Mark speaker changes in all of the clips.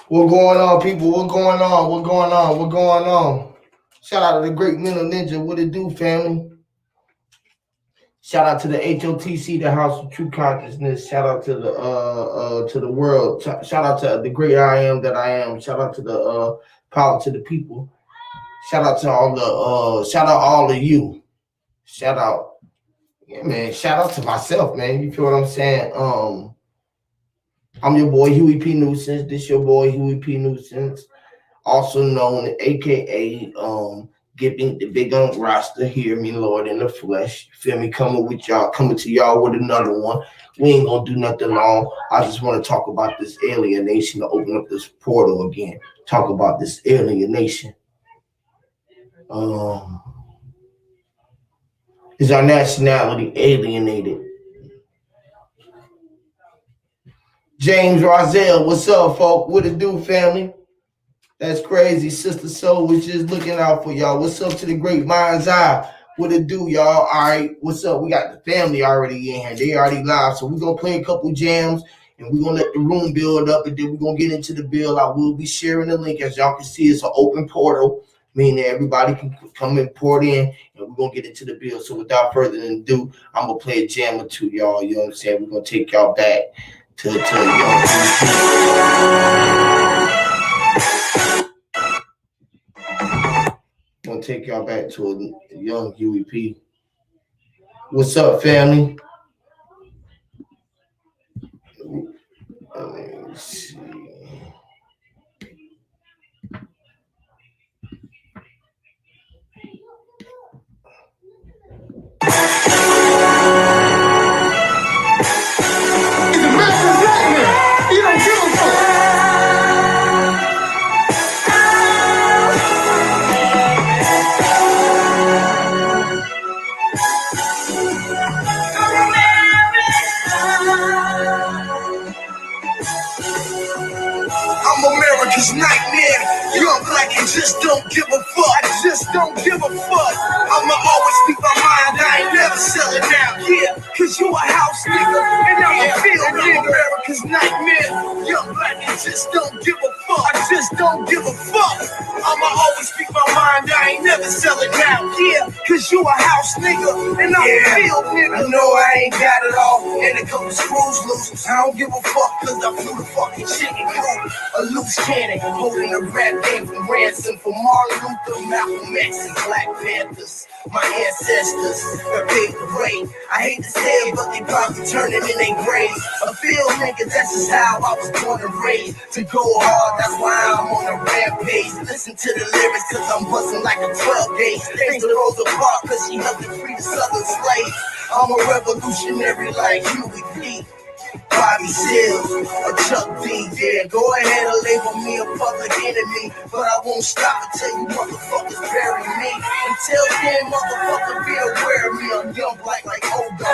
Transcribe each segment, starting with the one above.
Speaker 1: What going on, people? What going on? What going on? What going on? Shout out to the great mental ninja. What it do, family? Shout out to the HOTC, the House of True Consciousness. Shout out to the world. Shout out to the great I am that I am. Shout out to the power to the people. Shout out to all of you. Shout out, yeah, man. Shout out to myself, man. You feel what I'm saying? I'm your boy Huey P. Nuisance. This your boy Huey P. Nuisance, also known, aka giving the big roster. Hear me, Lord, in the flesh. You feel me? Coming to y'all with another one. We ain't gonna do nothing long. I just want to talk about this alienation, to open up this portal again. Talk about this alienation. Is our nationality alienated? James Rozelle, what's up, folk? What it do, family? That's crazy. Sister Soul was just looking out for y'all. What's up to the great mind's eye? What it do, y'all? All right, what's up? We got the family already in here. They already live. So we're going to play a couple jams, and we're going to let the room build up, and then we're going to get into the build. I will be sharing the link. As y'all can see, it's an open portal, meaning everybody can come and pour it in, and we're going to get into the build. So without further ado, I'm going to play a jam or two, y'all. You know what I'm saying? We're going to take y'all back to young. Gonna take y'all back to a young Huey P. What's up, family? Let me see. I'm America's nightmare. Young black and just don't give a fuck. I just don't give a fuck. I'ma always speak my mind. I ain't never selling out. Yeah, cause you a house nigga and I'm a field nigga. America's nightmare. Young black and just don't give a fuck. I just don't give a fuck. I'ma always speak my mind. I ain't never selling out. Yeah, cause you a house nigga and I'm a field nigga. I know I ain't got it all and a couple screws loose. I don't give a fuck cause I flew the fucking chicken coop. A loose cannon, holding a rap game from ransom for Martin Luther, Malcolm X, and Black Panthers. My ancestors that paved the way. I hate to say it, but they probably turning in their graves. A field nigga, that's just how I was born and raised. To go hard, that's why I'm on a rampage. Listen to the lyrics, cause I'm busting like a 12-gauge. Thanks to Rosa Parks, cause she helped to free the southern slaves. I'm a revolutionary like Huey P. Bobby Seals, or Chuck D, yeah. Go ahead and label me a public enemy, but I won't stop until you motherfuckers bury me. Until then, motherfucker, be aware of me. I'm young black like old dog.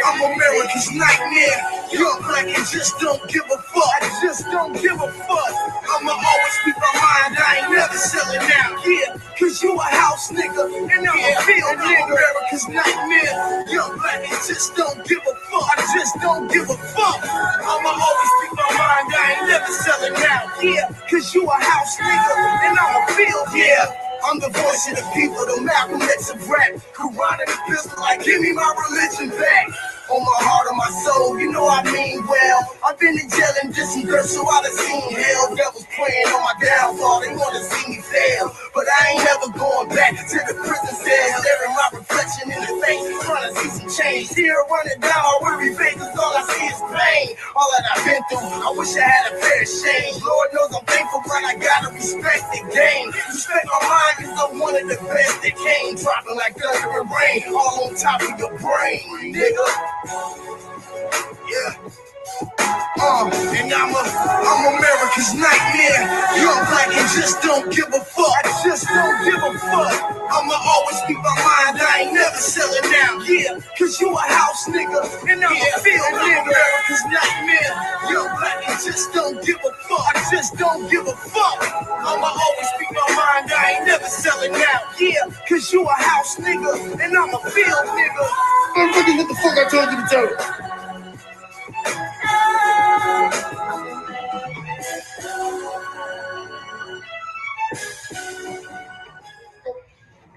Speaker 1: I'm America's nightmare. Young black and just don't give a fuck. I just don't give a fuck. I'ma always speak my mind. I ain't never selling out. Yeah, cause you a house nigga and I'm a field nigga. America's nightmare. Young black and just don't give a fuck. I just don't give a fuck. I'ma always speak my mind. I ain't never selling out. Yeah, cause you a house nigga and I'm a field. Yeah, I'm the voice of the people, the Malcolm X of rap. Quran and the pistol, like give me my religion back. On my heart, on my soul, you know I mean well. I've been in jail and did some dirt, so I done seen hell. Devils praying on my downfall, they wanna see me fail. But I ain't never going back to the prison cell. Staring my reflection in the face, trying to see some change. Here running down my weary faces, all I see is pain. All that I've been through, I wish I had a fair shame. Lord knows I'm thankful, but I gotta respect the game. Respect my mind, cause I'm one of the best that came. Dropping like thunder and rain, all on top of your brain, nigga. Yeah. And I'm America's nightmare. Young black and just don't give a fuck. I just don't give a fuck. I'ma always speak my mind. I ain't never selling out. Yeah, cause you a house nigga and I'm a field nigga. America's nightmare. Young black and just don't give a fuck. I just don't give a fuck. I'ma always speak my mind. I ain't never selling out. Yeah, cause you a house nigga and I'm a field nigga. Motherfucker, what the fuck I told you to tell him?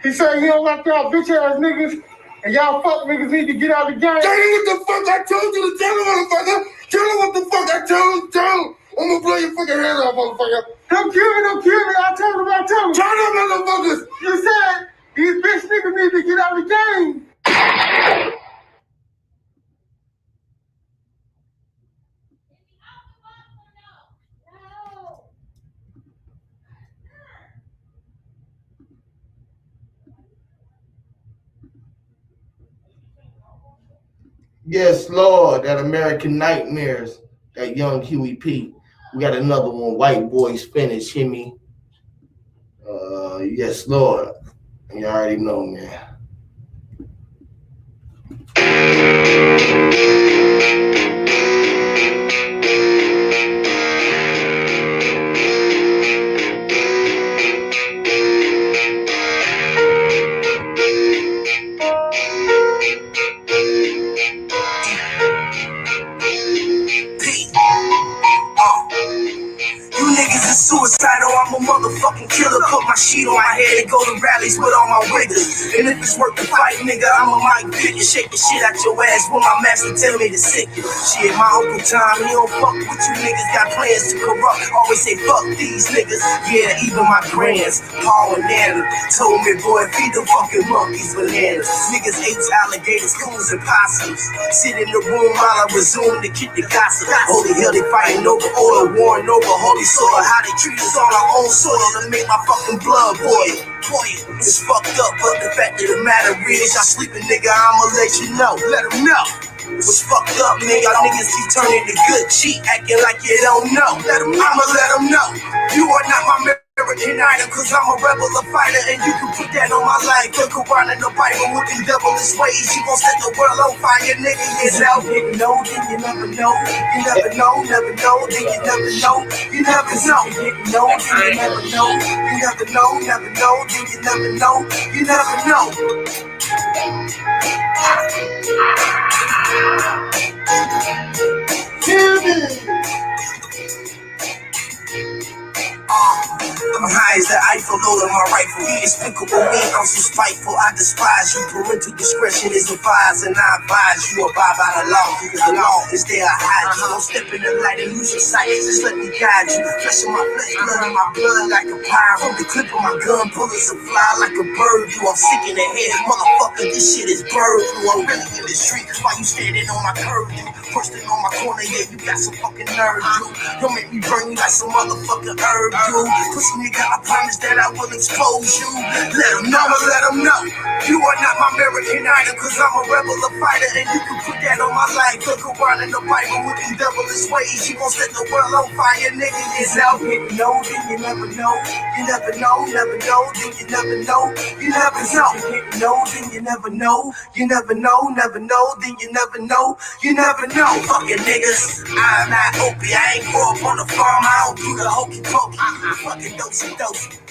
Speaker 1: He said he don't like y'all bitch ass niggas, and y'all fuck niggas need to get out of the game. Tell him what the fuck I told you to tell him, motherfucker. Tell him what the fuck I told him. Tell him. I'm gonna blow your fucking head off, motherfucker. Don't kill me, don't kill me. I told him. Tell them, motherfuckers. You said these bitch niggas need to get out of the game. Yes, Lord, that American Nightmares, that young Huey P. We got another one, White Boys Finish, hear me? Yes, Lord. You already know, man. Suicidal, I'm a motherfucking killer. Put my sheet on my head and go to rallies with all my wiggers. And if it's worth the fight, nigga, I'm a mic pick and shake the shit out your ass when my master tell me to sick you. Shit, my Uncle Tom, he don't fuck with you niggas. Got plans to corrupt. Always say fuck these niggas. Yeah, even my grands, Paul and Nana, told me, boy, feed the fucking monkeys bananas. Niggas ate alligators, coons and possums. Sit in the room while I resume to kick the gossip. Holy hell, they fighting over oil, warring over holy soil. How they treat us on our own soil to make my fucking blood boil. It's fucked up, but the fact of the matter is, y'all sleeping, nigga, I'ma let you know. Let them know. What's fucked up, man, y'all niggas keep turning to good cheat, acting like you don't know. I'ma let them know. You are not my American Idol, cause I'm a rebel, a fighter, and you can put that on my life. The Quran and the Bible with these devilish ways. You gon' set the world on fire, nigga. You know, then you never know. You never know, never know, then you never know. You never know. You know, then you never know. You never know, never know, then you never know. You never know. Hear me. I'm high as the Eiffel, load on my rifle. Despicable me, I'm so spiteful. I despise you. Parental discretion is advised, and I advise you abide by the law. Because the law is there to hide you. Don't step in the light and lose your sight. Just let me guide you. Flesh in my flesh, blood in my blood like a pyro. The clip of my gun, bullets will fly like a bird. You, I'm sick in the head, motherfucker. This shit is bird flu. I'm really in the street while you standing on my curb. You posting on my corner, yeah, you got some fucking nerve, dude. Don't make me burn you like some motherfucking herb, dude. Pussy nigga, I promise that I will expose you. Let them know. You are not my American Idol, cause I'm a rebel, a fighter, and you can put that on my life. The Quran and the Bible with these devilish ways. You gon' set the world on fire, nigga. It's out here. You know, then you never know. You never know, never know, then you never know. You never know. You know, then you never know. You never know, never know, then you never know. You never know. Fucking niggas, I'm not Opie. I ain't grow up on the farm. I don't do the hokey pokey. You fucking dosey.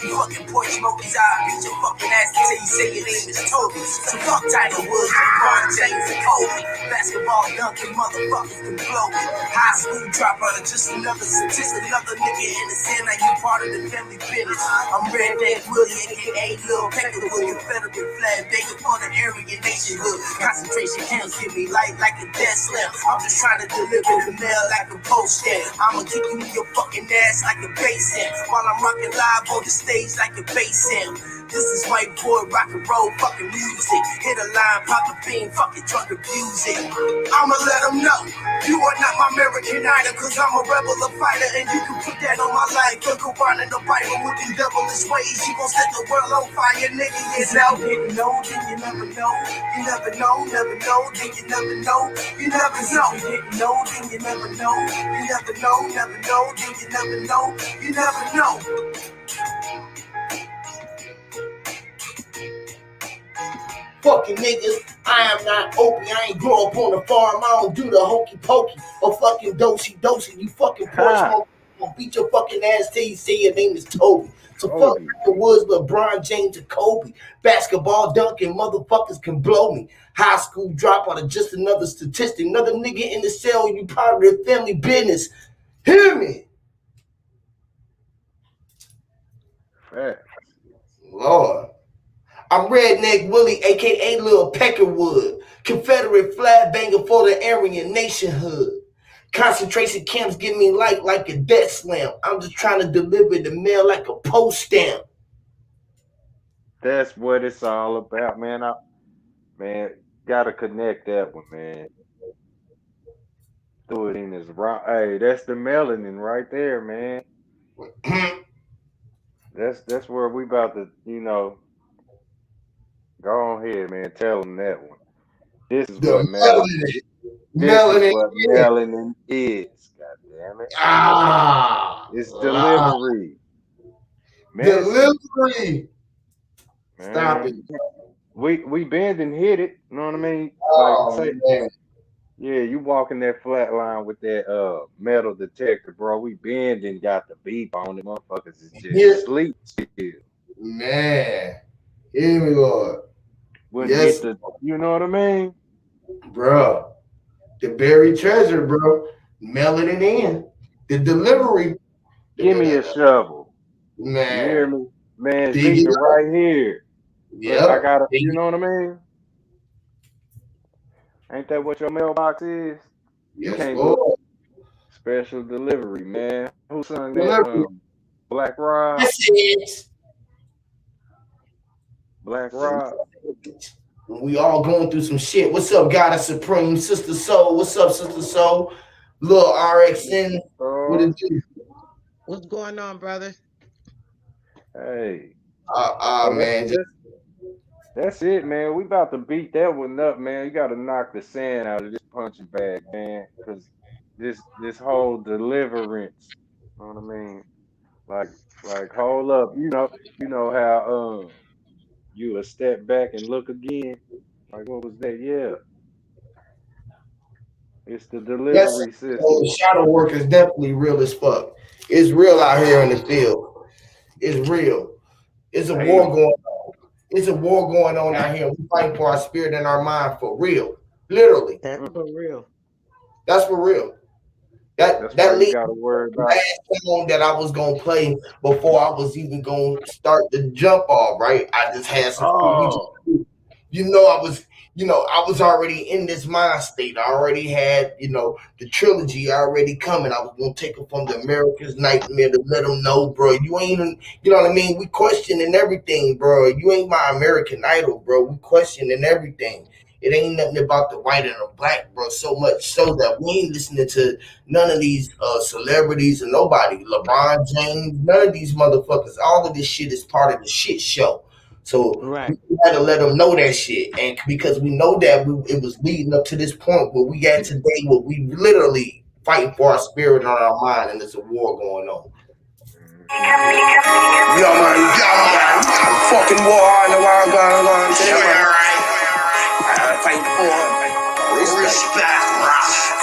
Speaker 1: You fucking porch smokies. I'll beat your fucking ass until you say your name is Toby. So fuck Tiger Woods, LeBron James, and Kobe. Basketball dunking motherfuckers can blow me. High school dropout, just another statistic. Another nigga in the sand, like you part of the family business. I'm Redneck Willie, aka Lil Pecker, with Confederate flag, begging for the Aryan nationhood. Concentration camps give me light like a death slam. I'm just trying to deliver the mail like a post stamp. I'ma kick you in your fucking ass like a bass amp, while I'm rocking live on the stage like a bass amp. This is white boy rock and roll fucking music. Hit a line, pop a bean, fucking drug abuse it. I'ma let them know. You are not my American Idol, cause I'm a rebel, a fighter, and you can put that on my life. The Quran and the Bible with these devilish ways. You gon' set the world on fire, nigga. It's out here. You know, then you never know. You never know, never know, then you never know. You never know. You know, then you never know. You never know, never know, then you never know. You never know. Fucking niggas, I am not Opie. I ain't grow up on the farm. I don't do the hokey pokey or fucking dosey. You fucking porch smoke. gonna beat your fucking ass till you say your name is Toby. So fuck
Speaker 2: Kobe.
Speaker 1: the Woods, LeBron James, and Kobe. Basketball dunking motherfuckers can blow me. High school dropout of just another statistic. Another nigga in the cell, you part of their family business. Hear me.
Speaker 2: Facts.
Speaker 1: Lord. I'm Redneck Willie, a.k.a. Lil Peckerwood. Confederate flag banger for the Aryan nationhood. Concentration camps give me light like a death slam. I'm just trying to deliver the mail like a post stamp.
Speaker 2: That's what it's all about, man. Man, gotta connect that one, man. Throw it in his rock. Hey, that's the melanin right there, man. That's where we about to, go on here, man. Tell them that one. This is what
Speaker 1: The
Speaker 2: melanin. This is
Speaker 1: melanin.
Speaker 2: what melanin is. God damn it. It's delivery.
Speaker 1: Delivery.
Speaker 2: Man,
Speaker 1: Stop it.
Speaker 2: we bend and hit it. You know what I mean?
Speaker 1: Man.
Speaker 2: Yeah, you walking that flat line with that metal detector, bro. We bend and got the beep on it. Motherfuckers is just sleep still.
Speaker 1: Man. Hear me, Lord.
Speaker 2: Wouldn't hit you know what I mean?
Speaker 1: Bro. The buried treasure, bro. Melanin in. The delivery.
Speaker 2: Give me a shovel.
Speaker 1: Man.
Speaker 2: You hear me? Man, dig it right here.
Speaker 1: Yeah.
Speaker 2: I gotta, you know what I mean? Ain't that what your mailbox is? You can't do special delivery, man. Who sung that? Black Rob. Black Rob.
Speaker 1: We all going through some shit. What's up, Goddess Supreme, Sister Soul? What's up, Sister Soul? Lil RXN. What it do?
Speaker 3: What's going on, brother?
Speaker 2: Hey.
Speaker 1: Man.
Speaker 2: That's it, man. We about to beat that one up, man. You got to knock the sand out of this punching bag, man. Because this whole deliverance, you know what I mean? Like hold up, you know how you a step back and look again. Like what was that? Yeah, it's the delivery system.
Speaker 1: Shadow work is definitely real as fuck. It's real out here in the field. It's real. It's a war going on. It's a war going on out here. We fight for our spirit and our mind for real. Literally.
Speaker 3: That's for real.
Speaker 1: That's for real. That
Speaker 2: leads to the
Speaker 1: last song that I was gonna play before I was even gonna start the jump off, right? I just had some I was already in this mind state. I already had, the trilogy already coming. I was gonna take it from the America's Nightmare to let them know, bro. You ain't, you know what I mean? We questioning everything, bro. You ain't my American Idol, bro. We questioning everything. It ain't nothing about the white and the black, bro. So much so that we ain't listening to none of these celebrities or nobody. LeBron James, none of these motherfuckers. All of this shit is part of the shit show. So we had to let them know that shit. And because we know that it was leading up to this point where we at today, where we literally fighting for our spirit and our mind, and there's a war going on.
Speaker 4: Yo, man. Fucking war in the world going on. Fight for respect.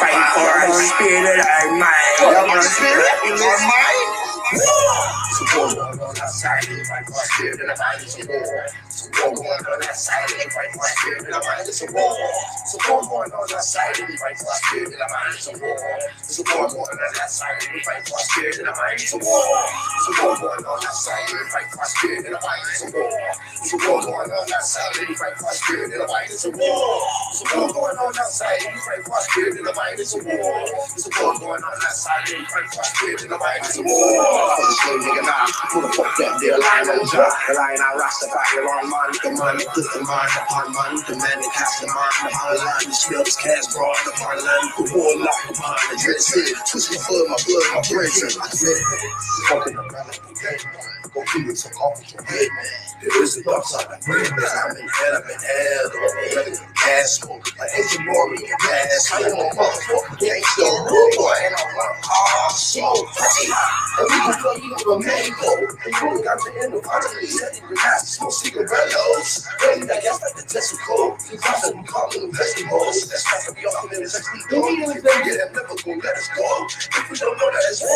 Speaker 4: Fight for our spirit and our mind. Our spirit and our mind. Support going on outside, fight for our spirit and our mind. It's a war. Support going on outside, fight for our spirit and our mind. It's a war. Support going on outside, fight for our spirit and our mind. It's a war. Support going on outside, fight for our spirit and our mind. It's a war. Support going on outside, fight for our spirit and our mind. It's a war. Support going on outside, fight for our spirit and our mind. It's a war. Support going on outside, fight for our spirit and our mind. It's a war. Support going on outside, fight for our spirit and our mind. It's a war. Slave nigga now, who the fuck that there lying on job? The lying on Rastafari on man, the man, put the man upon man, the man that cast the man, the line, the spells cast broad, the land, the warlock, the man, the dress it, twist my blood, my brethren. Fucking around like a go feed it some off your head, man. There is a dark side of brain, I'm in hell, gas Like ignore me, pass. I am a motherfucking gangster, rude boy, and I want all smoke. And we can play you with a mango. And you only got your end of finally. Said you not smoke cigarettos. And I guess like the testicle. Because I'm calling them vegetables. That's why we all in the 60 go. Yeah, I'm never gonna let us go. If we don't know that it's war.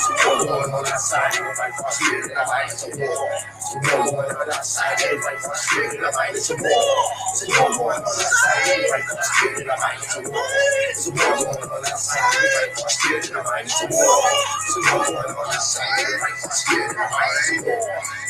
Speaker 4: So we're going on outside. Everybody cross here. And I might it's a war. So we're going on outside. Everybody cross here. And I might it's a war. So we're going on outside. Everybody cross here. And I might it's a war. So we're going on outside. Everybody cross here. And I might it's a war. So we're going on outside. Everybody cross here. And I might it's a war.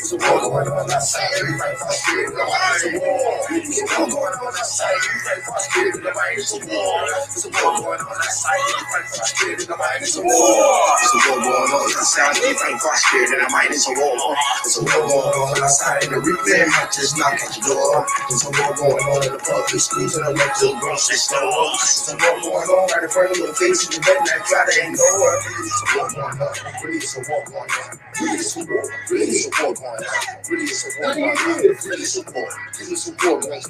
Speaker 4: So we're going on outside. Everybody cross here. And I might it's a war. So we're going on outside. Everybody cross here. And I might it's a war. So we're going on outside. Everybody cross here. And I might it's a war. So we're going on outside. Everybody cross here. And I might it's a war. So we're going on outside. And the replay might just knock at the door. So we're going on in the public schools and electric grocery store. So we're going on right in front of your face. And you better not try to ignore. So we're going on. Really, it's a war going on. Really, it's a war. Really, it's a war going on. Really, it's a war going on. Really, it's a war. Really, it's a war going on.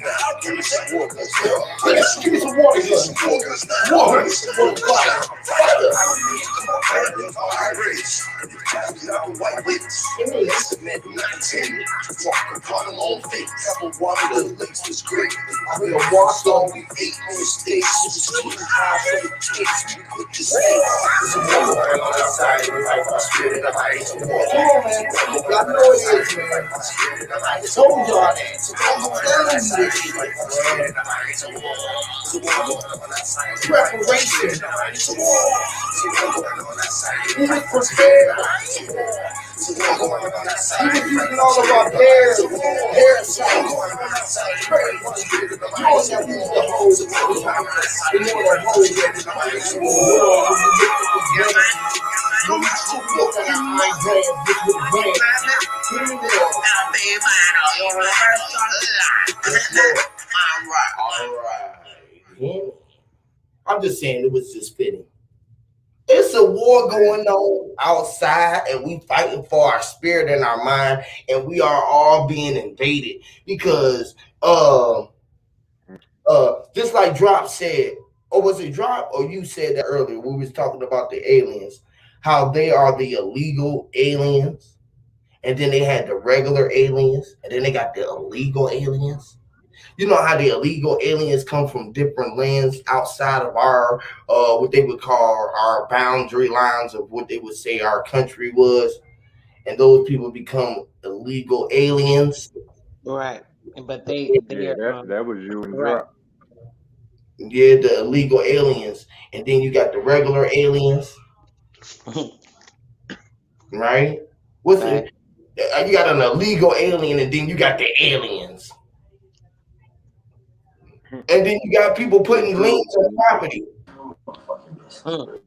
Speaker 4: Really, it's a war going on. Give me some water. Give me some water. Water. It's a war fire. Fire. White wits. It's a man 19. Walk upon them on feet. Couple water. The lakes was great. I will walk on. We ate on the stage. It was too high for the kids. We put the same. It's a war going on outside. Everybody cross spirit. I might it's a war. Come on, man. I know it is, man. I told y'all that. So I'm telling you. Preparation. We was prepared. We was using all of our hair songs. You know that we used to hold the whole. No matter what I might grab, this will grab. Alright. I'm just saying it was just fitting. It's a war going on outside, and we fighting for our spirit and our mind, and we are all being invaded because just like Drop said, or was it Drop or you said that earlier? We was talking about the aliens, how they are the illegal aliens, and then they had the regular aliens, and then they got the illegal aliens. You know how the illegal aliens come from different lands outside of our what they would call our boundary lines of what they would say our country was, and those people become illegal aliens.
Speaker 3: Right. But they
Speaker 2: Yeah,
Speaker 3: are
Speaker 2: that was you and
Speaker 3: right.
Speaker 2: Drop.
Speaker 4: Yeah, the illegal aliens, and then you got the regular aliens, right? What's
Speaker 3: Right.
Speaker 4: it? You got an illegal alien, and then you got the aliens, and then you got people putting liens on property.
Speaker 3: Mm.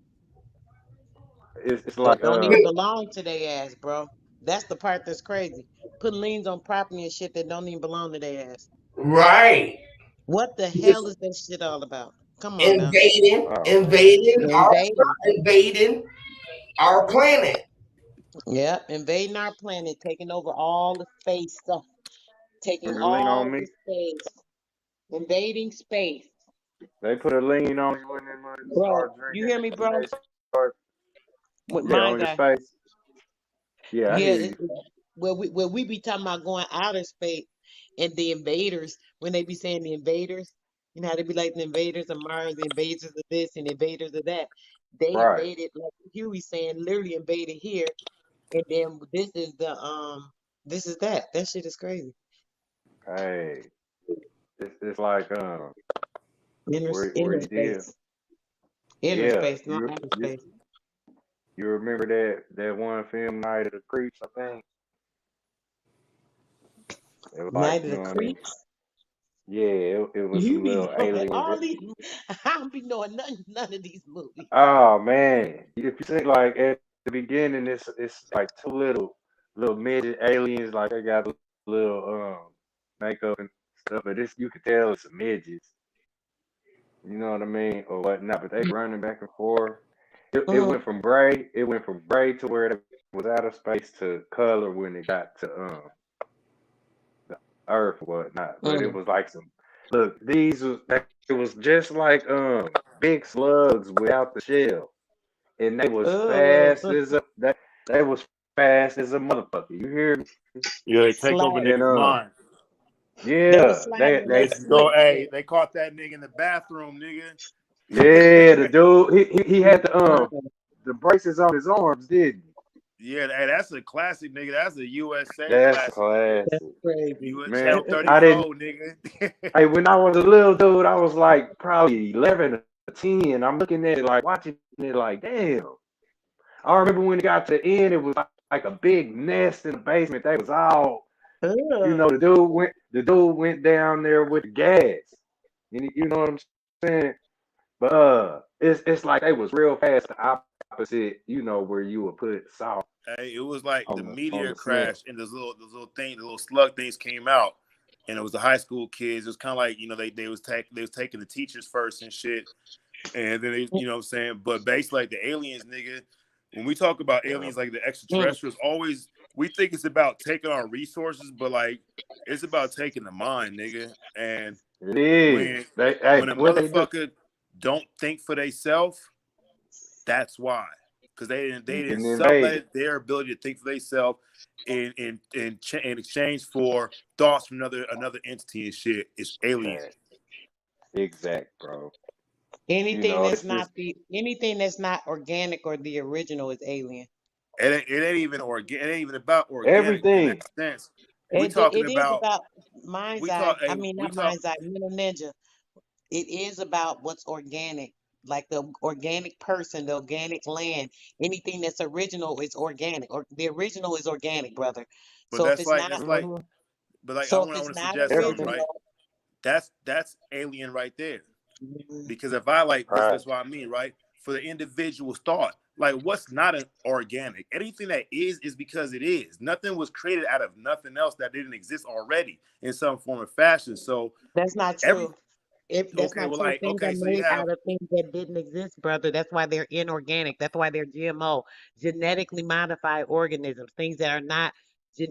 Speaker 2: It's
Speaker 3: That
Speaker 2: like
Speaker 3: don't even belong to their ass, bro. That's the part that's crazy. Putting liens on property and shit that don't even belong to their ass.
Speaker 4: Right.
Speaker 3: What the hell is that shit all about? Come on now.
Speaker 4: Invading,
Speaker 2: oh,
Speaker 4: invading our planet.
Speaker 3: Yeah, invading our planet, taking over all the space stuff, taking
Speaker 2: put a lien
Speaker 3: all
Speaker 2: on me.
Speaker 3: the space, invading space.
Speaker 2: They put a lien on you and then
Speaker 3: Bro,
Speaker 2: start
Speaker 3: you
Speaker 2: drinking
Speaker 3: hear me,
Speaker 2: and
Speaker 3: bro?
Speaker 2: they start
Speaker 3: With
Speaker 2: yeah
Speaker 3: my
Speaker 2: on your
Speaker 3: guy.
Speaker 2: face. Yeah, I
Speaker 3: Yeah,
Speaker 2: hear you.
Speaker 3: where we be talking about going outer space and the invaders, when they be saying the invaders, you know how they be like the invaders of Mars, the invaders of this and the invaders of that. They
Speaker 2: Right.
Speaker 3: invaded, like Huey saying, literally invaded here, and then this is that. That shit is crazy.
Speaker 2: Hey, it's like where
Speaker 3: Inner
Speaker 2: you did.
Speaker 3: space. Inner
Speaker 2: Yeah,
Speaker 3: space, not outer space.
Speaker 2: you remember that one film Night of the Creeps? I think it was like
Speaker 3: Night of the
Speaker 2: what I mean.
Speaker 3: Creeps.
Speaker 2: Yeah, it was
Speaker 3: You
Speaker 2: some
Speaker 3: be
Speaker 2: little
Speaker 3: knowing
Speaker 2: aliens.
Speaker 3: all these. I don't be knowing none of these movies.
Speaker 2: Oh man, if you think like at the beginning, it's like two little midget aliens, like they got little makeup and stuff, but this you could tell it's midgets. You know what I mean, or whatnot. But they running back and forth. It
Speaker 3: Mm-hmm.
Speaker 2: went from gray. It went from gray to where it was out of space to color when it got to the Earth or whatnot. But it
Speaker 3: Mm.
Speaker 2: was like Look, it was just like big slugs without the shell, and they was
Speaker 3: Oh,
Speaker 2: they was fast as a motherfucker. You hear me?
Speaker 5: Yeah, they take over
Speaker 3: sliding.
Speaker 2: And
Speaker 5: niggas' mind.
Speaker 3: They were
Speaker 2: yeah,
Speaker 3: sliding on
Speaker 5: They
Speaker 3: their
Speaker 5: just go,
Speaker 3: slick
Speaker 5: hey,
Speaker 3: shit.
Speaker 5: they caught that nigga in the bathroom, nigga.
Speaker 2: yeah, the dude he had
Speaker 3: Uh,
Speaker 2: the braces on his arms, didn't
Speaker 5: Yeah, hey, that's a classic, nigga. That's a USA
Speaker 2: he? That's
Speaker 5: classic, nigga.
Speaker 3: that's
Speaker 2: classic,
Speaker 3: crazy.
Speaker 5: You at
Speaker 2: man.
Speaker 5: Channel
Speaker 2: I didn't.
Speaker 5: 34, nigga.
Speaker 2: Hey, when I was a little dude, I was like probably 11 or 10. I'm looking at it like watching it like, damn. I remember when it got to the end, it was like a big nest in the basement. They was all,
Speaker 3: Ugh.
Speaker 2: the dude went down there with the gas. You know what I'm saying? But it's like they was real fast, the opposite, where you would put salt
Speaker 5: Hey, it was like the
Speaker 2: on
Speaker 5: meteor
Speaker 2: the smell.
Speaker 5: crash and the little slug things came out, and it was the high school kids. It was kind of like they was taking the teachers first and shit, and then they, you know what I'm saying. But basically, like the aliens, nigga. When we talk about
Speaker 2: Yeah,
Speaker 5: aliens, like the
Speaker 3: Mm.
Speaker 5: extraterrestrials, always we think it's about taking our resources, but like it's about taking the mind, nigga. And
Speaker 2: it is.
Speaker 5: when
Speaker 2: Hey,
Speaker 5: when a
Speaker 2: what they do?
Speaker 5: motherfucker don't think for themselves, that's why. Because they didn't
Speaker 2: Getting invaded.
Speaker 5: sublet their ability to think for themselves in exchange for thoughts from another entity and shit. It's aliens.
Speaker 2: Exact, bro.
Speaker 3: Anything that's
Speaker 2: This
Speaker 3: not anything that's not organic or the original is alien.
Speaker 5: It ain't even it ain't even about organic in that
Speaker 2: everything.
Speaker 5: sense. We
Speaker 3: It
Speaker 5: talking
Speaker 3: it is
Speaker 5: about
Speaker 3: about mind's
Speaker 5: we
Speaker 3: eye.
Speaker 5: talk
Speaker 3: I
Speaker 5: hey,
Speaker 3: mean,
Speaker 5: we
Speaker 3: not
Speaker 5: talk
Speaker 3: mind's eye, mental ninja. It is about what's organic, like the organic person, the organic land. Anything that's original is organic, or the original is organic, brother.
Speaker 5: but
Speaker 3: So if it's not,
Speaker 2: Mhm.
Speaker 5: but like
Speaker 3: so if
Speaker 5: I
Speaker 3: it's
Speaker 5: want to
Speaker 3: not
Speaker 5: suggest something,
Speaker 2: Everything.
Speaker 5: right?
Speaker 3: original,
Speaker 5: That's alien right there.
Speaker 3: mm,
Speaker 5: Because if I like this,
Speaker 2: Right.
Speaker 5: that's what I mean, right? For the individual's thought, like what's not an organic? Anything that is because it is. Nothing was created out of nothing else that didn't exist already in some form or fashion. So
Speaker 3: that's not
Speaker 5: every
Speaker 3: true. If that's
Speaker 5: okay,
Speaker 3: not
Speaker 5: well,
Speaker 3: true,
Speaker 5: like
Speaker 3: things are
Speaker 5: okay, so you
Speaker 3: made
Speaker 5: have
Speaker 3: out of things that didn't exist, brother. That's why they're inorganic. That's why they're GMO, genetically modified organisms. Things that are not,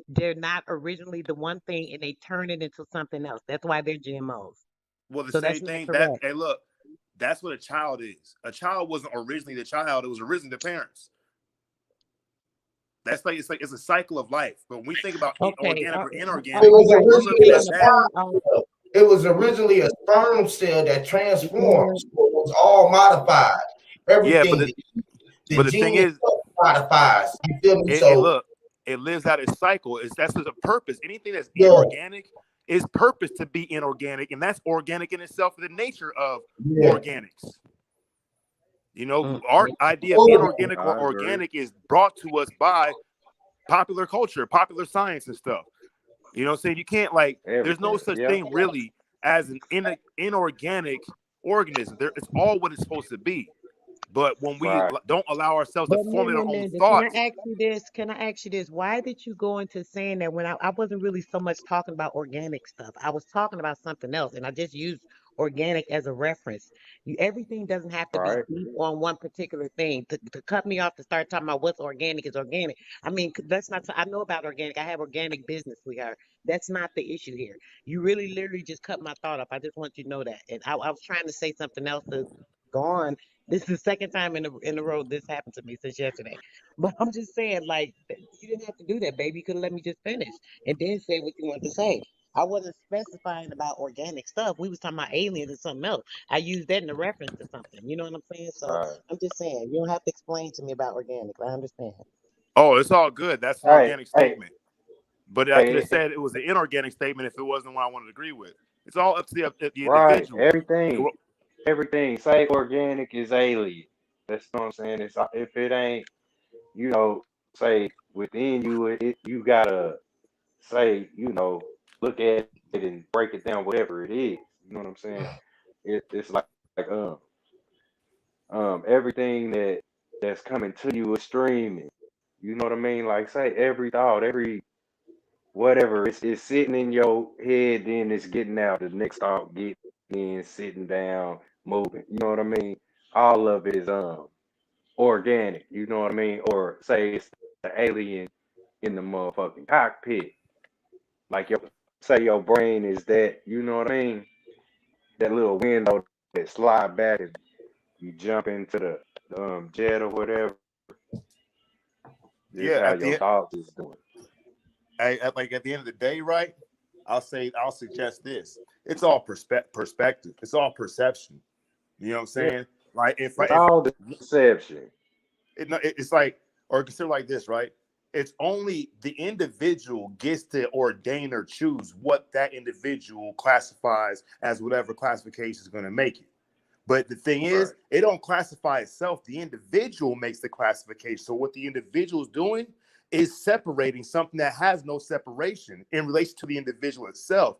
Speaker 3: they're not originally the one thing, and they turn it into something else. That's why they're GMOs.
Speaker 5: well the
Speaker 3: So that's
Speaker 5: same
Speaker 3: not
Speaker 5: thing that
Speaker 3: correct.
Speaker 5: hey look, that's what a child is. A child wasn't originally the child; it was originally the parents. That's like it's a cycle of life. But when we think about
Speaker 3: Okay,
Speaker 5: organic or
Speaker 4: It
Speaker 5: inorganic,
Speaker 3: all
Speaker 4: was
Speaker 3: right.
Speaker 5: we're
Speaker 3: You
Speaker 5: looking
Speaker 4: originally a
Speaker 3: taking
Speaker 5: at
Speaker 3: the
Speaker 5: that.
Speaker 4: sperm
Speaker 3: point off.
Speaker 4: cell. It was originally a sperm cell that transformed.
Speaker 3: Mhm.
Speaker 4: So it was all modified.
Speaker 5: Yeah,
Speaker 4: Everything, the
Speaker 5: but the thing
Speaker 4: gene
Speaker 5: is,
Speaker 4: itself modifies. You feel me?
Speaker 5: it
Speaker 4: So
Speaker 5: look, it lives out its cycle. That's just a purpose. Anything that's
Speaker 4: yeah,
Speaker 5: inorganic is purpose to be inorganic, and that's organic in itself. The nature of
Speaker 4: yeah.
Speaker 5: organics. You know,
Speaker 3: Mm,
Speaker 5: our
Speaker 3: mm,
Speaker 5: idea of
Speaker 4: Oh,
Speaker 5: inorganic or
Speaker 2: I agree.
Speaker 5: organic is brought to us by popular culture, popular science, and stuff. You know what I'm saying? You can't like. There's no
Speaker 2: Everything.
Speaker 5: such
Speaker 2: Yep.
Speaker 5: thing really as an inorganic organism. It's all what it's supposed to be. But when we
Speaker 2: Right.
Speaker 5: don't allow ourselves to
Speaker 3: But
Speaker 5: formulate our own
Speaker 3: Ninja, can
Speaker 5: thoughts,
Speaker 3: I ask you this? Can I ask you this? Why did you go into saying that when I wasn't really so much talking about organic stuff? I was talking about something else, and I just used organic as a reference. Everything doesn't have to be
Speaker 2: Right.
Speaker 3: deep on one particular thing. To cut me off to start talking about what's organic is organic. I mean, that's not. I know about organic. I have organic business, sweetheart. That's not the issue here. You really, literally just cut my thought off. I just want you to know that. And I was trying to say something else to go on. This is the second time in a row this happened to me since yesterday. But I'm just saying, like, you didn't have to do that, baby. You could have let me just finish and then say what you wanted to say. I wasn't specifying about organic stuff. We was talking about aliens and something else. I used that in a reference to something. You know what I'm saying? So
Speaker 2: Right.
Speaker 3: I'm just saying, you don't have to explain to me about organic. I understand.
Speaker 5: oh, it's all good. That's an
Speaker 2: Hey,
Speaker 5: organic
Speaker 2: hey,
Speaker 5: statement. But I could have
Speaker 2: hey.
Speaker 5: said it was an inorganic statement if it wasn't what I wanted to agree with. It's all up to the
Speaker 2: Right.
Speaker 5: individual.
Speaker 2: Everything. Say organic is alien. That's what I'm saying. If it ain't, say within you, you gotta say, look at it and break it down, whatever it is. You know what I'm saying? It's like everything that's coming to you is streaming. You know what I mean? Like say every thought, every whatever, it's sitting in your head, then it's getting out. The next thought getting in, sitting down, moving. You know what I mean? All of it is organic. You know what I mean? Or say it's the alien in the motherfucking cockpit. Like say your brain is that. You know what I mean? that little window that slide back and you jump into the jet or whatever. This is
Speaker 5: Yeah,
Speaker 2: how
Speaker 5: at
Speaker 2: your
Speaker 5: the
Speaker 2: thoughts is doing.
Speaker 5: at the end of the day, right? I'll suggest this. It's all perspective. It's all perception. You know what I'm
Speaker 2: Yeah,
Speaker 5: saying? Like if
Speaker 2: it's all deception.
Speaker 5: it's like, or consider like this, right? It's only the individual gets to ordain or choose what that individual classifies as whatever classification is going to make it. But the thing is,
Speaker 2: Right.
Speaker 5: it don't classify itself. The individual makes the classification. So what the individual is doing is separating something that has no separation in relation to the individual itself.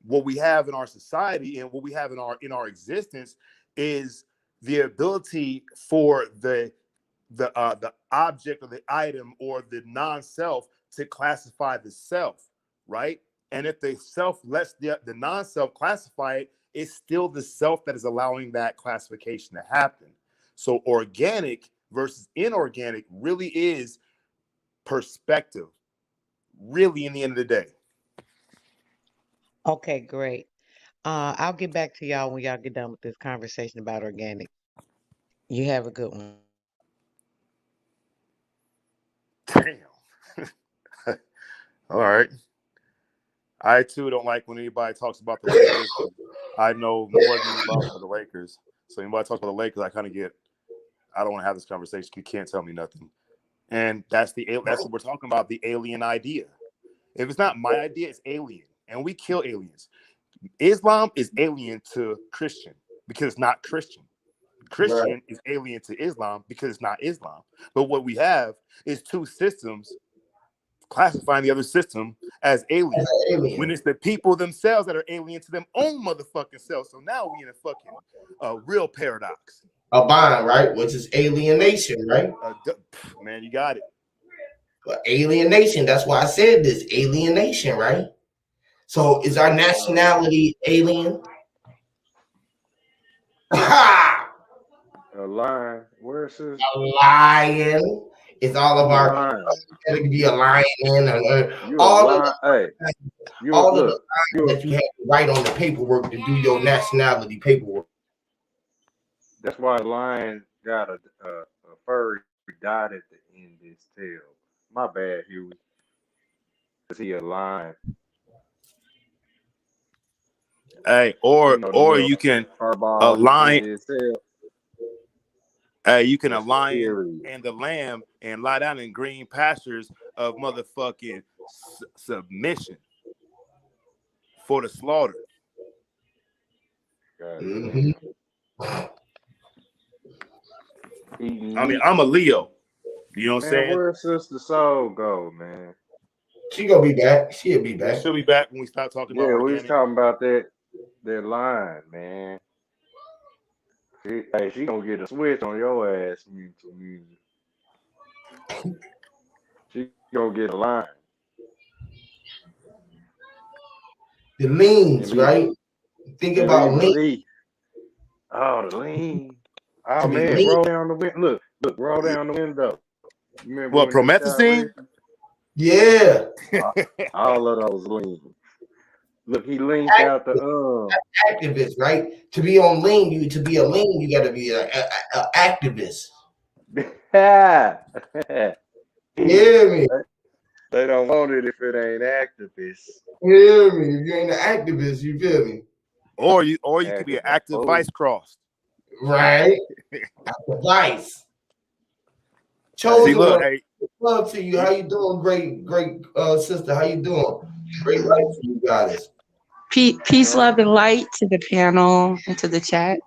Speaker 5: What we have in our society and what we have in our existence is the ability for the object or the item or the non-self to classify the self, right? And if the self lets the non-self classify it, it's still the self that is allowing that classification to happen. So organic versus inorganic really is perspective, really, in the end of the day.
Speaker 3: Okay, great. I'll get back to y'all when y'all get done with this conversation about organic. You have a good one.
Speaker 5: Damn. All right. I too don't like when anybody talks about the Lakers. I know more than anybody for the Lakers. So anybody talks about the Lakers, I don't want to have this conversation. You can't tell me nothing. And that's what we're talking about, the alien idea. If it's not my idea, it's alien. And we kill aliens. Islam is alien to Christian because it's not Christian. Christian is alien to Islam because it's not Islam. But what we have is two systems classifying the other system as alien. When it's the people themselves that are alien to them own motherfucking self. So now we in a fucking real paradox.
Speaker 4: A bond, right? Which is alienation, right?
Speaker 5: Man, you got it.
Speaker 4: But alienation. That's why I said this. Alienation, right? So is our nationality alien? Ha!
Speaker 2: A lion. Where is this?
Speaker 4: A lion. It's all of our. It could be a lion and all of the, all of the that you have to write on the paperwork to do your nationality paperwork.
Speaker 2: That's why a lion got a furry dot at the end of his tail. My bad, Huey. Cause he a lion.
Speaker 5: Hey, or you can align. You can align and the lamb and lie down in green pastures of motherfucking submission for the slaughter.
Speaker 4: Mm-hmm.
Speaker 5: I mean, I'm a Leo. You know what I'm saying?
Speaker 2: Where's Sister Soul go, man?
Speaker 4: She gonna be back. She'll be back.
Speaker 5: She'll be back when we start talking about organic.
Speaker 2: We was talking about that line, man. She gonna get a switch on your ass. She gonna get a line.
Speaker 4: The leans, right? Think about lean.
Speaker 2: Oh, the lean. Oh man, roll down the window. Look, roll down the window. You remember
Speaker 5: what, promethazine?
Speaker 4: Yeah.
Speaker 2: All of those lean. Look, he leaned out the
Speaker 4: activist, right? To be on lean, you gotta be an activist.
Speaker 2: Yeah,
Speaker 4: me.
Speaker 2: They don't want it if it ain't activist.
Speaker 4: Yeah, me. If you ain't an activist, you feel me?
Speaker 5: Or you could be an active vice crossed.
Speaker 4: Right. Active vice. Chosen
Speaker 5: look,
Speaker 4: one. Love to you. How you doing? Great sister. How you doing? Great life to you guys.
Speaker 6: Peace, love, and light to the panel and to the chat.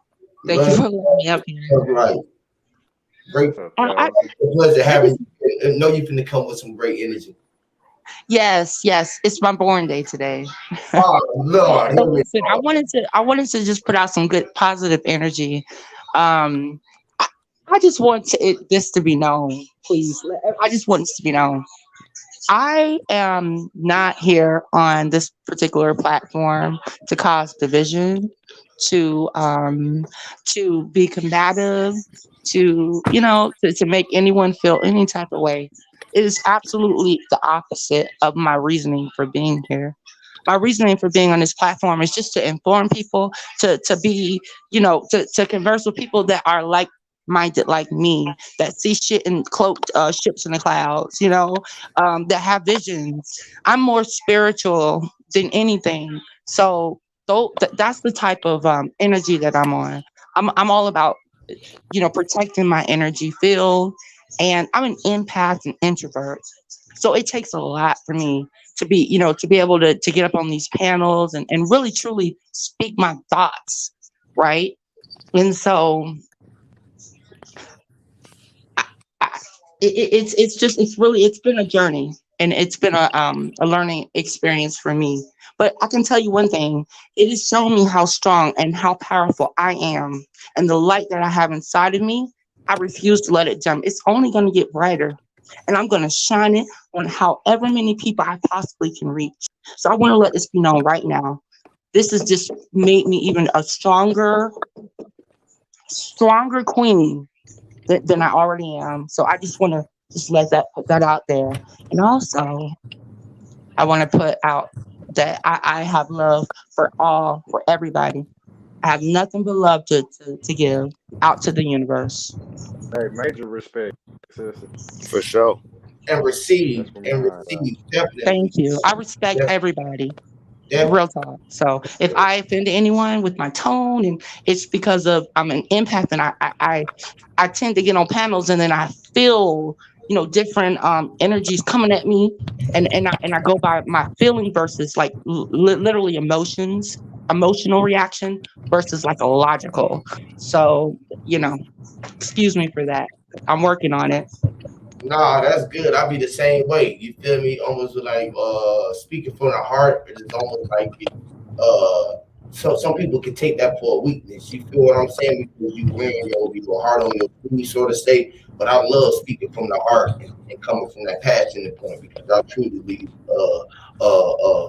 Speaker 6: Thank you for letting me up here.
Speaker 4: Right. Great. Pleasure having you. I know you're going to come with some great energy.
Speaker 6: Yes. It's my born day today.
Speaker 4: Oh Lord.
Speaker 6: So listen, I wanted to just put out some good positive energy. I just want this to be known, please. I just want this to be known. I am not here on this particular platform to cause division, to be combative, to make anyone feel any type of way. It is absolutely the opposite of my reasoning for being here. my reasoning for being on this platform is just to inform people, to be, to converse with people that are like minded like me, that see shit in cloaked ships in the clouds, that have visions. I'm more spiritual than anything. So that's the type of energy that I'm on. I'm all about protecting my energy field. And I'm an empath and introvert. So it takes a lot for me to be able to get up on these panels and really truly speak my thoughts. Right. And so it's been a journey, and it's been a learning experience for me. But I can tell you one thing: it has shown me how strong and how powerful I am, and the light that I have inside of me. I refuse to let it dim. It's only going to get brighter, and I'm going to shine it on however many people I possibly can reach. So I want to let this be known right now. This has just made me even a stronger queen than I already am. So I just want to put that out there. And also, I want to put out that I have love for everybody. I have nothing but love to give out to the universe.
Speaker 2: Hey, major respect, sister.
Speaker 5: For sure.
Speaker 4: And receive,
Speaker 2: That's from mine.
Speaker 4: definitely.
Speaker 6: Thank you. I respect everybody. Real talk. So if I offend anyone with my tone, and it's because of I'm an empath, and I tend to get on panels, and then I feel different energies coming at me, and I go by my feeling versus like literally emotional reaction versus like a logical. So excuse me for that. I'm working on it.
Speaker 4: Nah, that's good. I'll be the same way. You feel me? Almost like speaking from the heart. It is almost like so some people can take that for a weakness. You feel what I'm saying? Because you wearing your heart on your sleeve, sort of say. But I love speaking from the heart and coming from that passionate point, because I truly believe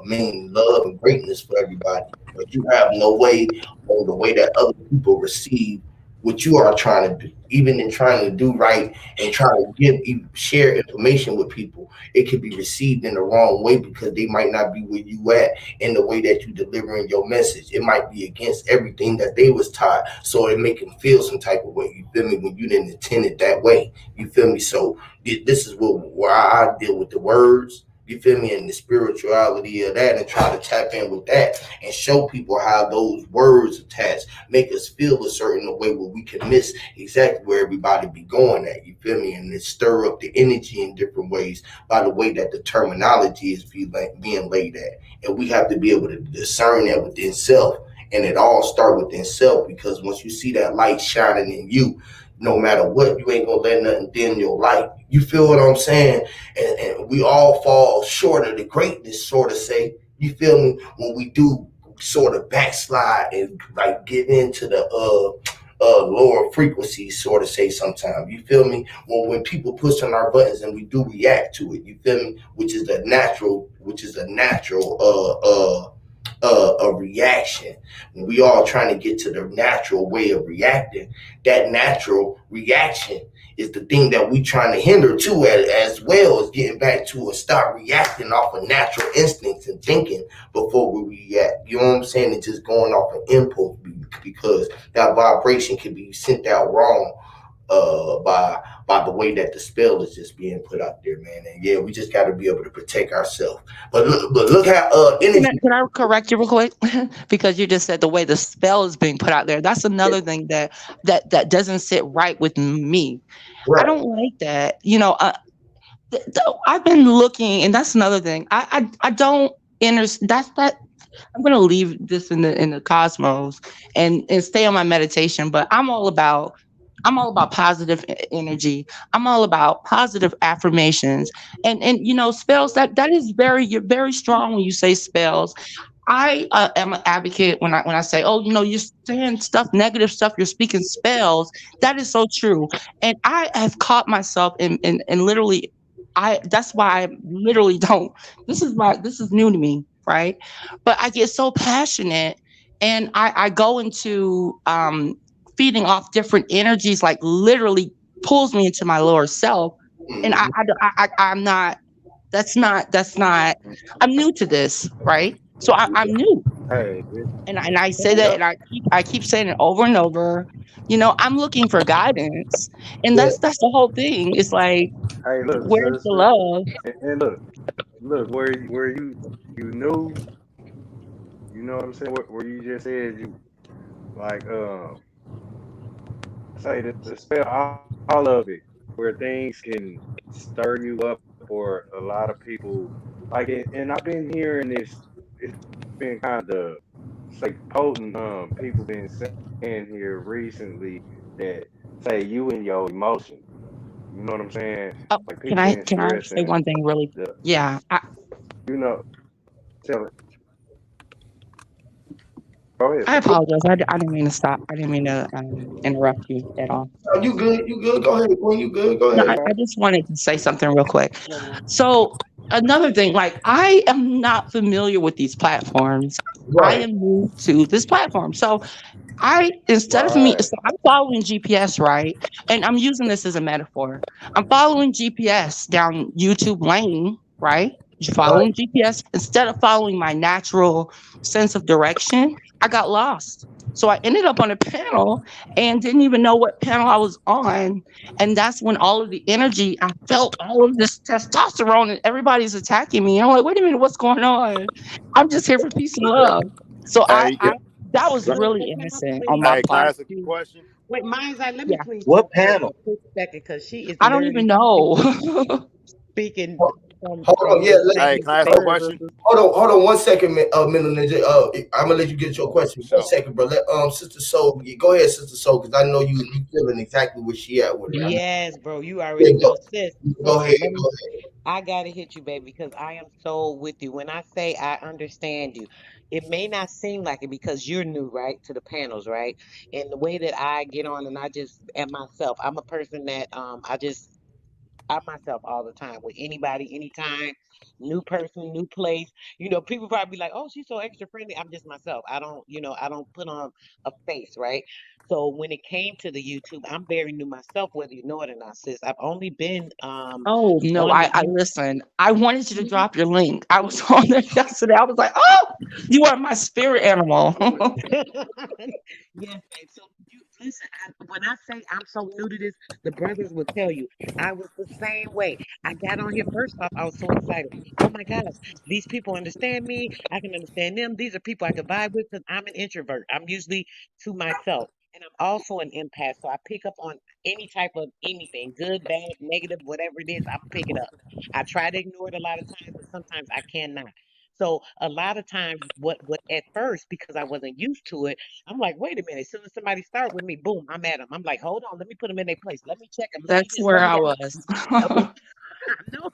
Speaker 4: mean love and greatness for everybody. But you have no way on the way that other people receive what you are trying to do, even in trying to do right and trying to share information with people. It could be received in the wrong way because they might not be where you at in the way that you delivering your message. It might be against everything that they was taught, so it make them feel some type of way. You feel me? When you didn't intend it that way. You feel me? So this is where I deal with the words. You feel me? And the spirituality of that, and try to tap in with that and show people how those words attached make us feel a certain way where we can miss exactly where everybody be going at. You feel me? And it stir up the energy in different ways by the way that the terminology is being laid at. And we have to be able to discern that within self. And it all start within self, because once you see that light shining in you, no matter what, you ain't gonna let nothing dim your light. You feel what I'm saying? And we all fall short of the greatness, sort of say. You feel me? When we do sort of backslide and like get into the lower frequencies, sort of say sometimes. You feel me? When people push on our buttons and we do react to it, you feel me? Which is a natural a reaction. When we all trying to get to the natural way of reacting, that natural reaction is the thing that we trying to hinder too, as well as getting back to start reacting off of natural instincts and thinking before we react. You know what I'm saying? And just going off an impulse, because that vibration can be sent out wrong by the way that the spell is just being put out there, man. And yeah, we just got to be able to protect ourselves. But look how
Speaker 6: Can I correct you real quick? Because you just said the way the spell is being put out there. That's another thing that doesn't sit right with me.
Speaker 4: right.
Speaker 6: I don't like that. I've been looking, and that's another thing. I don't that's that. I'm gonna leave this in the cosmos and stay on my meditation. But I'm all about positive energy. I'm all about positive affirmations, and spells. That is you're very strong when you say spells. I am an advocate when I say, oh, you're saying negative stuff, you're speaking spells. That is so true, and I have caught myself in literally. That's why I literally don't. This is new to me, right? But I get so passionate, and I go into feeding off different energies, like literally pulls me into my lower self, and I'm not. That's not. I'm new to this, right? So I'm new.
Speaker 2: Hey,
Speaker 6: And I say that,
Speaker 2: yep.
Speaker 6: and I keep saying it over and over. I'm looking for guidance, and
Speaker 4: Yeah.
Speaker 6: that's the whole thing. It's like,
Speaker 2: Hey, look,
Speaker 6: where's the
Speaker 2: sister,
Speaker 6: love?
Speaker 2: and look, where you knew, you know what I'm saying? Where you just said you like say the spell all of it, where things can stir you up, or a lot of people like it. And I've been hearing this. It's been kind of say potent. People been saying here recently that say you and your emotions. You know what I'm saying?
Speaker 6: Oh,
Speaker 2: Like
Speaker 6: can
Speaker 2: people
Speaker 6: I
Speaker 2: been
Speaker 6: can I say
Speaker 2: stressing
Speaker 6: one thing really?
Speaker 2: the,
Speaker 6: Yeah,
Speaker 2: you know, tell it. Go ahead,
Speaker 6: I
Speaker 2: sister.
Speaker 6: apologize. I didn't mean to stop. I didn't mean to interrupt you at all.
Speaker 4: Oh, you good? You good? Go ahead, Queen. You good? Go
Speaker 6: No,
Speaker 4: ahead.
Speaker 6: I just wanted to say something real quick. So another thing, like I am not familiar with these platforms. I
Speaker 4: Right.
Speaker 6: am new to this platform. So instead of me,
Speaker 2: Right.
Speaker 6: so I'm following GPS, right? And I'm using this as a metaphor. I'm following GPS down YouTube lane, right?
Speaker 4: Right.
Speaker 6: Following GPS instead of following my natural sense of direction. I got lost. So I ended up on a panel and didn't even know what panel I was on. And that's when all of the energy, I felt all of this testosterone and everybody's attacking me. And I'm like, wait a minute, what's going on? I'm just here for peace and love. So
Speaker 5: Hey,
Speaker 6: that was
Speaker 3: So,
Speaker 6: really
Speaker 3: can I
Speaker 6: innocent on
Speaker 3: please
Speaker 6: my
Speaker 5: hey, can I
Speaker 6: part.
Speaker 5: ask a
Speaker 3: you?
Speaker 5: question?
Speaker 3: Wait, Mind's Eye, let me
Speaker 6: Yeah,
Speaker 3: please
Speaker 7: What
Speaker 3: talk to her for
Speaker 7: panel?
Speaker 3: a quick second because she is
Speaker 6: I don't even
Speaker 3: literally
Speaker 6: know.
Speaker 3: speaking
Speaker 4: Hold
Speaker 3: from
Speaker 4: on. Yeah.
Speaker 3: the
Speaker 5: Hey,
Speaker 3: same
Speaker 5: can I ask a
Speaker 3: space.
Speaker 5: question?
Speaker 4: Hold on 1 second, Middle Ninja. I'm gonna let you get your
Speaker 5: For
Speaker 4: question. One
Speaker 5: sure.
Speaker 4: second, bro. Let Sister Soul. Go ahead, Sister Soul, because I know you feeling exactly where she at with it.
Speaker 3: Yes, bro, you
Speaker 4: Yeah,
Speaker 3: already know, sis.
Speaker 4: go
Speaker 3: Listen,
Speaker 4: ahead.
Speaker 3: let me.
Speaker 4: Go ahead.
Speaker 3: I gotta hit you, baby, because I am so with you. When I say I understand you, it may not seem like it because you're new, right, to the panels, right? And the way that I get on and I just am myself. I'm a person that I'm myself all the time with anybody, anytime, new person, new place. People probably be like, "Oh, she's so extra friendly." I'm just myself. I don't put on a face, right? So when it came to the YouTube, I'm very new myself, whether you know it or not, sis. I've only been
Speaker 6: Oh no,
Speaker 3: on the
Speaker 6: I listen. I wanted you to drop your link. I was on there yesterday. I was like, oh, you are my spirit animal.
Speaker 3: Yes, babe. So you listen. When I say I'm so new to this, the brothers will tell you I was the same way. I got on here first off. I was so excited. Oh my gosh, these people understand me. I can understand them. These are people I can vibe with because I'm an introvert. I'm usually to myself. And I'm also an empath, so I pick up on any type of anything, good, bad, negative, whatever it is, I pick it up. I try to ignore it a lot of times, but sometimes I cannot. So a lot of times, what at first, because I wasn't used to it, I'm like, wait a minute. As soon as somebody start with me, boom, I'm at them. I'm like, hold on, let me put them in their place. Let me check them. Let me
Speaker 6: That's
Speaker 3: this. Let
Speaker 6: where
Speaker 3: me
Speaker 6: I
Speaker 3: that.
Speaker 6: was.
Speaker 3: Okay, I know.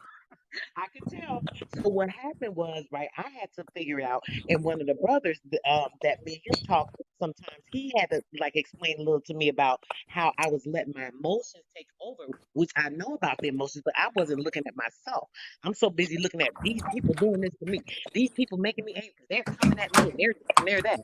Speaker 3: I could tell. So what happened was, right, I had to figure it out. And one of the brothers that me and him talk sometimes, he had to like explain a little to me about how I was letting my emotions take over, which I know about the emotions, but I wasn't looking at myself. I'm so busy looking at these people doing this to me, these people making me angry. They're coming at me and they're this and they're that.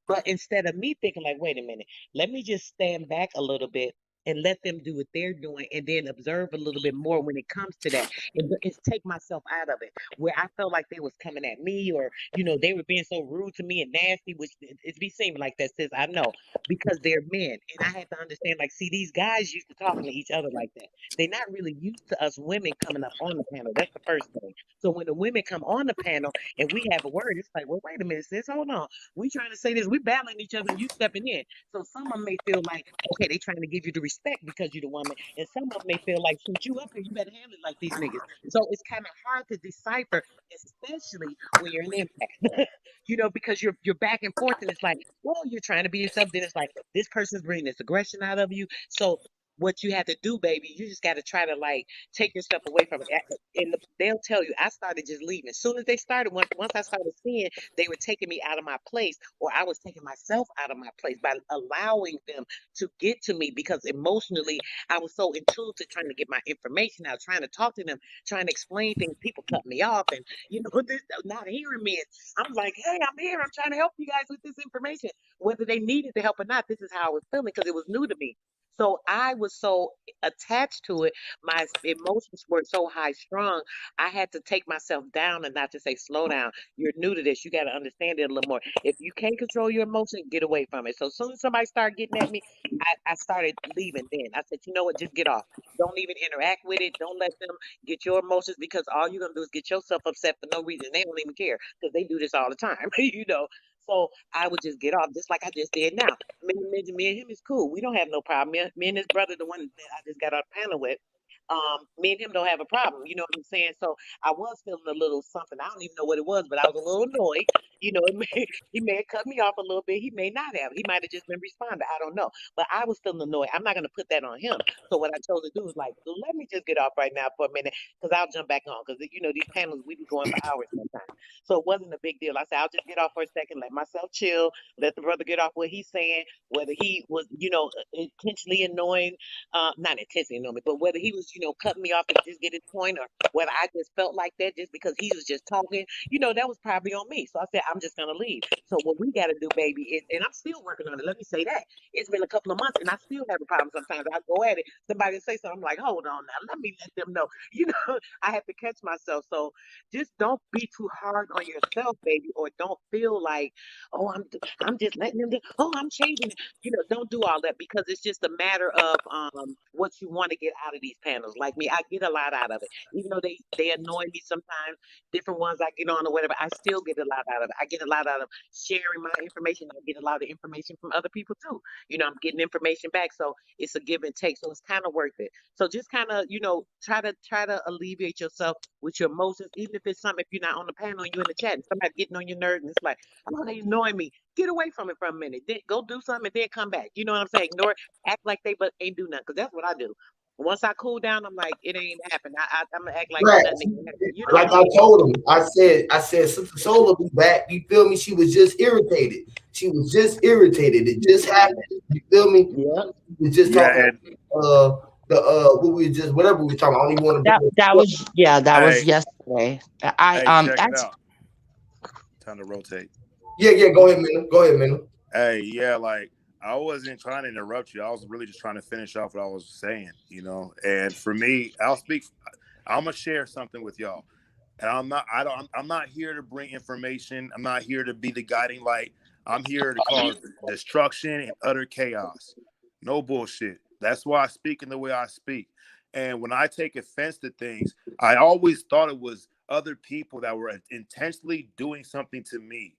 Speaker 3: But instead of me thinking like, wait a minute, let me just stand back a little bit and let them do what they're doing and then observe a little bit more when it comes to that and take myself out of it where I felt like they was coming at me or they were being so rude to me and nasty, which it be seeming like that, says I know because they're men. And I had to understand, like, see, these guys used to talking to each other like that. They're not really used to us women coming up on the panel. That's the first thing. So when the women come on the panel and we have a word, it's like, well, wait a minute, sis, hold on. We trying to say this, we battling each other and you stepping in. So some of them may feel like, okay, they trying to give you the respect because you're the woman, and some of them may feel like, since you up here, you better handle it like these niggas. So it's kind of hard to decipher, especially when you're an empath, because you're back and forth, and it's like, well, you're trying to be yourself. Then it's like this person's bringing this aggression out of you. So what you have to do, baby, you just got to try to like take yourself away from it. And they'll tell you, I started just leaving. As soon as they started, once I started seeing they were taking me out of my place, or I was taking myself out of my place by allowing them to get to me because emotionally I was so in tune to trying to get my information out, trying to talk to them, trying to explain things. People cut me off and, this not hearing me. And I'm like, hey, I'm here. I'm trying to help you guys with this information. Whether they needed the help or not, this is how I was feeling because it was new to me. So I was so attached to it. My emotions were so high strung. I had to take myself down and not to say, slow down. You're new to this. You got to understand it a little more. If you can't control your emotions, get away from it. So as soon as somebody started getting at me, I started leaving then. I said, you know what? Just get off. Don't even interact with it. Don't let them get your emotions because all you're going to do is get yourself upset for no reason. They don't even care because they do this all the time, you know. So I would just get off, just like I just did now. Me and him is cool. We don't have no problem. Me and his brother, the one that I just got on panel with, me and him don't have a problem. You know what I'm saying? So I was feeling a little something. I don't even know what it was, but I was a little annoyed. You know, he may have cut me off a little bit. He may not have. He might have just been responding. I don't know. But I was feeling annoyed. I'm not going to put that on him. So what I chose to do is like, let me just get off right now for a minute because I'll jump back on. Because, you know, these panels, we be going for hours sometimes. So it wasn't a big deal. I said, I'll just get off for a second, let myself chill, let the brother get off what he's saying, whether he was, you know, intentionally annoying, not intentionally annoying me, but whether he was, you know, cutting me off to just get his point or whether I just felt like that just because he was just talking, you know, that was probably on me. So I said, I'm just going to leave. So what we got to do, baby, is, and I'm still working on it. Let me say that. It's been a couple of months and I still have a problem sometimes. I go at it, somebody say something, I'm like, hold on now, let me let them know. You know, I have to catch myself. So just don't be too hard on yourself, baby, or don't feel like, oh, I'm just letting them do. Oh, I'm changing it. You know, don't do all that because it's just a matter of what you want to get out of these panels. Like me, I get a lot out of it, even though they annoy me sometimes. Different ones I get on or whatever, I still get a lot out of it. I get a lot out of sharing my information. I get a lot of information from other people too. You know, I'm getting information back, so it's a give and take. So it's kind of worth it. So just kind of, you know, try to alleviate yourself with your emotions, even if it's something, if you're not on the panel and you're in the chat and somebody getting on your nerves and it's like, oh, they annoying me. Get away from it for a minute. Then go do something and then come back. You know what I'm saying? Ignore it, act like they but ain't do nothing. Because that's what I do. Once I cool down, I'm like, it ain't happened. I'm gonna act like
Speaker 4: Right.
Speaker 3: nothing ain't happened. You know what
Speaker 4: Like
Speaker 3: I'm
Speaker 4: I
Speaker 3: saying?
Speaker 4: told him, I said, Sister Soul will be back. You feel me? She was just irritated. She was just irritated. It just happened. You feel me?
Speaker 3: Yeah.
Speaker 4: We were just
Speaker 5: Yeah,
Speaker 4: talking
Speaker 5: and
Speaker 4: what we just whatever we were talking about. I don't even want to bring
Speaker 6: That
Speaker 4: it up.
Speaker 6: was that was
Speaker 5: hey,
Speaker 6: yesterday. I
Speaker 5: hey, check it
Speaker 6: actually,
Speaker 5: out. Time to rotate.
Speaker 4: Yeah, go ahead, Minna. Go ahead, Minna.
Speaker 5: Hey, yeah, like I wasn't trying to interrupt you. I was really just trying to finish off what I was saying, you know. And for me, I'm gonna share something with y'all. And I'm not here to bring information. I'm not here to be the guiding light. I'm here to cause destruction and utter chaos. No bullshit. That's why I speak in the way I speak. And when I take offense to things, I always thought it was other people that were intentionally doing something to me.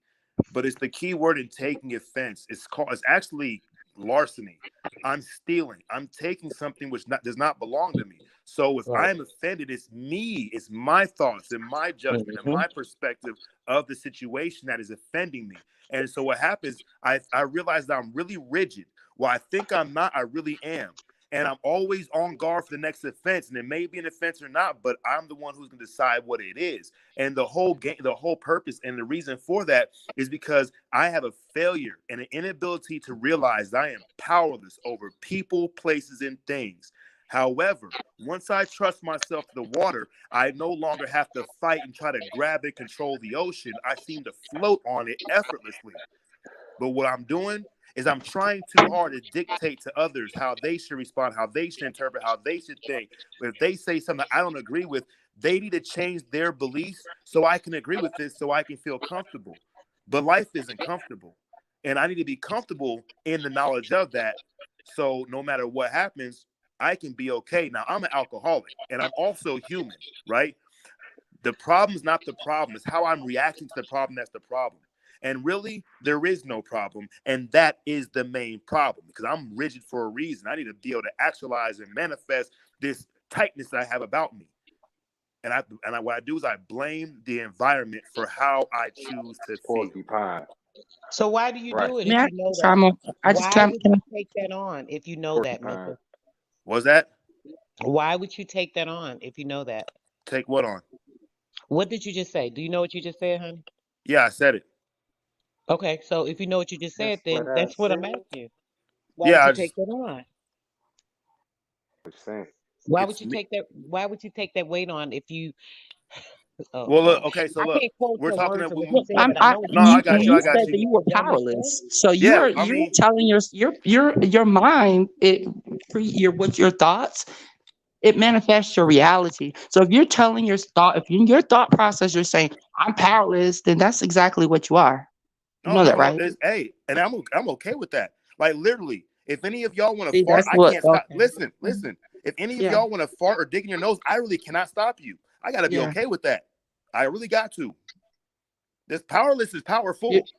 Speaker 5: But it's the key word in taking offense. It's actually larceny. I'm stealing. I'm taking something which does not belong to me. So if
Speaker 3: Right.
Speaker 5: I am offended, it's me, it's my thoughts and my judgment and
Speaker 3: Mm-hmm.
Speaker 5: my perspective of the situation that is offending me. And so what happens, I realize that I'm really rigid. Well, I think I'm not, I really am. And I'm always on guard for the next offense. And it may be an offense or not, but I'm the one who's gonna decide what it is. And the whole game, the whole purpose and the reason for that is because I have a failure and an inability to realize I am powerless over people, places, and things. However, once I trust myself to the water, I no longer have to fight and try to grab and control the ocean. I seem to float on it effortlessly. But what I'm doing is I'm trying too hard to dictate to others how they should respond, how they should interpret, how they should think. If they say something I don't agree with, they need to change their beliefs so I can agree with this, so I can feel comfortable. But life isn't comfortable. And I need to be comfortable in the knowledge of that. So no matter what happens, I can be okay. Now, I'm an alcoholic and I'm also human, right? The problem's not the problem. It's how I'm reacting to the problem that's the problem. And really, there is no problem. And that is the main problem because I'm rigid for a reason. I need to be able to actualize and manifest this tightness that I have about me. What I do is I blame the environment for how I choose to feel.
Speaker 2: Porcupine.
Speaker 3: So why do you
Speaker 2: Right.
Speaker 3: do it if
Speaker 6: man,
Speaker 3: you know that?
Speaker 6: Simon, I just
Speaker 3: Why
Speaker 6: can't.
Speaker 3: would you take that on if you know that,
Speaker 2: Porcupine.
Speaker 3: Milton?
Speaker 5: Was that?
Speaker 3: Why would you take that on if you know that?
Speaker 5: Take what on?
Speaker 3: What did you just say? Do you know what you just said, honey?
Speaker 5: Yeah, I said it.
Speaker 3: Okay, so if you know what you just
Speaker 2: That's
Speaker 3: said,
Speaker 2: what
Speaker 3: then
Speaker 2: I
Speaker 3: that's what I'm
Speaker 2: said.
Speaker 3: asking you. Why would
Speaker 5: Yeah,
Speaker 3: you
Speaker 5: I
Speaker 3: take
Speaker 5: just,
Speaker 3: that on?
Speaker 2: What you saying?
Speaker 3: Why would
Speaker 5: it's
Speaker 3: you
Speaker 5: me.
Speaker 3: take that? Why would you take that weight on if you Oh
Speaker 5: Well, look,
Speaker 3: God,
Speaker 5: okay, so
Speaker 3: I
Speaker 5: look,
Speaker 3: can't quote
Speaker 5: we're
Speaker 3: your
Speaker 5: talking.
Speaker 3: words of what
Speaker 5: We,
Speaker 3: you
Speaker 6: Well,
Speaker 3: said, but I know what
Speaker 5: no,
Speaker 3: you
Speaker 5: I
Speaker 3: said.
Speaker 5: got you.
Speaker 6: you
Speaker 5: I
Speaker 6: said
Speaker 5: got
Speaker 6: that
Speaker 5: you.
Speaker 6: you were
Speaker 3: You understand?
Speaker 6: powerless. So
Speaker 5: Yeah, I
Speaker 6: you're
Speaker 5: mean,
Speaker 6: telling your mind your what your thoughts it manifests your reality. So if you're telling if in your thought process you're saying I'm powerless, then that's exactly what you are. You
Speaker 5: no,
Speaker 6: know
Speaker 5: no,
Speaker 6: that,
Speaker 5: no.
Speaker 6: right?
Speaker 5: It's hey, and I'm okay with that. Like literally, if any of y'all want to
Speaker 6: See,
Speaker 5: fart,
Speaker 6: that's
Speaker 5: I
Speaker 6: what.
Speaker 5: can't stop.
Speaker 6: Okay.
Speaker 5: Listen, listen. If any of
Speaker 6: Yeah.
Speaker 5: y'all want to fart or dig in your nose, I really cannot stop you. I gotta be
Speaker 6: Yeah.
Speaker 5: okay with that. I really got to. This powerless is
Speaker 6: You,
Speaker 5: powerful.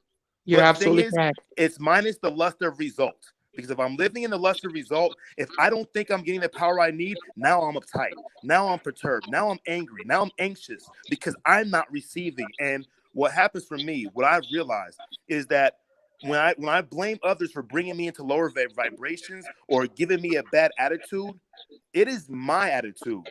Speaker 6: you're
Speaker 5: But the thing
Speaker 6: absolutely
Speaker 5: is,
Speaker 6: correct.
Speaker 5: it's minus the lust of result. Because if I'm living in the lust of result, if I don't think I'm getting the power I need, now I'm uptight. Now I'm perturbed. Now I'm angry. Now I'm anxious because I'm not receiving. And what happens for me, what I've realized is that when I blame others for bringing me into lower vibrations or giving me a bad attitude, it is my attitude.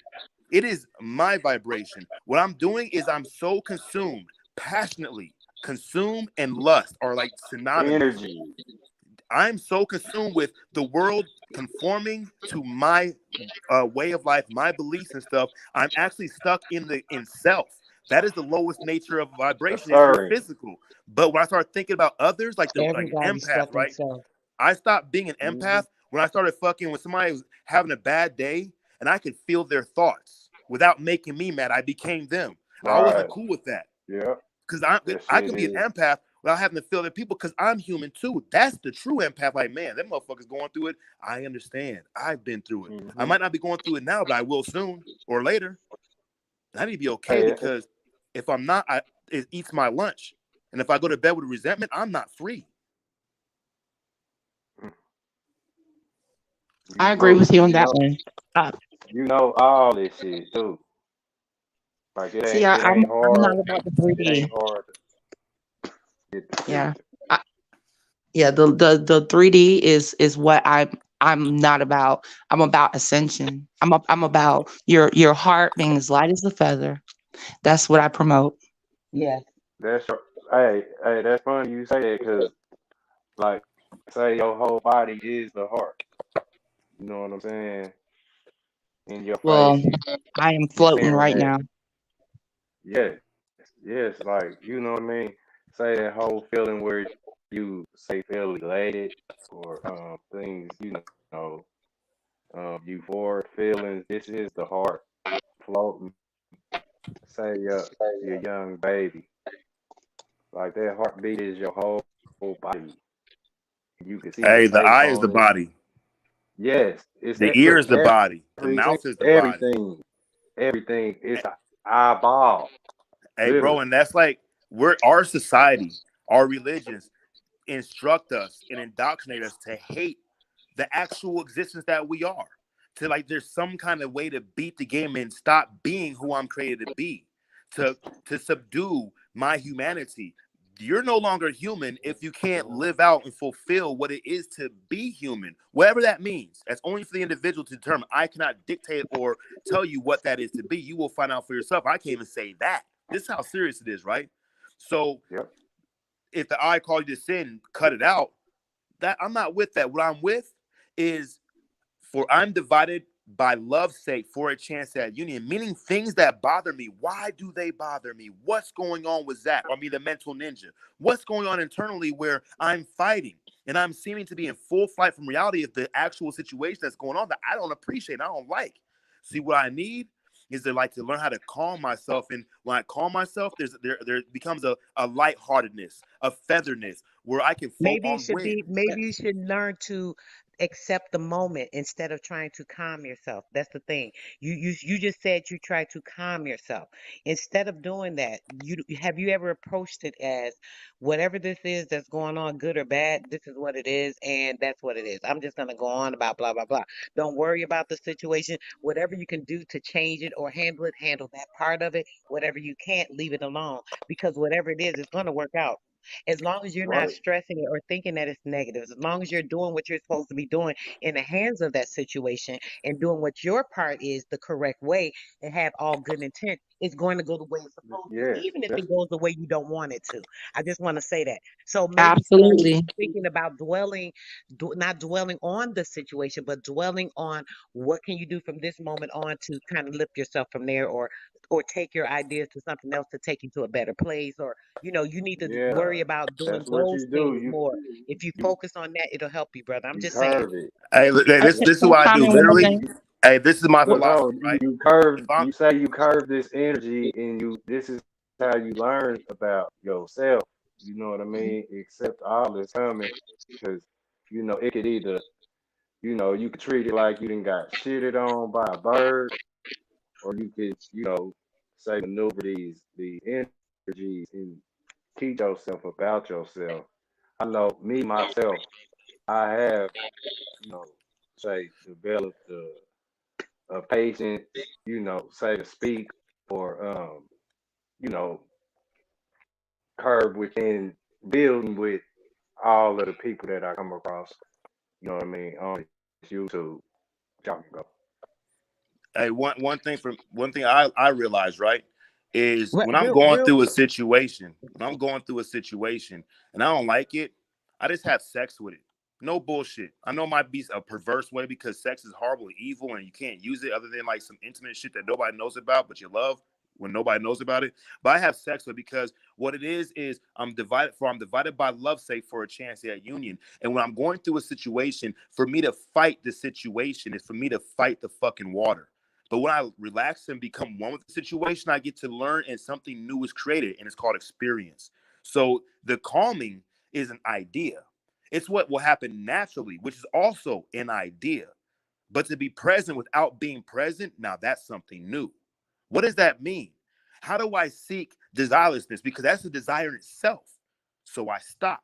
Speaker 5: It is my vibration. What I'm doing is I'm so consumed, passionately. Consume and lust are like synonymous.
Speaker 2: Energy.
Speaker 5: I'm so consumed with the world conforming to my way of life, my beliefs and stuff. I'm actually stuck in self. That is the lowest nature of
Speaker 2: Yes,
Speaker 5: vibration. It's your
Speaker 2: sir.
Speaker 5: physical. But when I start thinking about others, like an
Speaker 3: Everybody's
Speaker 5: empath,
Speaker 3: stuck in
Speaker 5: right?
Speaker 3: self.
Speaker 5: I stopped being an
Speaker 2: Mhm.
Speaker 5: empath when I started fucking when somebody was having a bad day and I could feel their thoughts without making me mad. I became them. I wasn't
Speaker 2: Right.
Speaker 5: cool with that
Speaker 2: Yeah.
Speaker 5: because
Speaker 2: That
Speaker 5: I
Speaker 2: shit
Speaker 5: can be an
Speaker 2: is.
Speaker 5: empath without having to feel their people because I'm human too. That's the true empath. Like, man, that motherfucker's going through it. I understand. I've been through it. I
Speaker 2: Mhm.
Speaker 5: might not be going through it now, but I will soon or later. And I need to be okay
Speaker 2: Hey,
Speaker 5: because if I'm not, it eats my lunch. And if I go to bed with resentment, I'm not free.
Speaker 2: you
Speaker 6: I agree
Speaker 2: know,
Speaker 6: with you on
Speaker 2: you
Speaker 6: that
Speaker 2: know,
Speaker 6: one. Uh,
Speaker 2: you know all this shit too. Like
Speaker 6: See,
Speaker 2: it ain't
Speaker 6: I'm
Speaker 2: hard.
Speaker 6: not about the
Speaker 2: It ain't
Speaker 6: 3D.
Speaker 2: hard to get the
Speaker 6: Yeah.
Speaker 2: truth.
Speaker 6: I, yeah, the 3D is what I'm not about. I'm about ascension. I'm about your heart being as light as a feather. That's what I promote.
Speaker 3: Yeah.
Speaker 2: That's hey, that's funny you say that because like say your whole body is the heart. You know what I'm saying? In your
Speaker 6: Well,
Speaker 2: face,
Speaker 6: I am
Speaker 2: you
Speaker 6: floating
Speaker 2: saying
Speaker 6: right
Speaker 2: that.
Speaker 6: now.
Speaker 2: Yes, yes, like you know what I mean. Say that whole feeling where you say feel elated or things know euphoric feelings. This is the heart floating. Say your young baby. Like that heartbeat is your whole body. You can see the
Speaker 5: Hey, the
Speaker 2: face
Speaker 5: eye is the
Speaker 2: on it.
Speaker 5: body.
Speaker 2: Yes, it's
Speaker 5: The ear
Speaker 2: look
Speaker 5: is the body. The
Speaker 2: everything,
Speaker 5: mouth is the body.
Speaker 2: everything, everything. It's an eyeball,
Speaker 5: Hey, bro,
Speaker 2: literally.
Speaker 5: and that's like our society, our religions instruct us and indoctrinate us to hate the actual existence that we are. To like, there's some kind of way to beat the game and stop being who I'm created to be. To to subdue my humanity. You're no longer human if you can't live out and fulfill what it is to be human, whatever that means. That's only for the individual to determine. I cannot dictate or tell you what that is to be. You will find out for yourself. I can't even say that. This is how serious it is, right? So
Speaker 2: Yep.
Speaker 5: if the I call you to sin, cut it out. That I'm not with that. What I'm with is for I'm divided by love's sake for a chance at union, meaning things that bother me. Why do they bother me? What's going on with Zach? Or me, the mental ninja? What's going on internally where I'm fighting and I'm seeming to be in full flight from reality of the actual situation that's going on that I don't appreciate, I don't like. See, what I need is to learn how to calm myself. And when I calm myself, there becomes a lightheartedness, a featherness where I can float
Speaker 3: Maybe it
Speaker 5: on
Speaker 3: should
Speaker 5: wind.
Speaker 3: be, maybe you should learn to accept the moment instead of trying to calm yourself. That's the thing. You just said you try to calm yourself. Instead of doing that, you ever approached it as whatever this is that's going on, good or bad, this is what it is, and that's what it is. I'm just gonna go on about blah blah blah. Don't worry about the situation. Whatever you can do to change it or handle it, handle that part of it. Whatever you can't, leave it alone. Because whatever it is, it's gonna work out. As long as you're not
Speaker 2: Right.
Speaker 3: stressing it or thinking that it's negative, as long as you're doing what you're supposed to be doing in the hands of that situation and doing what your part is the correct way and have all good intent, it's going to go the way it's supposed to,
Speaker 2: Yes,
Speaker 3: even if
Speaker 2: that's
Speaker 3: it goes the way you don't want it to. I just want to say that. So maybe start
Speaker 6: Absolutely.
Speaker 3: thinking about not dwelling on the situation, but dwelling on what can you do from this moment on to kind of lift yourself from there, or take your ideas to something else to take you to a better place, or you need to
Speaker 2: yeah.
Speaker 3: worry about doing
Speaker 2: That's what
Speaker 3: those
Speaker 2: you do.
Speaker 3: things more. If you
Speaker 2: You
Speaker 3: focus on that, it'll help you, brother. I'm
Speaker 2: you
Speaker 3: just saying.
Speaker 2: curve it.
Speaker 5: Hey,
Speaker 6: Okay,
Speaker 5: this is
Speaker 6: can
Speaker 5: what
Speaker 6: I
Speaker 5: I do.
Speaker 6: comment one more
Speaker 5: Literally,
Speaker 6: thing?
Speaker 5: hey, this is my
Speaker 2: Hold
Speaker 5: philosophy,
Speaker 2: on.
Speaker 5: right?
Speaker 2: You curve.
Speaker 5: If I'm
Speaker 2: You say you curve this energy, and this is how you learn about yourself. You know what I mean? Accept all that's coming, because it could either you could treat it like you done got shitted on by a bird, or you could say maneuver these energies and teach yourself about yourself. I know me myself. I have say developed a patience, say to speak, or you know, curb within building with all of the people that I come across. You know what I mean? On YouTube, y'all can go.
Speaker 5: Hey, one thing I realize, right, is when I'm
Speaker 3: Real,
Speaker 5: going
Speaker 3: real.
Speaker 5: through a situation, and I don't like it, I just have sex with it. No bullshit. I know it might be a perverse way because sex is horrible and evil and you can't use it other than like some intimate shit that nobody knows about, but you love when nobody knows about it. But I have sex with it because what it is I'm divided by love, sake for a chance at union. And when I'm going through a situation, for me to fight the situation is for me to fight the fucking water. But when I relax and become one with the situation, I get to learn and something new is created, and it's called experience. So the calming is an idea. It's what will happen naturally, which is also an idea. But to be present without being present, now that's something new. What does that mean? How do I seek desirelessness? Because that's a desire in itself. So I stop,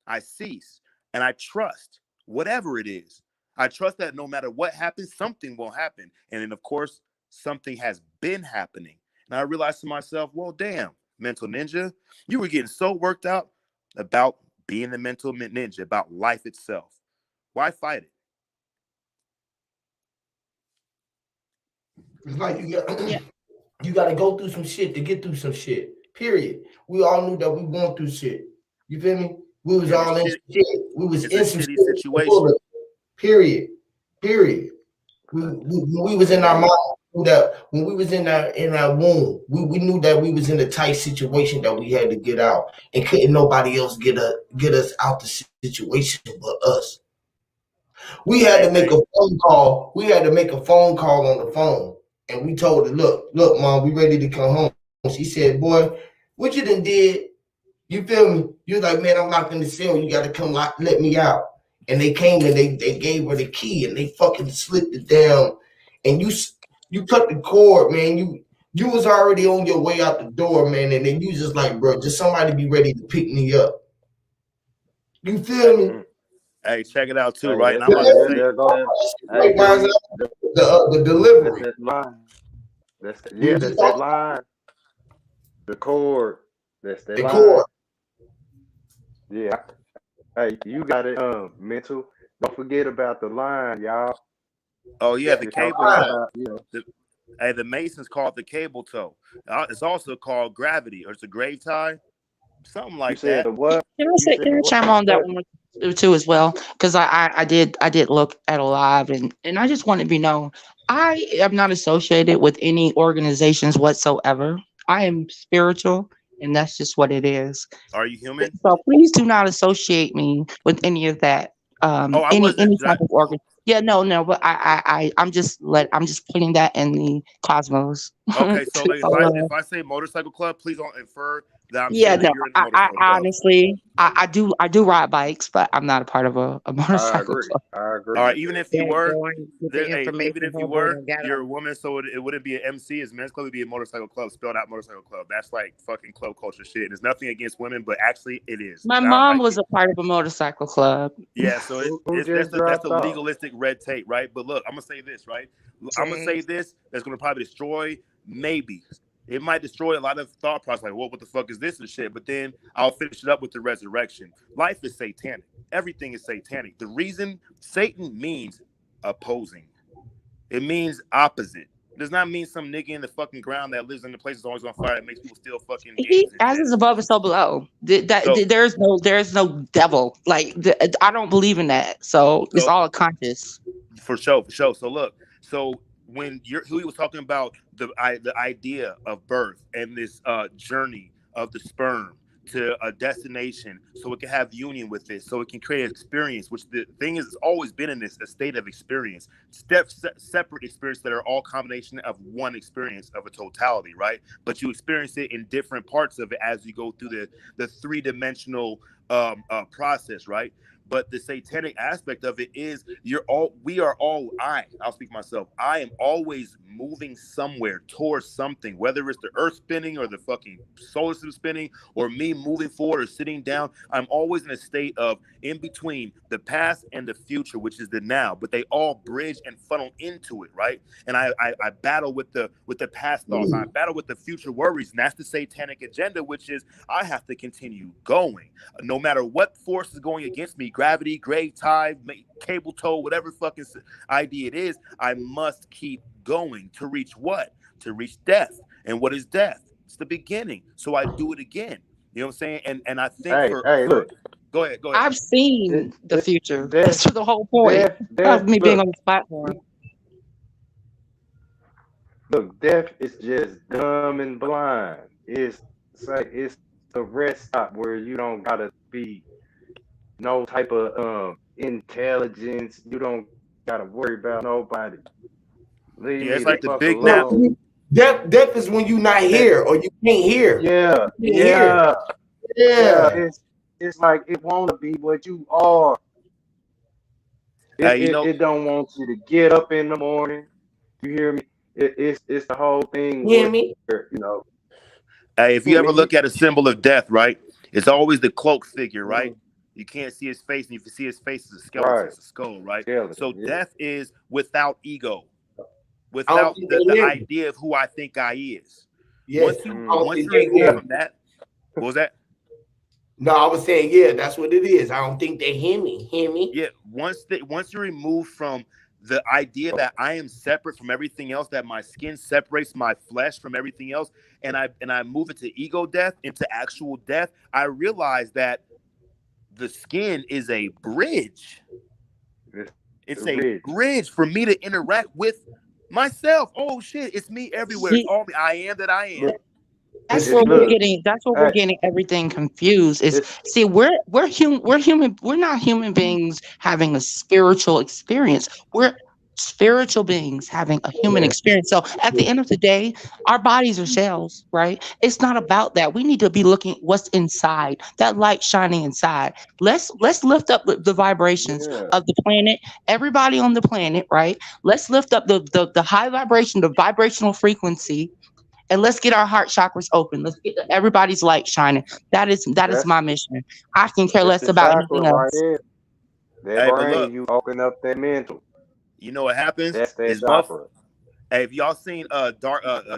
Speaker 5: I cease, and I trust whatever it is. I trust that no matter what happens, something will happen. And then, of course, something has been happening. And I realized to myself, well, damn, mental ninja, you were getting so worked out about being the mental ninja, about life itself. Why fight it?
Speaker 4: It's like
Speaker 3: Yeah.
Speaker 4: you got to go through some shit to get through some shit. Period. We all knew that we going through shit. You feel me? We was
Speaker 5: And
Speaker 4: all in shit. We was
Speaker 5: it's a
Speaker 4: in some shit.
Speaker 5: shitty situation.
Speaker 4: Period. Period. When we was in our
Speaker 2: Hey,
Speaker 4: mind, we knew that when we was in our womb, we knew that we was in a tight situation that we had to get out, and couldn't nobody else get us out the situation but us. We had to make
Speaker 5: Hey,
Speaker 4: a phone call. We had to make a phone call on the phone, and we told her, "Look, mom, we ready to come home." She said, "Boy, what you done did? You feel me? You was like, man, I'm locked in the cell. You got to come let me out." And they came and they gave her the key and they fucking slipped it down. And you cut the cord, man. You was already on your way out the door, man. And then you just like, bro, just somebody be ready to pick me up. You feel me?
Speaker 2: mm,
Speaker 5: hey, check it out too,
Speaker 2: hey,
Speaker 5: right? And I'm about to say,
Speaker 2: there go that. Hey,
Speaker 4: Like,
Speaker 2: dude,
Speaker 4: the
Speaker 2: that's
Speaker 4: delivery.
Speaker 2: that line.
Speaker 4: We was
Speaker 2: That's
Speaker 4: just
Speaker 2: that
Speaker 4: talking
Speaker 2: line. The chord. That's that
Speaker 4: the
Speaker 2: line.
Speaker 4: cord.
Speaker 2: Yeah. Hey, you got it. Mental. Don't forget about the line, y'all.
Speaker 5: oh yeah, the
Speaker 2: If y'all
Speaker 5: cable
Speaker 2: think
Speaker 5: toe.
Speaker 2: about,
Speaker 5: The, hey, the Masons call it the cable toe. It's also called gravity, or it's a grave tie, something
Speaker 2: you
Speaker 5: like
Speaker 2: said
Speaker 5: that.
Speaker 2: the what? You said
Speaker 6: Can I
Speaker 2: what?
Speaker 6: chime on that one too as well? Because I did look at a live, and I just want to be known. I am not associated with any organizations whatsoever. I am spiritual, and that's just what it is.
Speaker 5: Are you human?
Speaker 6: So please do not associate me with any of that.
Speaker 5: Oh, I wasn't.
Speaker 6: Any type of organ. Yeah, no, but I'm just putting that in the cosmos.
Speaker 5: Okay, so like
Speaker 6: So,
Speaker 5: if I say motorcycle club, please don't infer that I'm
Speaker 6: yeah,
Speaker 5: saying that
Speaker 6: no,
Speaker 5: you're in the
Speaker 6: I
Speaker 5: motorcycle club.
Speaker 6: honestly, I do ride bikes, but I'm not a part of a
Speaker 2: I
Speaker 6: motorcycle
Speaker 2: agree.
Speaker 6: club.
Speaker 2: I agree
Speaker 5: All right,
Speaker 2: with
Speaker 5: even
Speaker 2: that.
Speaker 5: if you were,
Speaker 3: Go on, get the
Speaker 5: even
Speaker 3: information.
Speaker 5: if you
Speaker 3: Homeboy
Speaker 5: were,
Speaker 3: done got
Speaker 5: you're a
Speaker 3: on.
Speaker 5: woman, so it wouldn't be an MC. It's men's club, it'd be a motorcycle club, spelled out motorcycle club. That's like fucking club culture shit. There's nothing against women, but actually it is.
Speaker 6: My
Speaker 5: And I don't
Speaker 6: mom
Speaker 5: like
Speaker 6: was
Speaker 5: it.
Speaker 6: a part of a motorcycle club.
Speaker 5: Yeah, so
Speaker 2: Who
Speaker 5: it's
Speaker 2: just
Speaker 5: that's
Speaker 2: dropped
Speaker 5: the
Speaker 2: off?
Speaker 5: legalistic red tape, right? But look, I'm gonna say this, right? I'm gonna say
Speaker 3: James.
Speaker 5: this that's gonna probably destroy, maybe it might destroy a lot of thought process, like, well, what the fuck is this and shit? But then I'll finish it up with the resurrection. Life is satanic. Everything is satanic. The reason Satan means opposing, it means opposite. does not mean some nigga in the fucking ground that lives in the place is always on fire that makes people steal fucking
Speaker 6: He,
Speaker 5: games and
Speaker 6: as
Speaker 5: shit.
Speaker 6: is above is so below.
Speaker 5: So,
Speaker 6: There's no devil. Like I don't believe in that. So it's
Speaker 5: so
Speaker 6: all conscious.
Speaker 5: for sure. So look, so when he was talking about the idea of birth and this journey of the sperm to a destination, so it can have union with it, so it can create an experience. Which the thing is, it's always been in this a state of experience, separate experience that are all combination of one experience of a totality, right? But you experience it in different parts of it as you go through the three-dimensional process, right? But the satanic aspect of it is I'll speak for myself. I am always moving somewhere towards something, whether it's the earth spinning or the fucking solar system spinning or me moving forward or sitting down. I'm always in a state of in between the past and the future, which is the now, but they all bridge and funnel into it, right? And I battle with the past thoughts. I battle with the future worries, and that's the satanic agenda, which is I have to continue going. No matter what force is going against me, gravity, grave tide, cable tow, whatever fucking idea it is, I must keep going to reach what? To reach death. And what is death? It's the beginning. So I do it again. You know what I'm saying? And I think
Speaker 2: look.
Speaker 5: Go ahead.
Speaker 6: I've seen the future.
Speaker 2: Death-
Speaker 6: That's the whole point of me being on this platform.
Speaker 2: Look, death is just dumb and blind. It's like it's the rest stop where you don't gotta be no type of intelligence. You don't gotta worry about nobody. Leave
Speaker 5: Yeah, it's
Speaker 2: me
Speaker 5: like the
Speaker 2: fuck
Speaker 5: big
Speaker 2: alone.
Speaker 7: Death is when you not here or you can't hear.
Speaker 2: Yeah. It's like it wanna be what you are. It don't want you to get up in the morning. You hear me? It's the whole thing.
Speaker 7: You hear me?
Speaker 2: Where, you know.
Speaker 5: Hey, if you ever look at a symbol of death, right? It's always the cloak figure, right? You can't see his face, and you can see his face as a skeleton,
Speaker 2: Right.
Speaker 5: it's a skull, right?
Speaker 2: Skeleton,
Speaker 5: So
Speaker 2: yeah.
Speaker 5: death is without ego, without the idea of who I think I is.
Speaker 7: Yes.
Speaker 5: Once you remove from that, what was that?
Speaker 7: No, I was saying, yeah, that's what it is. I don't think they hear me. Hear me?
Speaker 5: Yeah, once you remove from the idea that I am separate from everything else, that my skin separates my flesh from everything else, and I move into ego death, into actual death, I realize that the skin is a bridge. It's a bridge for me to interact with myself. Oh shit, it's me everywhere. It's all me. I am that I am.
Speaker 6: That's where we're getting everything confused. We're human. We're not human beings having a spiritual experience. We're spiritual beings having a human experience. So at the end of the day, our bodies are shells, right? It's not about that. We need to be looking what's inside, that light shining inside. Let's lift up the vibrations of the planet, everybody on the planet, right? Let's lift up the high vibration, the vibrational frequency. And let's get our heart chakras open. Let's get everybody's light shining. That is my mission. I can care less about anything else.
Speaker 2: That brain, you open up that mental.
Speaker 5: You know what happens?
Speaker 2: That's that chakra.
Speaker 5: Hey, have y'all seen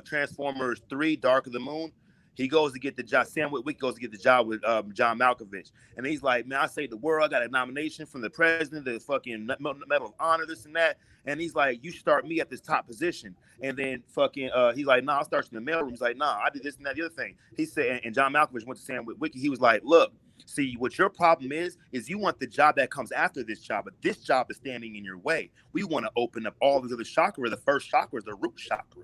Speaker 5: Transformers 3, Dark of the Moon? He goes to get the job. Sam Witwicky goes to get the job with John Malkovich. And he's like, man, I saved the world. I got a nomination from the president, the fucking Medal of Honor, this and that. And he's like, you start me at this top position. And then fucking, he's like, nah, I'll start you in the mailroom. He's like, nah, I did this and that, the other thing. He said, and John Malkovich went to Sam Witwicky. He was like, look, see, what your problem is you want the job that comes after this job, but this job is standing in your way. We want to open up all these other chakras. The first chakra is the root chakra.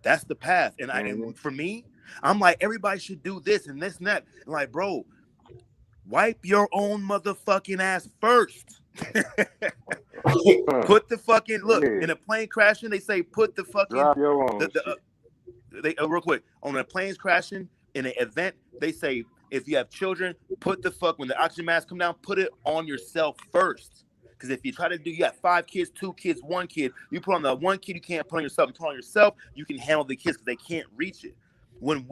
Speaker 5: That's the path. And for me, I'm like, everybody should do this and this and that. And like, bro, wipe your own motherfucking ass first. Put the fucking in a plane crashing. They say put the fucking real quick on a planes crashing in an event. They say if you have children, put the when the oxygen mask come down, put it on yourself first. Because if you try to you got 5 kids, 2 kids, 1 kid, you put on the 1 kid, you can't put on yourself. You put on yourself, you can handle the kids because they can't reach it. When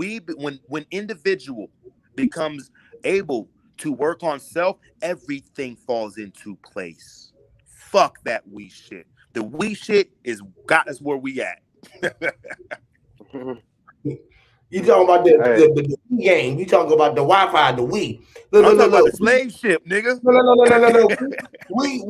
Speaker 5: individual becomes able to work on self, everything falls into place. Fuck that we shit. The we shit is got us where we at.
Speaker 7: You talking about
Speaker 2: Hey,
Speaker 7: the Wii game. You talking about the Wi-Fi, the Wii.
Speaker 5: I'm
Speaker 7: Look,
Speaker 5: talking about the
Speaker 7: look.
Speaker 5: slave ship, nigga.
Speaker 7: No. We,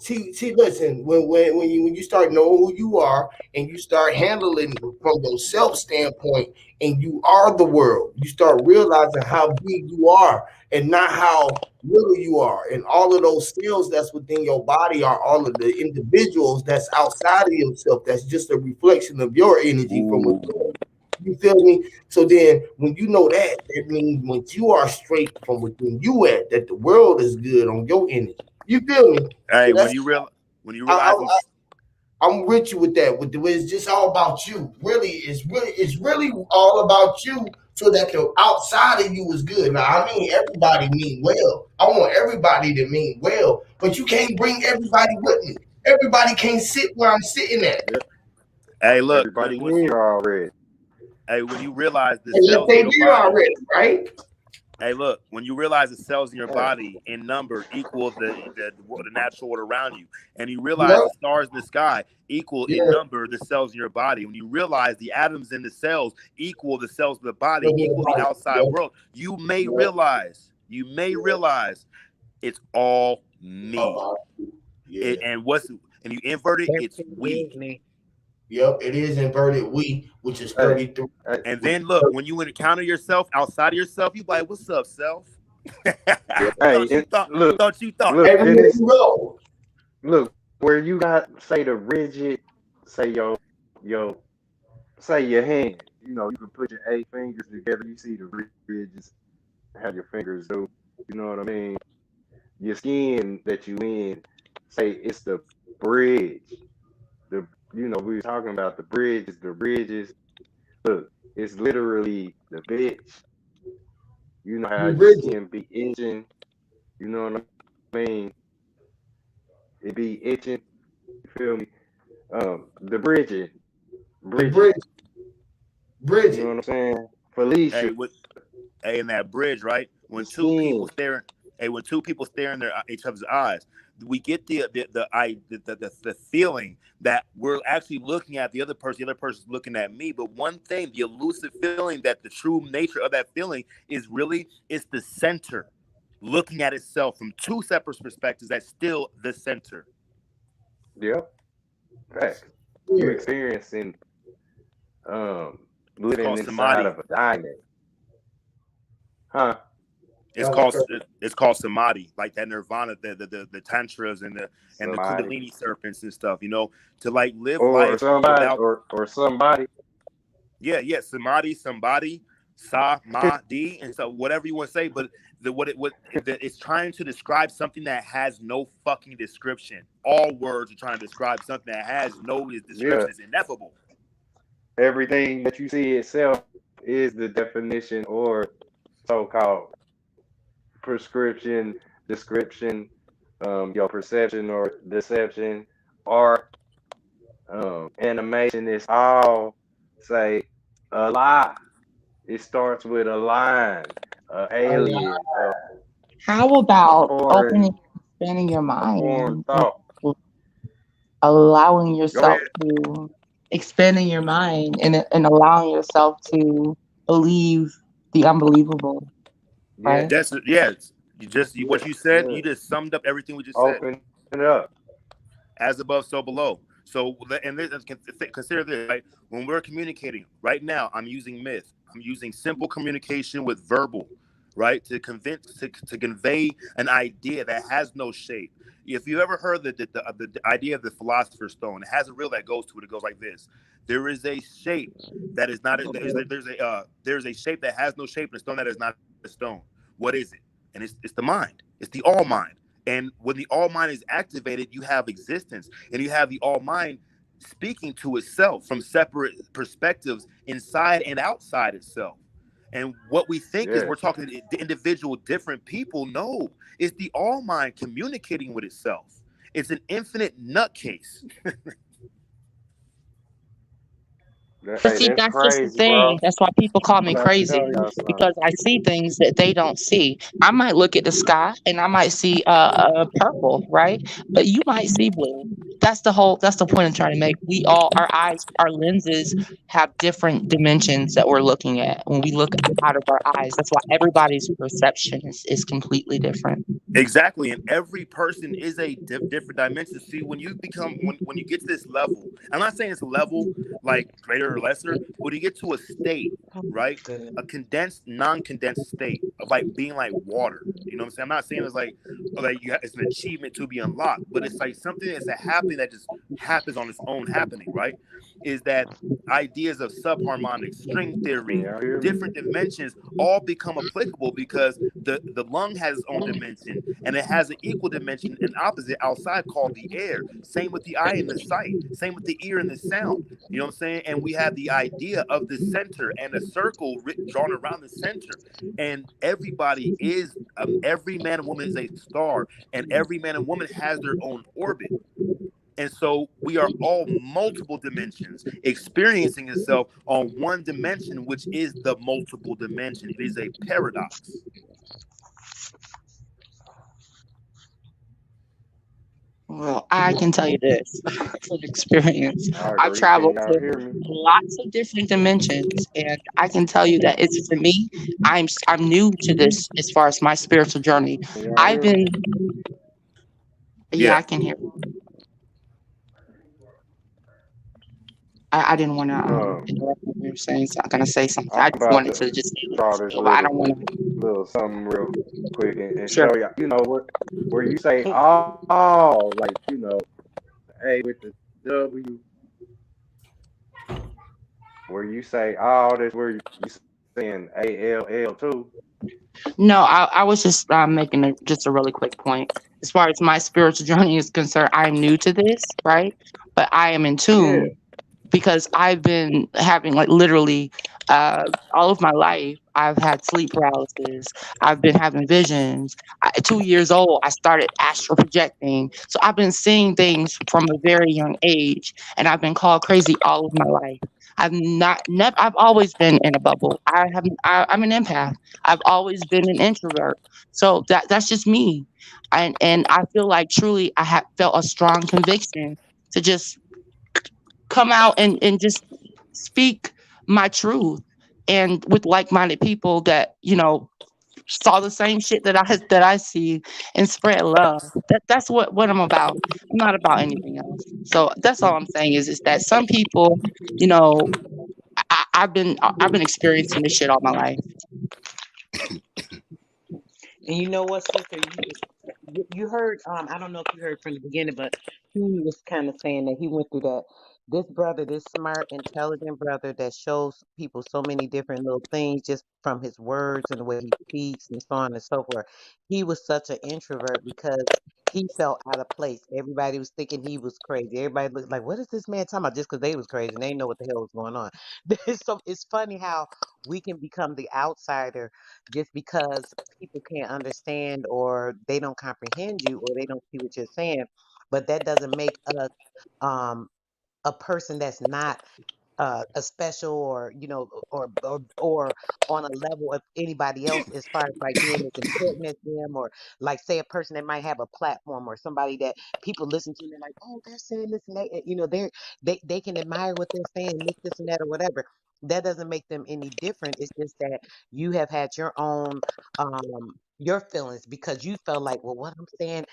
Speaker 7: see, listen, when you start knowing who you are and you start handling from your self standpoint and you are the world, you start realizing how big you are and not how little you are. And all of those cells that's within your body are all of the individuals that's outside of yourself. That's just a reflection of your energy from
Speaker 5: Ooh.
Speaker 7: within. You feel me? So then when you know that, that means once you are straight from within you at, that the world is good on your energy. You feel me?
Speaker 5: Hey,
Speaker 7: So
Speaker 5: when
Speaker 7: that's
Speaker 5: you realize
Speaker 7: I, I'm with you with that. With the way it's just all about you. It's really all about you. So that the outside of you is good. Now I mean everybody mean well. I want everybody to mean well, but you can't bring everybody with me. Everybody can't sit where I'm sitting at.
Speaker 5: hey, look,
Speaker 2: everybody here already.
Speaker 5: when you realize the
Speaker 7: And if
Speaker 5: cells in
Speaker 7: they
Speaker 5: your
Speaker 7: there
Speaker 5: body,
Speaker 7: already, right?
Speaker 5: hey, look, when you realize the cells in your
Speaker 2: Hey,
Speaker 5: body in number equal the natural world around you, and you realize
Speaker 7: Yep.
Speaker 5: the stars in the sky equal in
Speaker 7: Yeah.
Speaker 5: number the cells in your body, when you realize the atoms in the cells equal the cells of the body, equal the outside
Speaker 7: Yep.
Speaker 5: world, you may
Speaker 7: Yep.
Speaker 5: realize it's all
Speaker 7: Oh,
Speaker 5: me.
Speaker 7: yeah.
Speaker 5: And you invert it, it's
Speaker 3: Everything
Speaker 5: we.
Speaker 3: is me.
Speaker 7: Yep. It is inverted we, which is
Speaker 2: hey,
Speaker 7: 33.
Speaker 2: hey,
Speaker 5: And then look, when you encounter yourself outside of yourself, you like, "What's up, self?"
Speaker 2: hey, look,
Speaker 5: thought you thought.
Speaker 2: look,
Speaker 7: Everywhere
Speaker 2: Dennis,
Speaker 7: you go.
Speaker 2: look, where you got, say, the rigid, say, your, say, your hand. You know, you can put your 8 fingers together. You see the ridges, how your fingers do. You know what I mean? Your skin that you in, say, it's the bridge. We were talking about the bridges. Look, it's literally the bitch. You know how
Speaker 7: You
Speaker 2: your
Speaker 7: rigid.
Speaker 2: skin be itching. You know what I mean? It be itching. You feel me? The
Speaker 7: The
Speaker 2: Bridget.
Speaker 7: bridge.
Speaker 2: You know
Speaker 7: Bridget.
Speaker 2: what I'm saying? Felicia,
Speaker 5: In that bridge, right?
Speaker 2: the
Speaker 5: When two people
Speaker 2: skin.
Speaker 5: stare, when two people stare in each other's eyes, we get the feeling that we're actually looking at the other person's looking at me. But one thing, the elusive feeling, that the true nature of that feeling is really, it's the center looking at itself from two separate perspectives. That's still the center.
Speaker 2: Yep, facts. You
Speaker 7: Here.
Speaker 2: experiencing
Speaker 5: It's
Speaker 2: living
Speaker 5: called
Speaker 2: inside
Speaker 5: samadhi.
Speaker 2: of a diamond, huh?
Speaker 5: It's called samadhi, like that nirvana, the tantras and the
Speaker 2: Somebody
Speaker 5: kundalini serpents and stuff. To like live
Speaker 2: or
Speaker 5: life
Speaker 2: somebody
Speaker 5: without.
Speaker 2: or somebody.
Speaker 5: Yeah, samadhi, somebody, sa-ma-di, and so whatever you want to say, but it's trying to describe something that has no fucking description. All words are trying to describe something that has no
Speaker 2: Yeah,
Speaker 5: description. It's ineffable.
Speaker 2: everything that you see itself is the definition or so-called prescription, description, your perception or deception, art, animation. It's all say a lie. It starts with a line, alien,
Speaker 6: How about
Speaker 2: foreign,
Speaker 6: opening, expanding your
Speaker 2: a foreign
Speaker 6: mind,
Speaker 2: thought.
Speaker 6: allowing
Speaker 2: Go ahead.
Speaker 6: yourself to expanding your mind and allowing yourself to believe the unbelievable,
Speaker 2: Yeah,
Speaker 6: right?
Speaker 5: What you said.
Speaker 2: yeah.
Speaker 5: You just summed up everything we just said.
Speaker 2: Open it up.
Speaker 5: As above, so below. So, and consider this, right? When we're communicating right now, I'm using myth. I'm using simple communication with verbal, right? To convey an idea that has no shape. If you ever heard the idea of the philosopher's stone, it has a reel that goes to it. It goes like this: there is a shape that is not. There's a shape that has no shape, and a stone that is not a stone. What is it? And it's the mind. It's the all mind. And when the all mind is activated, you have existence, and you have the all mind speaking to itself from separate perspectives inside and outside itself. And what we think is
Speaker 2: Yeah.
Speaker 5: we're talking to individual different people. No, it's the all mind communicating with itself. It's an infinite nutcase.
Speaker 6: But see,
Speaker 2: That's
Speaker 6: that's just the
Speaker 2: crazy, bro.
Speaker 6: thing. That's why people call me
Speaker 2: I'm about to
Speaker 6: crazy,
Speaker 2: tell y'all something.
Speaker 6: because I see things that they don't see. I might look at the sky and I might see purple, right? But you might see blue. that's the point I'm trying to make. We all, our lenses have different dimensions that we're looking at when we look out of our eyes. That's why everybody's perception is completely different.
Speaker 5: Exactly, and every person is a different dimension. See, when you get to this level, I'm not saying it's a level like greater or lesser, but when you get to a state, right, a condensed, non-condensed state of like being like water. You know what I'm saying? I'm not saying it's like it's an achievement to be unlocked, but it's like something that's happening that just happens on its own happening, right? Is that ideas of subharmonic, string theory, different dimensions all become applicable because the lung has its own dimension and it has an equal dimension and opposite outside called the air. Same with the eye and the sight. Same with the ear and the sound. You know what I'm saying? And we have the idea of the center and a circle drawn around the center. And everybody is, every man and woman is a star, and every man and woman has their own orbit. And so we are all multiple dimensions experiencing itself on one dimension, which is the multiple dimension. It is a paradox.
Speaker 6: Well, I can tell you this from experience.
Speaker 2: I
Speaker 6: I've
Speaker 2: agree.
Speaker 6: traveled
Speaker 2: Can y'all
Speaker 6: to
Speaker 2: hear me?
Speaker 6: lots of different dimensions, and I can tell you that it's for me. I'm new to this as far as my spiritual journey.
Speaker 2: Can y'all
Speaker 6: I've
Speaker 2: hear me?
Speaker 6: been, yeah,
Speaker 5: Yeah.
Speaker 6: I can hear. I didn't want to interrupt what you were saying, so I'm gonna say something. I
Speaker 2: I'm
Speaker 6: just
Speaker 2: about
Speaker 6: wanted
Speaker 2: to
Speaker 6: to just say
Speaker 2: draw
Speaker 6: this,
Speaker 2: this
Speaker 6: but I don't want to.
Speaker 2: little something real quick and
Speaker 6: Sure.
Speaker 2: show y'all, you know, where you say oh, like, you know, A with the W, where you say oh, that's where you saying ALL too.
Speaker 6: No, I was just making just a really quick point. As far as my spiritual journey is concerned, I'm new to this, right? But I am in
Speaker 2: Yeah.
Speaker 6: tune because I've been having like literally all of my life. I've had sleep paralysis. I've been having visions. At 2 years old, I started astral projecting. So I've been seeing things from a very young age, and I've been called crazy all of my life. I've always been in a bubble. I'm an empath. I've always been an introvert. So that's just me. And I feel like truly I have felt a strong conviction to just come out and just speak my truth, and with like-minded people that saw the same shit that I see, and spread love. That's what I'm about. I'm not about anything else. So that's all I'm saying is that some people, you know, I've been experiencing this shit all my life.
Speaker 3: And you know what, sister? You heard, I don't know if you heard from the beginning, but he was kind of saying that he went through that. This brother, this smart, intelligent brother that shows people so many different little things just from his words and the way he speaks and so on and so forth. He was such an introvert because he felt out of place. Everybody was thinking he was crazy. Everybody looked like, what is this man talking about? Just because they was crazy and they didn't know what the hell was going on. So it's funny how we can become the outsider just because people can't understand or they don't comprehend you or they don't see what you're saying. But that doesn't make us um, a person that's not a special or or on a level of anybody else as far as like being as important as them, or like say a person that might have a platform or somebody that people listen to and they're like, oh, they're saying this and that, they can admire what they're saying, this and that or whatever. That doesn't make them any different. It's just that you have had your own your feelings because you felt like, well, what I'm saying,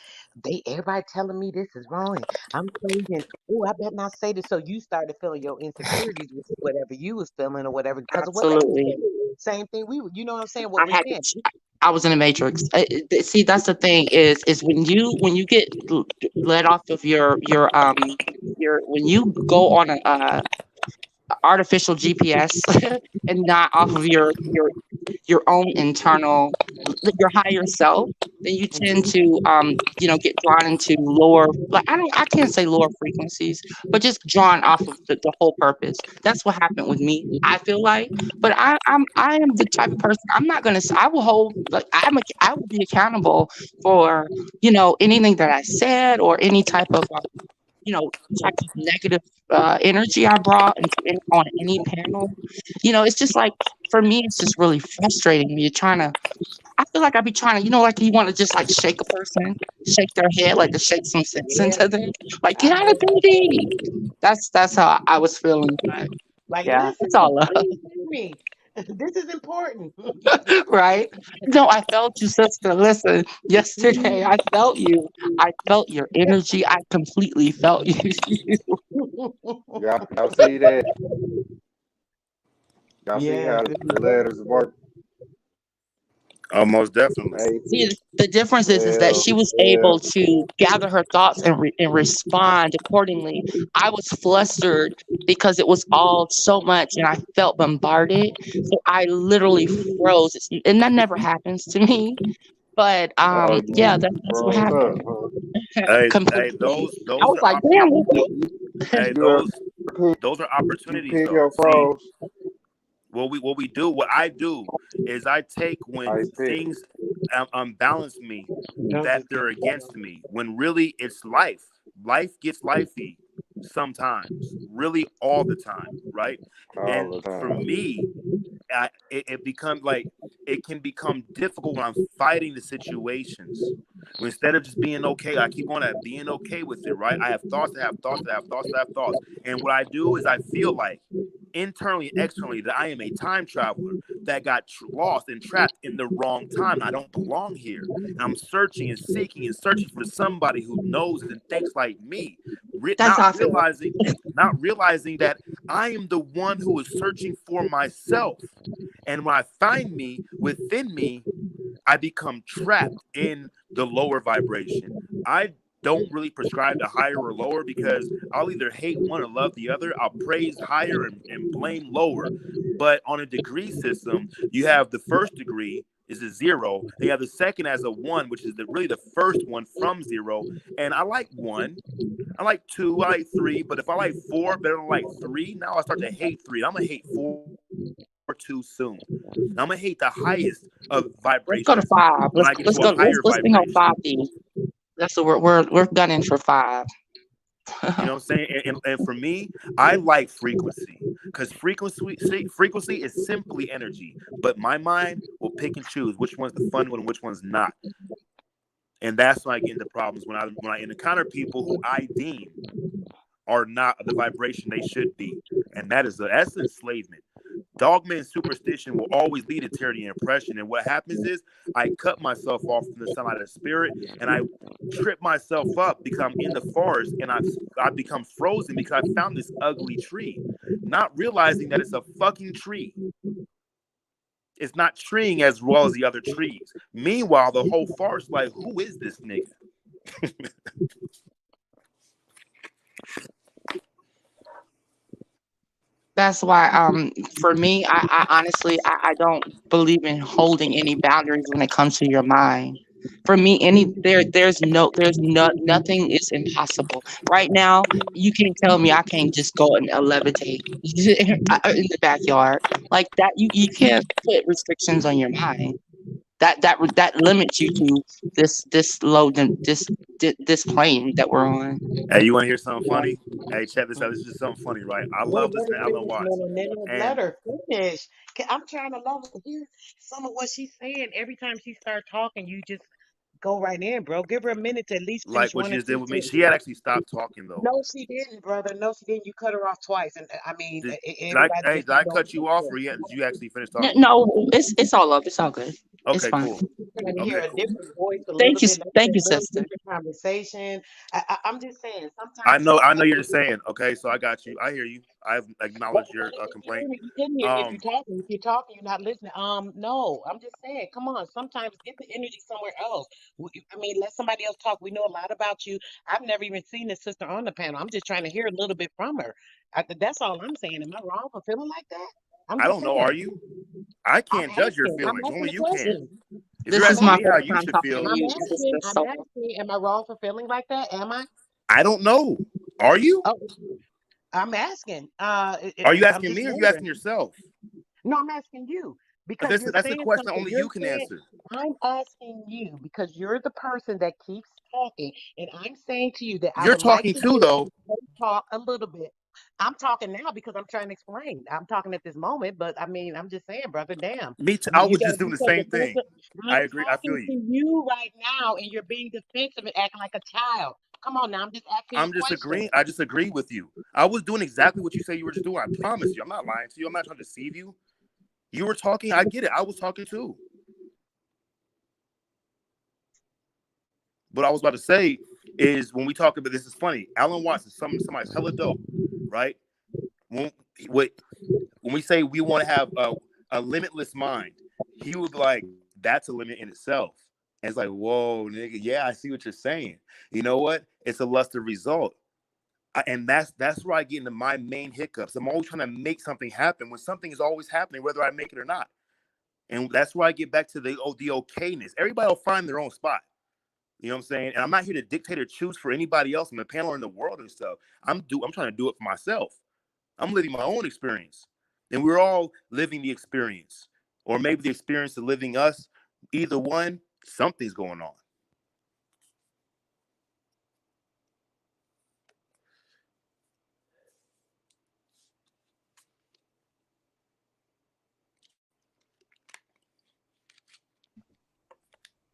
Speaker 3: everybody telling me this is wrong and I'm crazy and oh, I better not say this. So you started feeling your insecurities with whatever you was feeling or whatever because of what they were
Speaker 6: Absolutely.
Speaker 3: saying. Same thing you know what I'm saying? What
Speaker 6: I
Speaker 3: we're
Speaker 6: had to.
Speaker 3: saying.
Speaker 6: I was in a matrix. See, that's the thing is when you get let off of your when you go on a artificial GPS and not off of your own internal, your higher self, then you tend
Speaker 3: Mhm.
Speaker 6: to get drawn into lower, like I can't say lower frequencies, but just drawn off of the whole purpose. That's what happened with me, I feel like. But I am the type of person, I'm not gonna I will hold, like I will be accountable for anything that I said or any type of type of negative energy I brought on any panel. It's just like, for me, it's just really frustrating. You're trying to I feel like I be trying to, like you want to just like shake a person, shake their head, like to shake some sense
Speaker 3: Yeah,
Speaker 6: into them. Like, get
Speaker 3: I
Speaker 6: out of
Speaker 3: heard that.
Speaker 6: 3D. That's how I was feeling. But
Speaker 3: Like,
Speaker 6: yeah,
Speaker 3: listen,
Speaker 6: it's all love.
Speaker 3: please hear me. This is important.
Speaker 6: Right? No, I felt you, sister. Listen, yesterday I felt you. I felt your energy. I completely felt you.
Speaker 2: Y'all see that? Y'all see
Speaker 3: Yes,
Speaker 2: how
Speaker 3: this is
Speaker 2: the letters work?
Speaker 5: Almost definitely.
Speaker 6: See,
Speaker 2: AP,
Speaker 6: the difference is that
Speaker 2: L,
Speaker 6: she was able
Speaker 2: L.
Speaker 6: to gather her thoughts and respond accordingly. I was flustered because it was all so much and I felt bombarded. So I literally froze. And that never happens to me. But
Speaker 2: Oh,
Speaker 6: yeah,
Speaker 2: you
Speaker 6: that's what
Speaker 2: froze
Speaker 6: happened.
Speaker 2: up, huh?
Speaker 5: Hey,
Speaker 6: Completely. I
Speaker 5: those
Speaker 6: was
Speaker 5: are
Speaker 6: like, damn,
Speaker 5: hey,
Speaker 2: You
Speaker 5: those are
Speaker 2: you
Speaker 5: opportunities
Speaker 2: pin
Speaker 5: though.
Speaker 2: your
Speaker 5: See,
Speaker 2: froze.
Speaker 5: what I do is I take when
Speaker 2: I pick.
Speaker 5: things unbalance me
Speaker 3: don't
Speaker 5: that
Speaker 3: just
Speaker 5: they're against me, when really it's life. Life gets lifey sometimes, really all the time, right?
Speaker 2: All
Speaker 5: And
Speaker 2: the
Speaker 5: for
Speaker 2: time.
Speaker 5: me, it becomes like it can become difficult when I'm fighting the situations. When instead of just being okay, I keep on at being okay with it, right? I have thoughts that have thoughts that have thoughts that have thoughts. And what I do is I feel like internally, externally, that I am a time traveler that got lost and trapped in the wrong time. I don't belong here. And I'm searching and seeking and searching for somebody who knows and thinks like me,
Speaker 6: that's how I feel.
Speaker 5: not realizing that I am the one who is searching for myself. And when I find me within me, I become trapped in the lower vibration. I don't really prescribe to higher or lower because I'll either hate one or love the other. I'll praise higher and blame lower. But on a degree system, you have the first degree is a 0. Then you have the second as a 1, which is really the first one from 0. And I like 1. I like 2. I like 3. But if I like 4 better than like 3, now I start to hate 3. I'm going to hate 4 too soon. Now I'm going to hate the highest of
Speaker 6: Let's go to
Speaker 5: vibrations
Speaker 6: 5.
Speaker 5: when I get
Speaker 6: Let's
Speaker 5: to a
Speaker 6: go.
Speaker 5: higher
Speaker 6: Let's think on
Speaker 5: vibration.
Speaker 6: 5D. That's what we're gunning for 5.
Speaker 5: You know what I'm saying? And for me, I like frequency because frequency is simply energy. But my mind will pick and choose which one's the fun one and which one's not. And that's when I get into problems when I encounter people who I deem are not the vibration they should be, and that's enslavement. Dogma and superstition will always lead to tyranny and oppression. And what happens is I cut myself off from the sunlight of spirit and I trip myself up because I'm in the forest and I've become frozen because I found this ugly tree, not realizing that it's a fucking tree. It's not treeing as well as the other trees. Meanwhile, the whole forest like, who is this nigga?
Speaker 6: That's why, for me, I honestly, I don't believe in holding any boundaries when it comes to your mind. For me, nothing is impossible. Right now, you can't tell me I can't just go and levitate in the backyard like that. You can't put restrictions on your mind. That limits you to this low this plane that we're on.
Speaker 5: Hey, you want to hear something funny? Hey, check this out. This is something funny, right? I love
Speaker 3: What
Speaker 5: listening
Speaker 3: is
Speaker 5: to Alan
Speaker 3: this?
Speaker 5: Watts.
Speaker 3: No, no, no, no,
Speaker 5: And
Speaker 3: let her finish. I'm trying to love hear some of what she's saying. Every time she starts talking, you just go right in, bro. Give her a minute to at least
Speaker 5: like
Speaker 3: finish
Speaker 5: what
Speaker 3: one
Speaker 5: she
Speaker 3: or
Speaker 5: just did
Speaker 3: two
Speaker 5: with me, she
Speaker 3: sentences.
Speaker 5: had actually stopped talking though.
Speaker 3: No, she didn't, brother. No, she didn't. You cut her off twice, and I mean, everybody
Speaker 5: Did
Speaker 3: just keep
Speaker 5: I
Speaker 3: going.
Speaker 5: cut you off or did you actually finish talking?
Speaker 6: No, it's all up. It's all good. It's
Speaker 5: Okay,
Speaker 6: fine.
Speaker 5: cool.
Speaker 3: Trying to hear
Speaker 5: Okay,
Speaker 3: a
Speaker 5: cool.
Speaker 3: different voice a little bit. Let's
Speaker 6: Thank
Speaker 3: have
Speaker 6: you,
Speaker 3: a little
Speaker 6: sister.
Speaker 3: different conversation. I'm just saying, sometimes
Speaker 5: I know you're just saying. Okay, so I got you. I hear you. I've acknowledged your
Speaker 3: if you
Speaker 5: complaint.
Speaker 3: hear me, you couldn't hear me if you're
Speaker 5: Um,
Speaker 3: talking. If you're talking, you're not listening. No, I'm just saying, come on. Sometimes get the energy somewhere else. I mean, let somebody else talk. We know a lot about you. I've never even seen this sister on the panel. I'm just trying to hear a little bit from her. That's all I'm saying. Am I wrong for feeling like that? I'm
Speaker 5: I
Speaker 3: just
Speaker 5: don't know.
Speaker 3: saying.
Speaker 5: Are you? I
Speaker 3: I'm
Speaker 5: can't judge your
Speaker 3: asking. I'm
Speaker 5: feelings.
Speaker 3: asking
Speaker 5: Only
Speaker 3: a
Speaker 5: you can.
Speaker 3: question.
Speaker 5: If you're
Speaker 6: This
Speaker 3: I'm
Speaker 6: is
Speaker 5: asking
Speaker 6: my
Speaker 5: me how
Speaker 6: first
Speaker 3: asking.
Speaker 5: you
Speaker 6: time
Speaker 5: should
Speaker 6: talking
Speaker 5: feel,
Speaker 6: to you, sister.
Speaker 3: I'm
Speaker 6: So
Speaker 3: asking. Am I wrong for feeling like that? Am I?
Speaker 5: I don't know. Are you?
Speaker 3: Oh, I'm asking.
Speaker 5: Are you
Speaker 3: I'm
Speaker 5: asking
Speaker 3: just
Speaker 5: me or are you asking
Speaker 3: wondering.
Speaker 5: yourself?
Speaker 3: No, I'm asking you
Speaker 5: But
Speaker 3: because you're
Speaker 5: that's a
Speaker 3: saying
Speaker 5: question
Speaker 3: something.
Speaker 5: only
Speaker 3: You're
Speaker 5: you can
Speaker 3: saying,
Speaker 5: answer.
Speaker 3: I'm asking you because you're the person that keeps talking. And I'm saying to you that I
Speaker 5: You're
Speaker 3: would like
Speaker 5: talking
Speaker 3: to
Speaker 5: too,
Speaker 3: hear
Speaker 5: though.
Speaker 3: her talk a little bit. I'm talking now because I'm trying to explain. I'm talking at this moment, but I mean, I'm just saying, brother, damn.
Speaker 5: Me too. I was
Speaker 3: Got
Speaker 5: just doing
Speaker 3: you
Speaker 5: the
Speaker 3: so
Speaker 5: same thing.
Speaker 3: defensive.
Speaker 5: I
Speaker 3: I'm
Speaker 5: agree. I feel
Speaker 3: talking to
Speaker 5: you.
Speaker 3: you right now, and you're being defensive and acting like a child. Come on now, I'm just asking you
Speaker 5: I'm
Speaker 3: a
Speaker 5: just
Speaker 3: question.
Speaker 5: agreeing. I just agree with you. I was doing exactly what you say you were just doing. I promise you. I'm not lying to you. I'm not trying to deceive you. You were talking. I get it. I was talking too. What I was about to say is when we talk about this is funny. Alan Watts is somebody's hella dope, right? When we say we want to have a limitless mind, he would be like, that's a limit in itself. And it's like, whoa, nigga, yeah, I see what you're saying. You know what? It's a luster result. And that's where I get into my main hiccups. I'm always trying to make something happen when something is always happening, whether I make it or not. And that's where I get back to the okayness. Everybody will find their own spot. You know what I'm saying? And I'm not here to dictate or choose for anybody else in the panel or in the world and stuff. I'm trying to do it for myself. I'm living my own experience. And we're all living the experience. Or maybe the experience of living us. Either one, something's going on.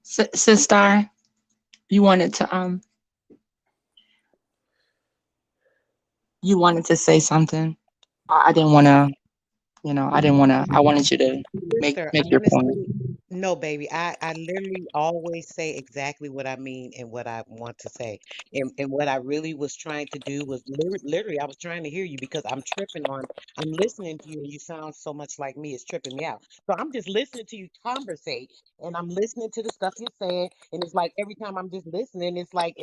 Speaker 6: Sister, you wanted to you wanted to say something. I didn't want to, I didn't want to. I wanted you to make
Speaker 3: Sister,
Speaker 6: make your point.
Speaker 3: honestly, no, baby. I literally always say exactly what I mean and what I want to say. And what I really was trying to do was literally, I was trying to hear you because I'm listening to you and you sound so much like me. It's tripping me out. So I'm just listening to you conversate and I'm listening to the stuff you're saying. And it's like every time I'm just listening, it's like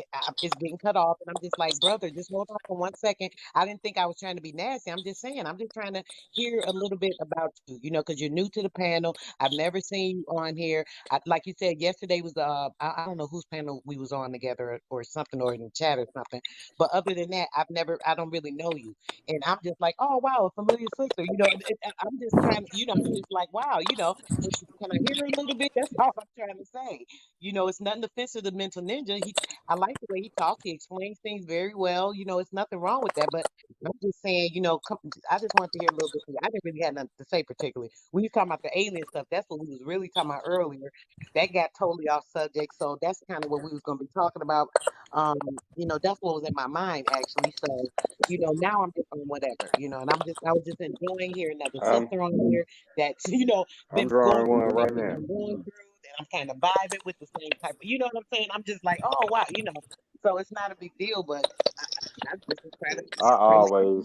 Speaker 3: it's getting cut off. And I'm just like, brother, just hold on for 1 second. I didn't think I was trying to be nasty. I'm just saying, I'm just trying to hear a little bit about you, because you're new to the panel. I've never seen you on here. Like you said, yesterday was I don't know whose panel we was on together or something, or in the chat or something. But other than that, I don't really know you, and I'm just like, oh wow, a familiar sister. I'm just trying. I'm just like, wow. Can I hear a little bit? That's all I'm trying to say. It's nothing offensive to Mental Ninja. I like the way he talks. He explains things very well. It's nothing wrong with that. But I'm just saying, I just wanted to hear a little bit from you. I didn't really have nothing to say particularly. We was talking about the alien stuff. That's what we was really talking about earlier. That got totally off subject. So that's kind of what we was going to be talking about. That's what was in my mind actually. So, now I'm just on whatever, and I was just enjoying hearing another
Speaker 2: I'm
Speaker 3: sister on here that's,
Speaker 2: I'm
Speaker 3: been going
Speaker 2: drawing one
Speaker 3: through
Speaker 2: right
Speaker 3: everything
Speaker 2: now.
Speaker 3: I'm going through. And I'm kind of vibing with the same type of, you know what I'm saying? I'm just like, oh wow, so it's not a big deal, but I just was trying to
Speaker 2: I always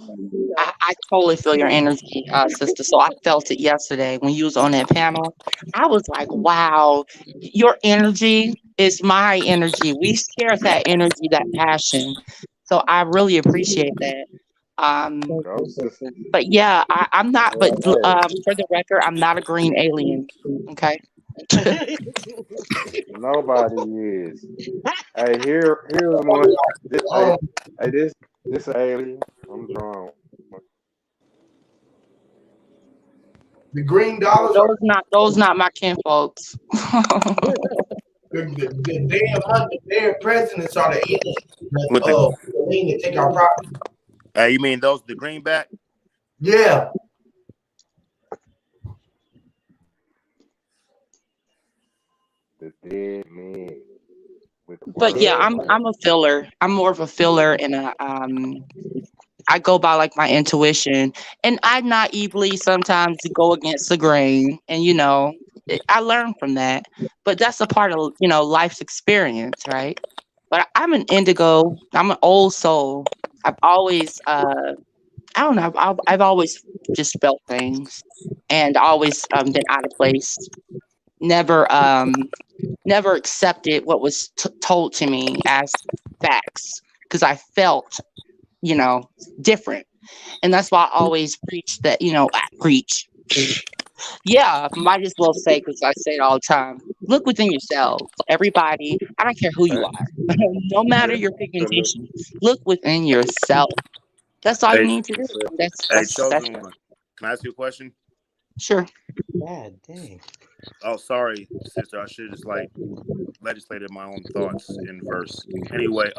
Speaker 6: I totally feel your energy, sister. So I felt it yesterday when you was on that panel. I was like, wow, your energy is my energy. We share that energy, that passion. So I really appreciate that. Um,
Speaker 2: go, sister.
Speaker 6: but yeah, I'm not. But
Speaker 2: Hey,
Speaker 6: for the record, I'm not a green alien. Okay.
Speaker 2: nobody is. Hey, here's one. Hey,
Speaker 7: Oh,
Speaker 2: hey, this alien. I'm drawing.
Speaker 7: the green dollars are
Speaker 6: Those not my kinfolks.
Speaker 7: the damn presidents are the aliens that's
Speaker 5: With the
Speaker 7: mean to take our property.
Speaker 5: you mean those the greenback?
Speaker 7: Yeah.
Speaker 2: The dead man with the
Speaker 6: But yeah,
Speaker 2: word
Speaker 7: Dead.
Speaker 2: plan.
Speaker 6: I'm a filler. I'm more of a filler and I go by like my intuition, and I naively sometimes go against the grain, and I learn from that. But that's a part of life's experience, right? But I'm an indigo. I'm an old soul. I've always I don't know. I've always just felt things, and always been out of place. Never never accepted what was told to me as facts because I felt different. And that's why I always preach that, I preach. Yeah, might as well say, because I say it all the time, look within yourself. Everybody, I don't care who you
Speaker 2: Hey,
Speaker 6: are, no matter your
Speaker 2: to look,
Speaker 6: pigmentation, look within yourself. That's all you
Speaker 5: Hey,
Speaker 6: need to do. That's
Speaker 5: hey,
Speaker 6: that's
Speaker 5: chosen one. Can I ask you a question?
Speaker 6: sure.
Speaker 3: God dang.
Speaker 5: Oh, sorry, sister. I should just like legislated my own thoughts in verse. Anyway,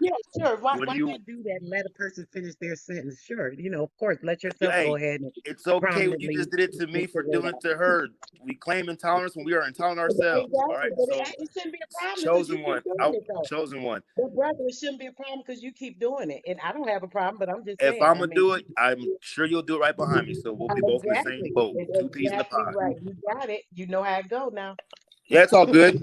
Speaker 3: Yeah, sure. Why
Speaker 5: when
Speaker 3: why
Speaker 5: you,
Speaker 3: not do that and let a person finish their sentence? Sure. Of course, let
Speaker 5: yeah,
Speaker 3: yourself go
Speaker 5: hey,
Speaker 3: ahead and
Speaker 5: it's okay when you
Speaker 3: prominently
Speaker 5: just did it to me
Speaker 3: get
Speaker 5: for
Speaker 3: the word
Speaker 5: doing it
Speaker 3: out.
Speaker 5: to her. We claim intolerance when we are intolerant ourselves. All
Speaker 3: Exactly.
Speaker 5: right,
Speaker 3: But
Speaker 5: so
Speaker 3: it shouldn't be a problem because you
Speaker 5: chosen one,
Speaker 3: keep doing it though.
Speaker 5: chosen one.
Speaker 3: But brother, it shouldn't be a problem because you keep doing it. And I don't have a problem, but I'm just
Speaker 5: If
Speaker 3: saying,
Speaker 5: I'm
Speaker 3: I
Speaker 5: gonna
Speaker 3: mean,
Speaker 5: do it, I'm sure you'll do it right behind me. So we'll be both in the same
Speaker 3: exactly.
Speaker 5: boat, two peas in the
Speaker 3: Exactly
Speaker 5: pod.
Speaker 3: right. You got it. You know how it go now.
Speaker 5: Yeah, it's all good.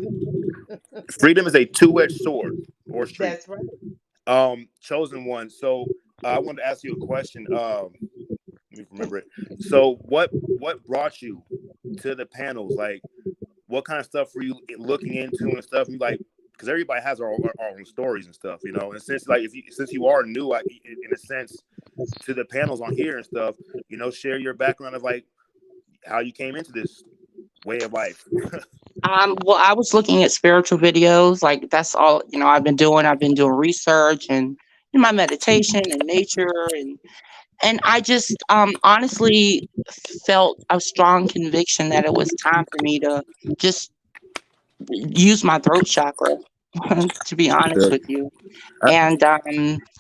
Speaker 5: Freedom is a two-edged sword or street.
Speaker 3: That's right.
Speaker 5: Chosen one. So I wanted to ask you a question. Let me remember it. So what brought you to the panels? Like, what kind of stuff were you looking into and stuff? You like, because everybody has our own stories and stuff, And since like since you are new, in a sense, to the panels on here and stuff, share your background of like how you came into this way of life.
Speaker 6: Well, I was looking at spiritual videos. Like that's all, I've been doing. I've been doing research and my meditation and nature and I just honestly felt a strong conviction that it was time for me to just use my throat chakra, to be honest
Speaker 5: Good.
Speaker 6: with you. And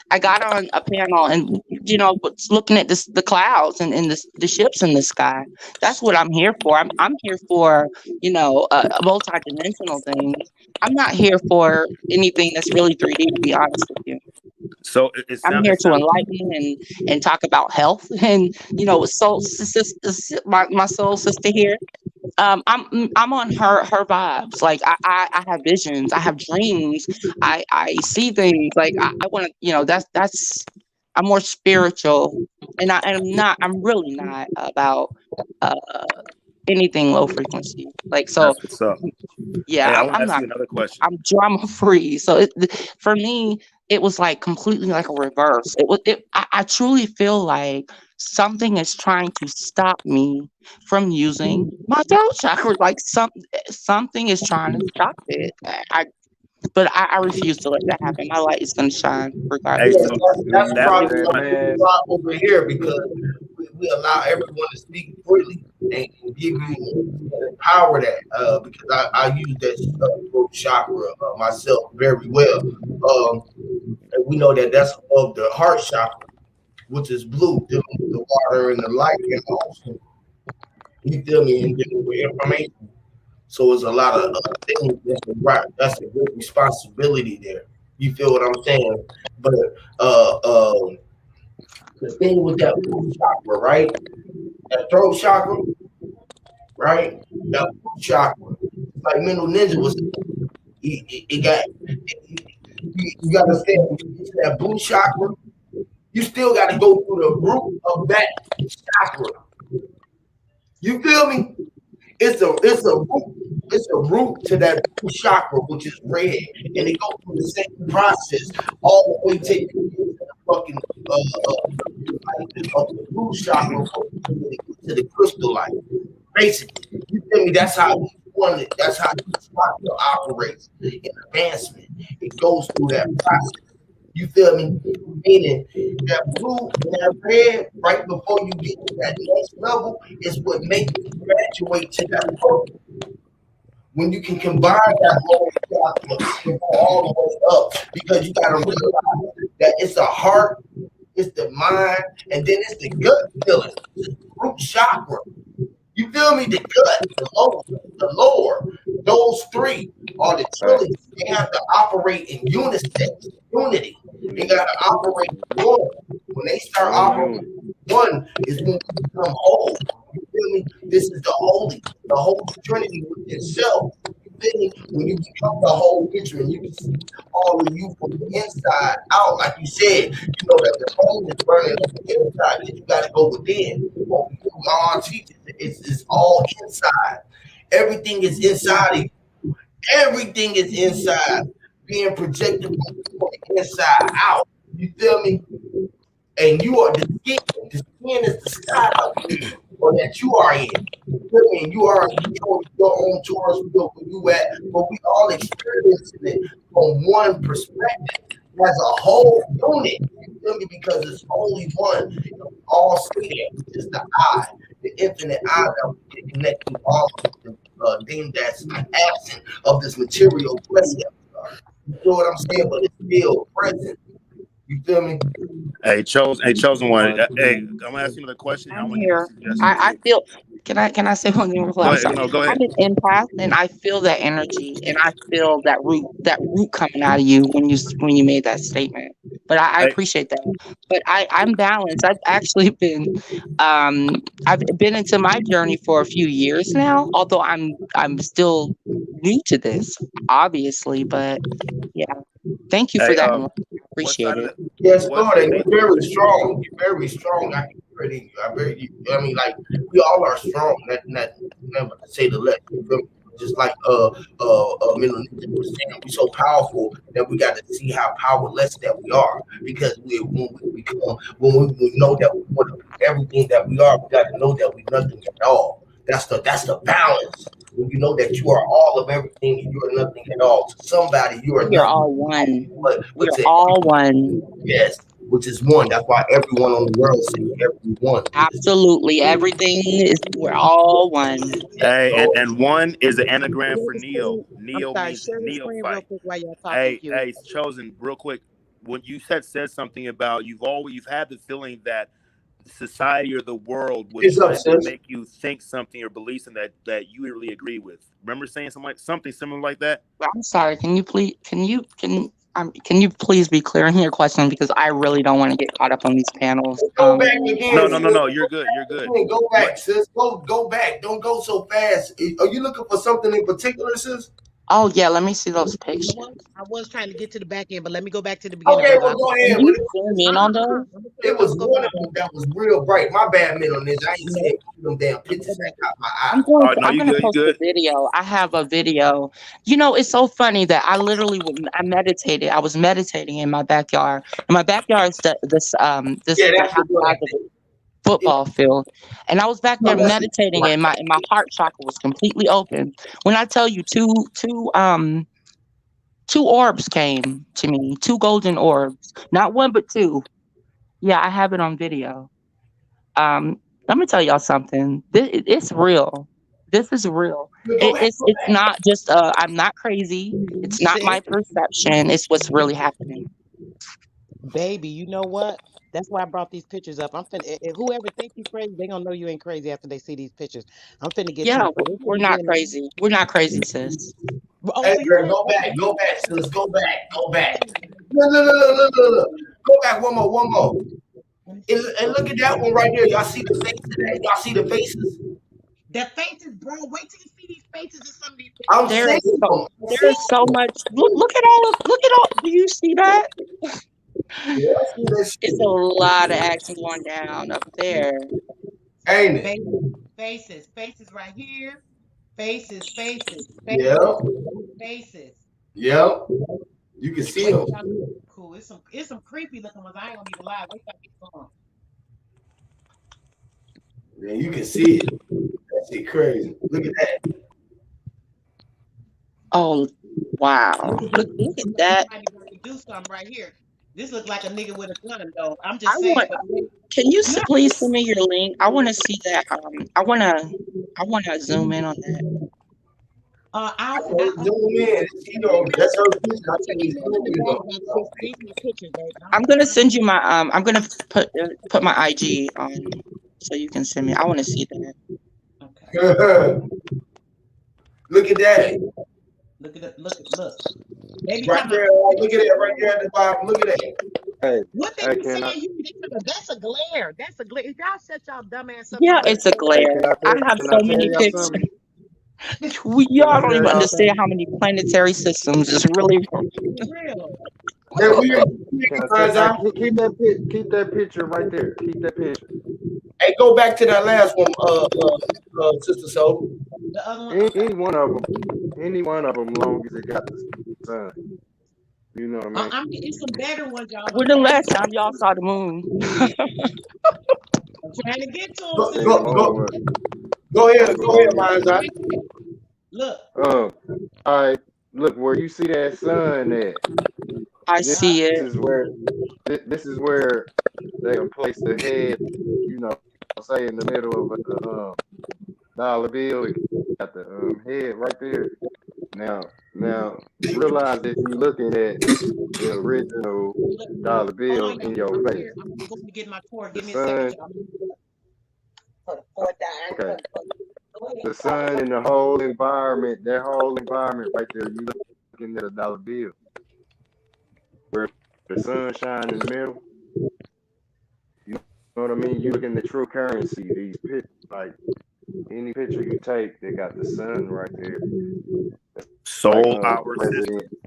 Speaker 6: I got on a panel and was looking at the clouds and the ships in the sky. That's what I'm here for. I'm here for a multi-dimensional thing. I'm not here for anything that's really 3D, to be honest with you.
Speaker 5: So
Speaker 6: I'm here to enlighten and talk about health and my soul sister here. I'm on her vibes. Like I have visions, I have dreams, I see things. Like I want to, that's I'm more spiritual, and I'm really not about uh anything low frequency. Like so,
Speaker 5: that's what's up.
Speaker 6: yeah,
Speaker 5: Hey, I
Speaker 6: I'm
Speaker 5: want to
Speaker 6: I'm
Speaker 5: ask
Speaker 6: not.
Speaker 5: you another question.
Speaker 6: I'm drama free. So for me, it was like completely like a reverse. I truly feel like something is trying to stop me from using my throat chakra. Like something is trying to stop it. But I refuse to let that happen. My light is gonna shine
Speaker 5: Hey,
Speaker 6: regardless.
Speaker 7: Yeah,
Speaker 5: so
Speaker 2: Do
Speaker 7: that's
Speaker 2: you
Speaker 5: that
Speaker 2: know
Speaker 7: probably
Speaker 5: makes
Speaker 2: that
Speaker 7: why
Speaker 5: one.
Speaker 7: we
Speaker 2: man?
Speaker 7: drop over here because we allow everyone to speak freely and give you and empower that. Because I use that throat chakra myself very well. And we know that that's above the heart chakra, which is blue, dealing with the water and the light and the ocean. You feel me? And dealing with information. So it's a lot of things that's a good responsibility there. You feel what I'm saying? But uh, uh, the thing with that root chakra, right? That throat chakra, right? That root chakra, like Mental Ninja was saying, it got you got to understand when you get to that blue chakra, you still got to go through the root of that chakra. You feel me? It's a root to that blue chakra, which is red, and it goes through the same process all the way to the fucking of the blue chakra to the crystal light. Basically, you feel me? That's how each one. That's how each chakra operates in advancement. It goes through that process. You feel me? Meaning that blue and that red, right before you get to that next level, is what makes you graduate to that purple. When you can combine that whole chakra and go all the way up, because you got to realize that it's the heart, it's the mind, and then it's the gut feeling, the root chakra. You feel me? The gut, the lower, those three are the
Speaker 2: Right.
Speaker 7: trilogy. They have to operate in unity. They got to operate in one. When they start
Speaker 2: One
Speaker 7: operating
Speaker 2: unit.
Speaker 7: one, is when you become whole. You feel me? This is the Holy Trinity with itself. You feel me? When you become the whole picture and you can see all of you from the inside out, like you said, you know that the flame is burning on the inside, then you got to go within. What we do, our teachers, it's all inside. Everything is inside of you. Everything is inside, being projected from the inside out. You feel me? And you are the skin. The skin is the sky of you, or that you are in. You feel me? And you are your own Taurus field where you at, but we all experiencing it from one perspective as a whole unit. You feel me? Because it's only one. All see that, which is the eye, the infinite eye that we can connect to all of the deemed as absent of this material plane that we are. You feel what I'm saying? But it's still present. You feel me?
Speaker 5: Hey, chosen one. Hey, I'm gonna ask you another question. I
Speaker 6: I'm
Speaker 5: want to give you a
Speaker 6: here.
Speaker 5: suggestion
Speaker 6: I
Speaker 5: too.
Speaker 6: feel. Can I say one thing real quick?
Speaker 5: Go
Speaker 6: I'm
Speaker 5: ahead.
Speaker 6: sorry.
Speaker 5: No, go
Speaker 6: I'm
Speaker 5: ahead.
Speaker 6: an empath, and I feel that energy, and I feel that root coming out of you when you made that statement. But I
Speaker 5: Hey,
Speaker 6: appreciate that. But I'm balanced. I've actually I've been into my journey for a few years now. Although I'm still new to this, obviously. But yeah, thank you for
Speaker 5: hey,
Speaker 6: that. Malone.
Speaker 5: what
Speaker 6: Appreciate
Speaker 5: side of
Speaker 6: it.
Speaker 5: the
Speaker 7: Yes,
Speaker 5: what
Speaker 7: Lord, and
Speaker 5: state?
Speaker 7: you're very strong. You're very strong. I can hear it in you. I mean, like we all are strong. Not never to say the less. You feel me? Just like Middle Ninja was saying, we're so powerful that we got to see how powerless that we are. Because when we know that we want to be everything that we are, we got to know that we're nothing at all. That's the balance. When you know that you are all of everything and you are nothing at all. To somebody, you are
Speaker 6: We are
Speaker 7: nothing.
Speaker 6: all one. We
Speaker 7: But
Speaker 6: are
Speaker 7: to
Speaker 6: all one.
Speaker 7: yes, which is one. That's why everyone on the world say everyone, which is
Speaker 6: Absolutely. Everything is, we're all one.
Speaker 7: yes,
Speaker 5: Hey,
Speaker 7: Lord.
Speaker 5: and one is an anagram
Speaker 3: Share
Speaker 5: for
Speaker 3: the
Speaker 5: Neo.
Speaker 3: screen. I'm
Speaker 5: Neo
Speaker 3: sorry.
Speaker 5: means
Speaker 3: Share the screen real
Speaker 5: neophyte.
Speaker 3: quick while y'all talking,
Speaker 5: Hey,
Speaker 3: Q.
Speaker 5: hey, chosen real quick. When you said something about you've had the feeling that society or the world was
Speaker 7: It's up,
Speaker 5: trying to
Speaker 7: sis.
Speaker 5: make you think something or believe something that you really agree with. Remember saying something similar like that?
Speaker 6: I'm sorry. Can you please be clear in your question because I really don't want to get caught up on these panels.
Speaker 7: Go back again,
Speaker 5: No,
Speaker 7: sis.
Speaker 5: no, no, no. You're good. You're
Speaker 7: Go
Speaker 5: good.
Speaker 7: back, go
Speaker 5: What?
Speaker 7: back, sis. Go back. Don't go so fast. Are you looking for something in particular, sis?
Speaker 6: Oh yeah, let me see those pictures.
Speaker 3: I was trying to get to the back end, but let me go back to the beginning,
Speaker 7: Okay,
Speaker 3: brother.
Speaker 7: well go
Speaker 6: Can
Speaker 7: ahead. But
Speaker 6: you zoom in on those?
Speaker 7: it
Speaker 3: I'm
Speaker 7: was
Speaker 3: gonna go
Speaker 7: one
Speaker 3: back.
Speaker 7: of them that was real bright. My bad, man, on this. I ain't
Speaker 3: No,
Speaker 7: seeing them damn
Speaker 3: I'm gonna go
Speaker 7: pictures that
Speaker 3: back.
Speaker 7: caught my eye.
Speaker 5: Oh no,
Speaker 6: I'm
Speaker 5: you
Speaker 6: gonna
Speaker 5: good. You
Speaker 6: post a
Speaker 5: good.
Speaker 6: video. I have a video. You know, it's so funny that I literally I meditated. I was meditating in my backyard. And my backyard is this
Speaker 7: Yeah, that's
Speaker 6: half
Speaker 7: the one.
Speaker 6: size of a football field. And I was back there
Speaker 7: No, that's the
Speaker 6: meditating
Speaker 7: one.
Speaker 6: and my heart chakra was completely open. When I tell you two orbs came to me, two golden orbs. Not one but two. Yeah, I have it on video. Um, let me tell y'all something. It's real. This is real.
Speaker 7: Go back, go
Speaker 6: It's
Speaker 7: back.
Speaker 6: not just I'm not crazy. It's not my
Speaker 3: Sis,
Speaker 6: perception. It's what's really happening.
Speaker 3: baby, you know what? That's why I brought these pictures up. I'm finna, whoever think you crazy, they gonna know you ain't crazy after they see these pictures. I'm finna get to
Speaker 6: Yeah,
Speaker 3: them. So this
Speaker 6: we're
Speaker 3: is
Speaker 6: not
Speaker 3: beginning.
Speaker 6: crazy. We're not crazy, sis.
Speaker 3: Oh,
Speaker 7: Hey,
Speaker 3: so you
Speaker 7: girl,
Speaker 3: want? Oh,
Speaker 7: go
Speaker 3: you
Speaker 7: back, sis. Go back, go back.
Speaker 3: want?
Speaker 7: Look. Go back one more.
Speaker 3: Let me
Speaker 7: And,
Speaker 3: see.
Speaker 7: and look at that one right there. Y'all see the faces? Y'all see the faces?
Speaker 3: The faces, bro. Wait till you see these faces in some of these
Speaker 7: I'm
Speaker 3: pictures.
Speaker 6: There
Speaker 7: seeing
Speaker 6: is so
Speaker 7: them. I'm
Speaker 6: there
Speaker 7: seeing
Speaker 6: is so
Speaker 7: them.
Speaker 6: much. Look at all. Do you see that?
Speaker 7: Yeah, I see that
Speaker 6: It's
Speaker 7: shit.
Speaker 6: a lot of action going down up there.
Speaker 7: Ain't it?
Speaker 3: Faces right here. Faces,
Speaker 7: Yeah,
Speaker 3: faces.
Speaker 7: yeah. You can see
Speaker 3: Wait
Speaker 7: them.
Speaker 3: till y'all cool. It's some creepy looking ones. I ain't gonna even lie. Wait till I get going.
Speaker 7: Yeah, you can see it. That shit crazy. Look at that.
Speaker 6: Oh wow. Look
Speaker 3: This
Speaker 6: at
Speaker 3: look like
Speaker 6: that.
Speaker 3: somebody about to do something right here. This look like a nigga with a gun though. I'm
Speaker 6: I
Speaker 3: just saying,
Speaker 6: want.
Speaker 3: but
Speaker 6: Can you
Speaker 3: you know,
Speaker 6: please send me your link? I want to see that. I wanna zoom in on that.
Speaker 3: I'll
Speaker 7: Zoom in. You know,
Speaker 3: email
Speaker 7: that's
Speaker 3: it.
Speaker 7: her picture. I
Speaker 3: Put your
Speaker 7: can't even
Speaker 3: email in the
Speaker 7: zoom in
Speaker 3: back
Speaker 7: on
Speaker 3: box.
Speaker 7: it.
Speaker 3: Just send me pictures, baby.
Speaker 6: I'm gonna send you my I'm gonna put my IG on so you can send me. I want to see that.
Speaker 3: Okay.
Speaker 7: Look at that.
Speaker 3: Look. They be
Speaker 7: Right
Speaker 3: talking about
Speaker 7: there. Look at that right there at the bottom. Look at that.
Speaker 2: Hey,
Speaker 3: what they
Speaker 2: hey,
Speaker 3: be
Speaker 2: can I?
Speaker 3: saying. That's a glare. That's a glare. If y'all shut y'all dumb ass up and
Speaker 6: Yeah,
Speaker 3: let
Speaker 6: it's a
Speaker 2: Hey,
Speaker 6: glare. I have
Speaker 2: can
Speaker 6: so
Speaker 2: I tell
Speaker 6: many
Speaker 2: y'all
Speaker 6: pictures.
Speaker 2: something? Can I
Speaker 6: Y'all don't
Speaker 2: tell
Speaker 6: even
Speaker 2: y'all
Speaker 6: understand
Speaker 2: something?
Speaker 6: how many planetary systems is really.
Speaker 3: for real.
Speaker 7: Hey, we
Speaker 2: Can I tell?
Speaker 7: finds
Speaker 2: Hey,
Speaker 7: out.
Speaker 2: keep that picture right there. Keep that picture.
Speaker 7: Hey, go back to that last one, Sister Soul.
Speaker 3: The other one,
Speaker 2: Any,
Speaker 3: okay.
Speaker 2: any one of them, long as it got the sun. You know what I mean?
Speaker 3: I'm getting some better ones, y'all.
Speaker 6: When the last time y'all saw the moon?
Speaker 3: I'm trying to get to them,
Speaker 7: Go,
Speaker 2: Hey,
Speaker 3: sister.
Speaker 7: go,
Speaker 2: Lord,
Speaker 7: go ahead,
Speaker 2: Lord.
Speaker 7: Finds out.
Speaker 3: Look,
Speaker 2: All right. Look where you see that sun at.
Speaker 6: I
Speaker 2: This
Speaker 6: see it.
Speaker 2: is where this is where they can place the head. You know, say in the middle of a dollar bill. It got the head right there. Now, realize that you're looking at the original dollar
Speaker 3: Hold
Speaker 2: bill
Speaker 3: on,
Speaker 2: in
Speaker 3: y'all.
Speaker 2: your
Speaker 3: I'm
Speaker 2: face.
Speaker 3: here. I'm going to get my tour.
Speaker 2: The
Speaker 3: Give me a second,
Speaker 2: sun,
Speaker 3: y'all. For the fourth time.
Speaker 2: okay,
Speaker 3: Go ahead.
Speaker 2: the sun and the whole environment, that whole environment right there, you looking at a dollar bill where the sun shine in the middle. You know what I mean? You looking at true currency. These like any picture you take, they got the sun right there. Like
Speaker 5: Soul Hour system.
Speaker 2: president.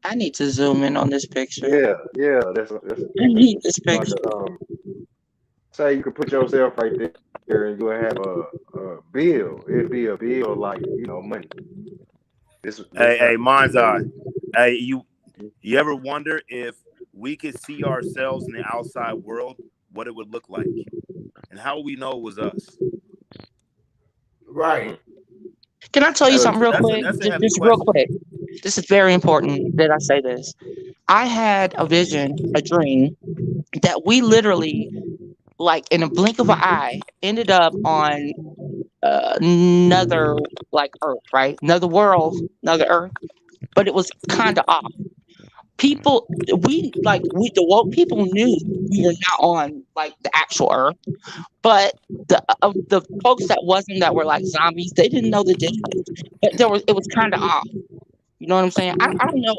Speaker 6: I need to zoom in on this picture.
Speaker 2: Yeah, that's
Speaker 6: I need this
Speaker 2: like
Speaker 6: picture.
Speaker 2: say you could put yourself right there and you would have a bill. It'd be a bill like money. This
Speaker 5: Hey, mind's eye. Hey, you ever wonder if we could see ourselves in the outside world, what it would look like, and how we know it was us?
Speaker 7: Right.
Speaker 6: Can I tell you something real quick?
Speaker 5: That's a heavy
Speaker 6: Just real
Speaker 5: question.
Speaker 6: quick. This is very important that I say this. I had a vision, a dream, that we literally, like in a blink of an eye, ended up on another like Earth, right? Another world, another Earth. But it was kind of off. People, the woke people knew we were not on like the actual Earth, but the folks that were like zombies, they didn't know the difference. But it was kind of off. You know what I'm saying? I don't know.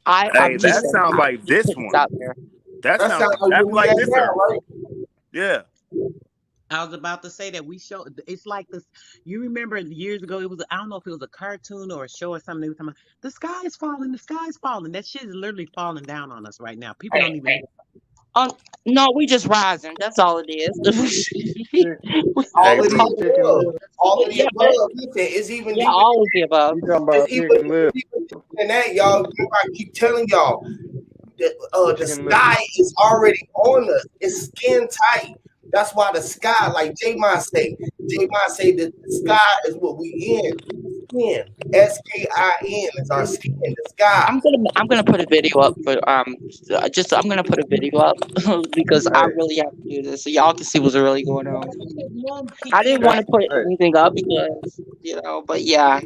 Speaker 5: Hey, that sounds like this one.
Speaker 6: Out there.
Speaker 5: That sounds
Speaker 7: like
Speaker 5: exactly like this
Speaker 7: now,
Speaker 5: Earth.
Speaker 7: right?
Speaker 5: Yeah.
Speaker 3: I was about to say that we show. It's like this. You remember years ago? It was. I don't know if it was a cartoon or a show or something. They were talking about the sky is falling. The sky is falling. That shit is literally falling down on us right now. People don't even.
Speaker 6: No, we just rising. That's all it is.
Speaker 7: All of the above.
Speaker 6: Yeah,
Speaker 7: Listen, it's even
Speaker 6: yeah, all of the above.
Speaker 2: You talking about chicken lips?
Speaker 7: and that, y'all. I keep telling y'all, the
Speaker 2: Chicken
Speaker 7: sky is already on us. It's skin tight. That's why the sky, like J-Mon say that the sky is what we in. Skin. SKIN is our skin. The sky.
Speaker 6: I'm gonna put a video up for I'm gonna put a video up because I
Speaker 2: Hey.
Speaker 6: really have to do this so y'all can see what's really going on. I didn't want to put anything up because but yeah.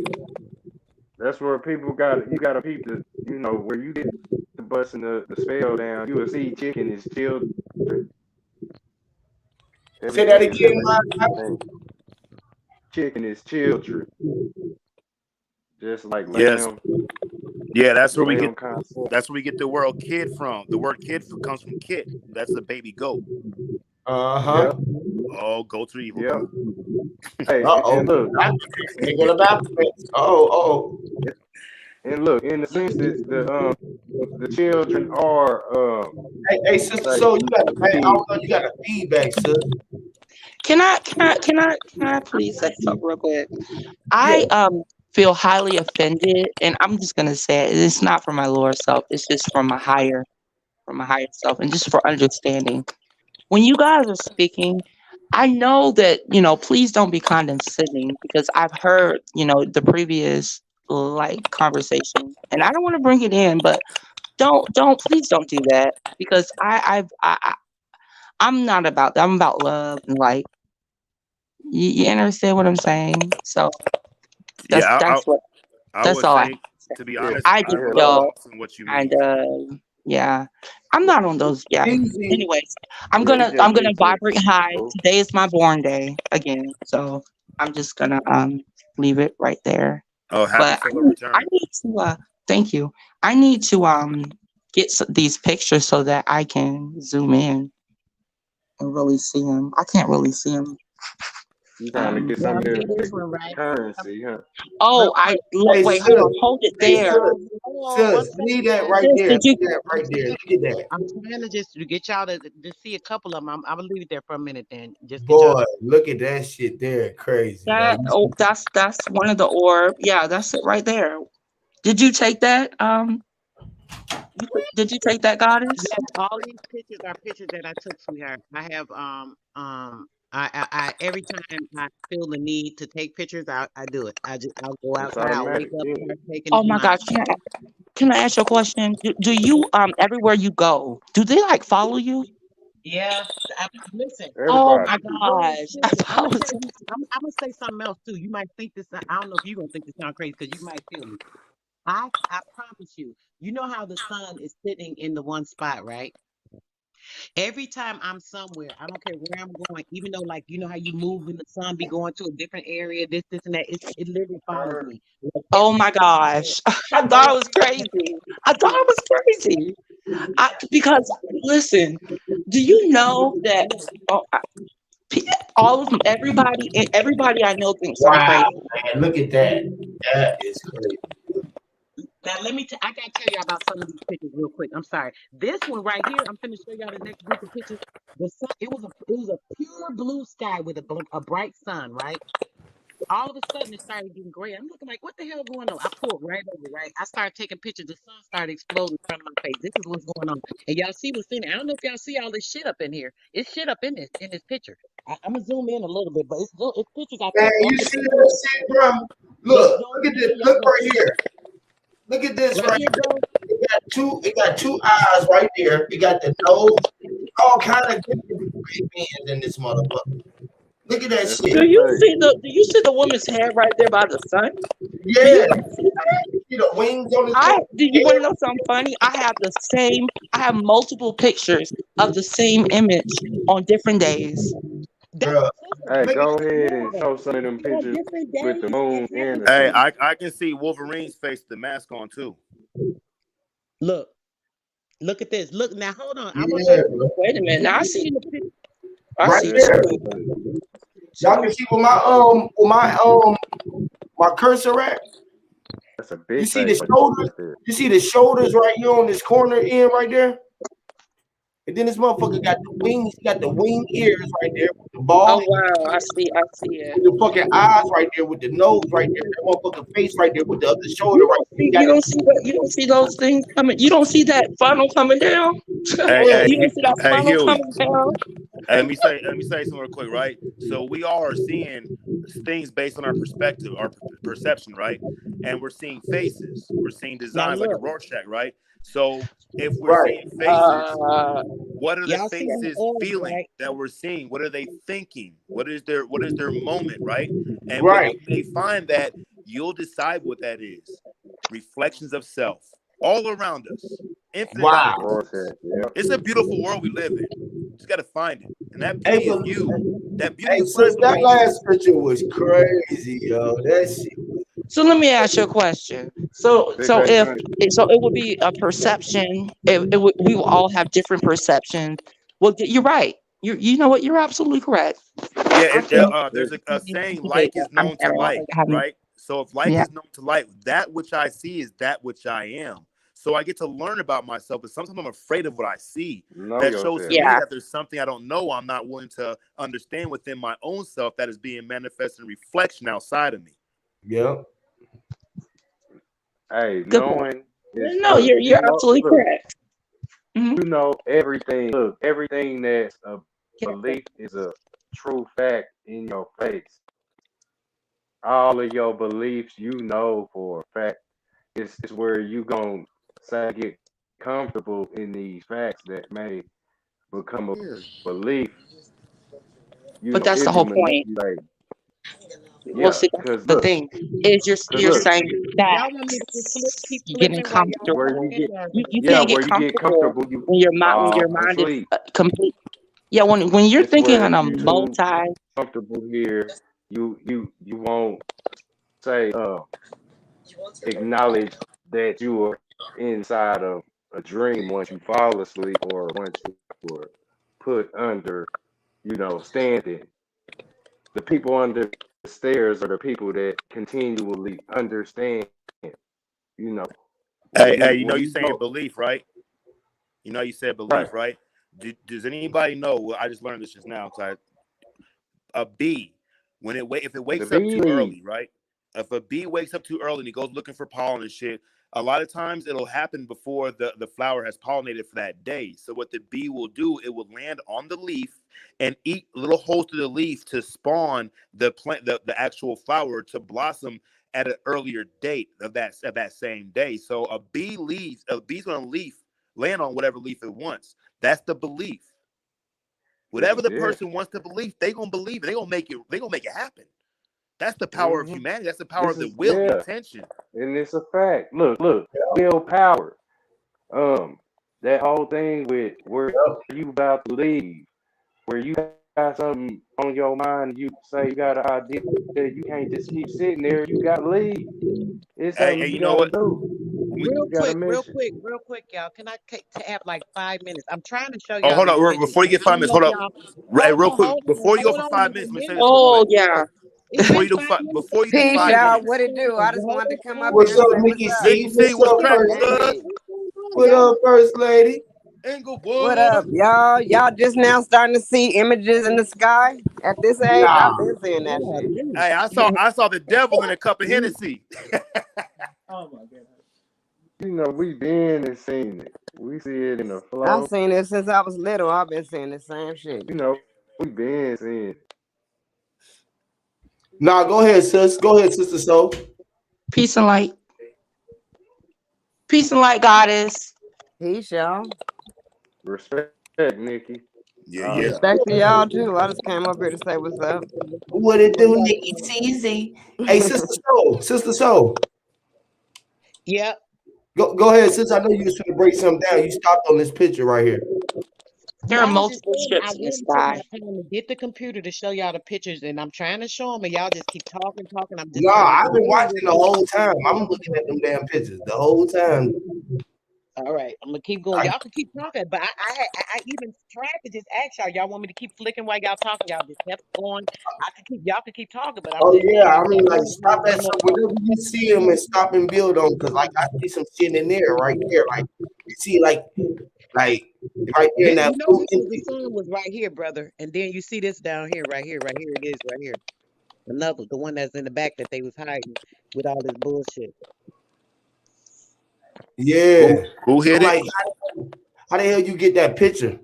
Speaker 2: That's where people you gotta peep the where you get the busting the spell down. You will see chicken is children.
Speaker 7: Say that again,
Speaker 2: Chicken is children. Just like
Speaker 5: yes.
Speaker 2: lamb.
Speaker 5: Yeah, that's where we get.
Speaker 2: Concept.
Speaker 5: That's where we get the word kid from. The word kid comes from kit. That's a baby goat.
Speaker 7: Uh-huh.
Speaker 2: Yeah.
Speaker 5: Oh, goats are evil.
Speaker 2: Yeah. Hey,
Speaker 7: and
Speaker 2: look. And look, in the sense that the children are
Speaker 7: hey sister, so you got a feedback, sis.
Speaker 6: Can I please say something real quick? I feel highly offended, and I'm just gonna say it's not from my lower self. It's just from my higher self, and just for understanding. When you guys are speaking, I know that please don't be condescending because I've heard the previous conversation, and I don't want to bring it in, but please don't do that because I'm not about that. I'm about love and you understand what I'm saying. So that's all.
Speaker 5: To be honest,
Speaker 6: I just feel
Speaker 5: what you mean.
Speaker 6: and yeah, I'm not on those. Yeah. Anyways, I'm gonna vibrate high. Today is my born day again, so I'm just gonna leave it right there.
Speaker 5: Oh, happy return.
Speaker 6: I need to thank you. I need to get these pictures so that I can zoom in and really see them. I can't really see them.
Speaker 2: You trying to get some of the currency, huh?
Speaker 6: Oh, wait, hold it there.
Speaker 7: Sis, leave that right there. Leave that right there. Look at that.
Speaker 3: I'm trying to just get y'all to see a couple of them. I'm gonna leave it there for a minute then. Just
Speaker 7: boy, look at that shit there. Crazy.
Speaker 6: That's one of the orb. Yeah, that's it right there. Did you take that? Did you take that, Goddess?
Speaker 3: Yes, all these pictures are pictures that I took from her. I have I every time I feel the need to take pictures, I do it. I'll go outside, I'll wake up, start taking.
Speaker 6: Oh my gosh, can I ask you a question? Do you everywhere you go, do they follow you?
Speaker 3: Yeah, listen.
Speaker 6: Oh
Speaker 2: Everybody.
Speaker 6: my gosh. I
Speaker 3: I'm gonna
Speaker 6: apologize.
Speaker 3: tell you. I'm gonna say something else too. You might think this. I don't know if you're gonna think this sound crazy because you might feel me. I promise you. You know how the sun is sitting in the one spot, right? Every time I'm somewhere, I don't care where I'm going, even though like you know how you move in the sun, be going to a different area, this and that. It literally follows me. Like
Speaker 6: Oh
Speaker 3: every
Speaker 6: my
Speaker 3: time I go
Speaker 6: gosh. I thought
Speaker 3: somewhere,
Speaker 6: it was crazy. I thought it was crazy. Because listen, do you know that oh, pe- all of everybody I know thinks I'm
Speaker 7: Wow,
Speaker 6: crazy.
Speaker 7: man, look at that. That is crazy.
Speaker 3: now let me. I gotta tell you about some of these pictures real quick. I'm sorry. This one right here, I'm finna show y'all the next group of pictures. The sun. It was a pure blue sky with a bright sun, right? All of a sudden it started getting gray. I'm looking like, what the hell going on? I pulled right over, right? I started taking pictures. The sun started exploding in front of my face. This is what's going on. And y'all see what's in it. I don't know if y'all see all this shit up in here. It's shit up in this picture. I'm gonna zoom in a little bit, but it's pictures I
Speaker 7: Man,
Speaker 3: took on
Speaker 7: you
Speaker 3: the
Speaker 7: see
Speaker 3: beach.
Speaker 7: that shit, bro?
Speaker 3: Look,
Speaker 7: Look,
Speaker 3: zoom
Speaker 7: look at
Speaker 3: in so
Speaker 7: this.
Speaker 3: y'all
Speaker 7: Look
Speaker 3: can
Speaker 7: right
Speaker 3: see.
Speaker 7: here. Look at this
Speaker 3: Right
Speaker 7: right
Speaker 3: here,
Speaker 7: here.
Speaker 3: bro.
Speaker 7: It got two eyes right there. It got the nose, all kind of different bands in this motherfucker. Look at that
Speaker 2: That's
Speaker 7: shit.
Speaker 2: his face.
Speaker 6: Do you see the woman's head right there by the sun? Do you
Speaker 7: Yeah,
Speaker 6: see that?
Speaker 7: you see the wings on his
Speaker 6: Do you want to
Speaker 7: head,
Speaker 6: know something funny? I have multiple pictures of the same image on different days.
Speaker 3: That
Speaker 7: bro.
Speaker 3: listen,
Speaker 2: Hey,
Speaker 7: Look
Speaker 2: go
Speaker 7: at
Speaker 2: ahead and
Speaker 3: yeah.
Speaker 2: show some of them
Speaker 3: On
Speaker 2: pictures
Speaker 3: different
Speaker 2: with the
Speaker 3: days,
Speaker 2: moon
Speaker 3: it
Speaker 2: and
Speaker 3: happened.
Speaker 2: the
Speaker 5: Hey,
Speaker 2: sun.
Speaker 5: I can see Wolverine's face, with the mask on too.
Speaker 3: Look at this. Look now, hold on. I want y'all
Speaker 7: yeah,
Speaker 3: to see.
Speaker 7: bro.
Speaker 6: Wait a minute.
Speaker 3: When
Speaker 6: Now I
Speaker 3: you see
Speaker 6: see
Speaker 3: the picture,
Speaker 6: I
Speaker 7: Right
Speaker 6: see
Speaker 2: That's
Speaker 7: there.
Speaker 2: his
Speaker 6: two.
Speaker 2: face.
Speaker 7: Y'all can see where my cursor at.
Speaker 2: That's a
Speaker 7: You
Speaker 2: big
Speaker 7: see the
Speaker 2: face
Speaker 7: shoulders.
Speaker 2: right there.
Speaker 7: You see the shoulders right here on this corner end right there. And then this motherfucker got the wings. He got the wing ears right there with the ball.
Speaker 6: Oh wow, I see it.
Speaker 7: With the fucking eyes right there, with the nose right there, that motherfucking face right there, with the other shoulder right there. He got
Speaker 6: You don't see those things coming. You don't see that funnel coming down.
Speaker 5: Hey,
Speaker 7: yeah,
Speaker 6: You don't see that
Speaker 5: hey,
Speaker 6: funnel
Speaker 5: Huey.
Speaker 6: coming down.
Speaker 5: Hey, let me say something real quick, right? So we all are seeing things based on our perspective, our perception, right? And we're seeing faces, we're seeing
Speaker 3: now
Speaker 5: designs like a
Speaker 3: look,
Speaker 5: Rorschach, right? So if we're
Speaker 7: right.
Speaker 5: seeing faces,
Speaker 6: Uh,
Speaker 5: what are the
Speaker 3: y'all see the
Speaker 5: faces
Speaker 3: orbs,
Speaker 5: feeling
Speaker 3: right?
Speaker 5: that we're seeing? What are they thinking? What is their moment, right? And what
Speaker 7: Right.
Speaker 5: you may find that you'll decide what that is. Reflections of self all around us, infinite
Speaker 7: Wow.
Speaker 5: opportunities.
Speaker 2: Rorschach, yeah.
Speaker 5: It's a beautiful world we live in. Just got to find it. And that
Speaker 7: Hey,
Speaker 5: beauty is you. That beauty
Speaker 7: hey,
Speaker 5: is
Speaker 7: sis,
Speaker 5: present
Speaker 7: that
Speaker 5: in you.
Speaker 7: last picture was crazy, yo. That shit.
Speaker 6: so let me ask you a question.
Speaker 2: Six eight hundred.
Speaker 6: So it would be a perception. We will all have different perceptions. Well, you're right. You know what? You're absolutely correct.
Speaker 5: Yeah,
Speaker 6: I think
Speaker 5: there's a saying,
Speaker 6: okay,
Speaker 5: like is
Speaker 6: I'm
Speaker 5: known to
Speaker 6: better off
Speaker 5: like,
Speaker 6: having
Speaker 5: right? So if like
Speaker 6: yeah.
Speaker 5: is known to like, that which I see is that which I am. So I get to learn about myself, but sometimes I'm afraid of what I see.
Speaker 2: Know
Speaker 5: That shows to
Speaker 2: yourself.
Speaker 5: me
Speaker 6: Yeah.
Speaker 5: that there's something I don't know, I'm not willing to understand within my own self that is being manifested in reflection outside of me.
Speaker 7: Yep.
Speaker 2: Hey,
Speaker 6: Good point.
Speaker 2: knowing is
Speaker 6: No, you're absolutely
Speaker 2: look,
Speaker 6: correct. Hmm.
Speaker 2: you know everything. Look, everything that's a
Speaker 6: Yeah.
Speaker 2: belief is a true fact in your face. All of your beliefs, you know for a fact. It's where you gonna say get comfortable in these facts that may become a belief. You
Speaker 6: But
Speaker 2: know,
Speaker 6: that's the
Speaker 2: it be
Speaker 6: whole point.
Speaker 2: manipulated.
Speaker 6: Well,
Speaker 2: Yeah,
Speaker 6: see, that's
Speaker 2: cause
Speaker 6: the
Speaker 2: look,
Speaker 6: thing is
Speaker 2: cause
Speaker 6: you're
Speaker 2: look,
Speaker 6: saying that
Speaker 3: Y'all want me to just keep
Speaker 6: getting
Speaker 3: flipping while y'all
Speaker 2: where
Speaker 6: comfortable.
Speaker 2: you
Speaker 3: talking,
Speaker 2: get,
Speaker 3: or
Speaker 6: You
Speaker 2: yeah,
Speaker 6: can't get
Speaker 2: where you get
Speaker 6: comfortable
Speaker 2: comfortable, you
Speaker 6: when your
Speaker 2: fall
Speaker 6: mind is
Speaker 2: asleep.
Speaker 6: complete. Yeah, when you're
Speaker 2: It's
Speaker 6: thinking
Speaker 2: where
Speaker 6: on a
Speaker 2: you too
Speaker 6: multi.
Speaker 2: comfortable here. You won't say acknowledge that you are inside of a dream once you fall asleep or once you were put under, standing. The people under the stairs are the people that continually understand. You know, when
Speaker 5: Hey,
Speaker 2: you
Speaker 5: you know
Speaker 2: when
Speaker 5: you
Speaker 2: you
Speaker 5: saying
Speaker 2: go
Speaker 5: belief, right? You know you said
Speaker 2: right,
Speaker 5: belief, right? Does anybody know? Well, I just learned this just now because a bee, if it
Speaker 2: the
Speaker 5: wakes up
Speaker 2: bee
Speaker 5: too
Speaker 2: leaves.
Speaker 5: early, right? If a bee wakes up too early and he goes looking for pollen and shit, a lot of times it'll happen before the flower has pollinated for that day. So what the bee will do, it will land on the leaf and eat little holes to the leaf to spawn the plant, the actual flower to blossom at an earlier date of that same day. So a bee's gonna land on whatever leaf it wants. That's the belief. Whatever the
Speaker 2: Yeah.
Speaker 5: person wants to believe, they gonna believe it. They gonna make it happen. That's the power of
Speaker 7: Mhm.
Speaker 5: humanity. That's the power
Speaker 2: This
Speaker 5: of the
Speaker 2: is
Speaker 5: will, the
Speaker 2: yeah,
Speaker 5: intention.
Speaker 2: and it's a fact. Look, willpower. That whole thing with where you about to leave, where you got something on your mind, you say you got an idea, you can't just keep sitting there. You got to leave. It's
Speaker 5: Hey,
Speaker 2: something you
Speaker 5: you know
Speaker 2: got to
Speaker 5: what?
Speaker 2: do.
Speaker 5: When we,
Speaker 3: Real
Speaker 2: You got to
Speaker 3: quick, real
Speaker 2: mention.
Speaker 3: quick, real quick, y'all. Can I have like 5 minutes? I'm trying to show
Speaker 5: oh,
Speaker 3: y'all
Speaker 5: hold
Speaker 3: these
Speaker 5: on.
Speaker 3: pictures.
Speaker 5: Before you get
Speaker 3: I
Speaker 5: 5
Speaker 3: don't
Speaker 5: minutes,
Speaker 3: know if
Speaker 5: hold up.
Speaker 3: y'all.
Speaker 5: Hey,
Speaker 3: Hold
Speaker 5: real
Speaker 3: on,
Speaker 5: quick.
Speaker 3: hold on,
Speaker 5: Before you go
Speaker 3: hold
Speaker 5: for
Speaker 3: on.
Speaker 5: 5 minutes, let me say this real
Speaker 6: Oh
Speaker 5: quick.
Speaker 6: yeah.
Speaker 3: It's
Speaker 5: Before
Speaker 3: been
Speaker 5: you do
Speaker 3: 5
Speaker 5: five,
Speaker 3: minutes.
Speaker 5: before you do
Speaker 8: Peace,
Speaker 5: five
Speaker 8: y'all.
Speaker 5: minutes,
Speaker 8: What it do? I just
Speaker 3: Hold
Speaker 8: wanted to
Speaker 3: on,
Speaker 8: come up
Speaker 3: hold
Speaker 8: here
Speaker 7: What's
Speaker 8: and
Speaker 7: up,
Speaker 8: say
Speaker 3: on.
Speaker 8: what's
Speaker 7: Nikki
Speaker 8: up.
Speaker 7: C?
Speaker 5: Nikki C,
Speaker 7: What's
Speaker 5: what's
Speaker 7: up,
Speaker 5: cracking,
Speaker 7: First?
Speaker 5: cuz?
Speaker 8: Hey,
Speaker 7: What up, First Lady?
Speaker 8: what up,
Speaker 5: Inglewood.
Speaker 8: y'all? Y'all just now starting to see images in the sky. At this age,
Speaker 7: Nah.
Speaker 8: I've been seeing that shit.
Speaker 5: Hey, I saw the devil in a cup of Hennessy.
Speaker 2: You know, we been and seen it. We see it in the
Speaker 8: I've
Speaker 2: flow.
Speaker 8: seen it since I was little. I've been seeing the same shit.
Speaker 2: You know, we been seeing it.
Speaker 7: Nah, go ahead, sis. Go ahead, Sister Soul.
Speaker 6: Peace and light. Peace and light, goddess.
Speaker 8: Peace, y'all.
Speaker 2: Respect, Nikki.
Speaker 5: Yeah, yeah.
Speaker 8: Respect to y'all too. I just came up here to say what's up.
Speaker 7: What it do, Nikki CZ? Hey, Sister Soul. Sister Soul.
Speaker 3: Yep.
Speaker 7: Go ahead, sis. I know you was trying to break something down. You stopped on this picture right here.
Speaker 6: There
Speaker 3: No,
Speaker 6: are
Speaker 3: I was just
Speaker 6: multiple
Speaker 3: saying I
Speaker 6: ships in the
Speaker 3: wouldn't take my
Speaker 6: sky.
Speaker 3: time to get the computer to show y'all the pictures, and I'm trying to show them, and y'all just keep talking. I'm just
Speaker 7: Nah,
Speaker 3: trying to
Speaker 7: I've
Speaker 3: get
Speaker 7: been
Speaker 3: it in real
Speaker 7: watching the
Speaker 3: quick.
Speaker 7: whole time. I'm looking at them damn pictures the whole time.
Speaker 3: All right, I'm gonna keep going.
Speaker 7: I,
Speaker 3: Y'all can keep talking, but I even tried to just ask y'all. Y'all want me to keep flicking while y'all talking? Y'all just kept going. Y'all can keep talking, but I'm
Speaker 7: oh
Speaker 3: just
Speaker 7: yeah,
Speaker 3: saying
Speaker 7: I
Speaker 3: if
Speaker 7: mean,
Speaker 3: y'all
Speaker 7: like
Speaker 3: want
Speaker 7: stop
Speaker 3: to
Speaker 7: at some whenever you see them and stop and build on, because like I see some shit in there right there. Like you see, like right there in that
Speaker 3: You know,
Speaker 7: blue
Speaker 3: this was the
Speaker 7: entity.
Speaker 3: sun was right here, brother, and then you see this down here, right here, right here. It is right here. Another, the one that's in the back that they was hiding with all this bullshit.
Speaker 7: Yeah.
Speaker 5: Who
Speaker 7: So
Speaker 5: hit it?
Speaker 7: like, how the hell you get that picture?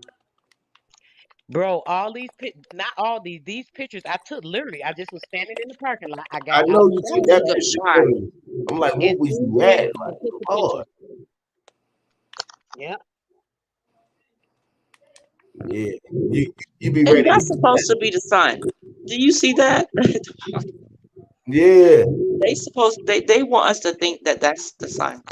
Speaker 3: Bro, all these not all these pictures I took literally. I just was standing in the parking lot. I
Speaker 7: I
Speaker 3: got out
Speaker 7: know
Speaker 3: the
Speaker 7: you
Speaker 6: That
Speaker 7: took
Speaker 6: was
Speaker 3: car
Speaker 6: a
Speaker 7: that
Speaker 6: good
Speaker 7: picture.
Speaker 6: shot.
Speaker 7: Literally. I'm like, what
Speaker 3: and
Speaker 7: was
Speaker 3: zoomed
Speaker 7: you
Speaker 3: in
Speaker 7: at?
Speaker 3: and
Speaker 7: Like,
Speaker 3: took the
Speaker 7: Lord.
Speaker 3: picture. Yep.
Speaker 7: Yeah. You be
Speaker 6: And
Speaker 7: ready to
Speaker 6: that's
Speaker 7: do that.
Speaker 6: supposed to be the sun. Do you see that?
Speaker 7: Yeah.
Speaker 6: They want us to think that that's the sun.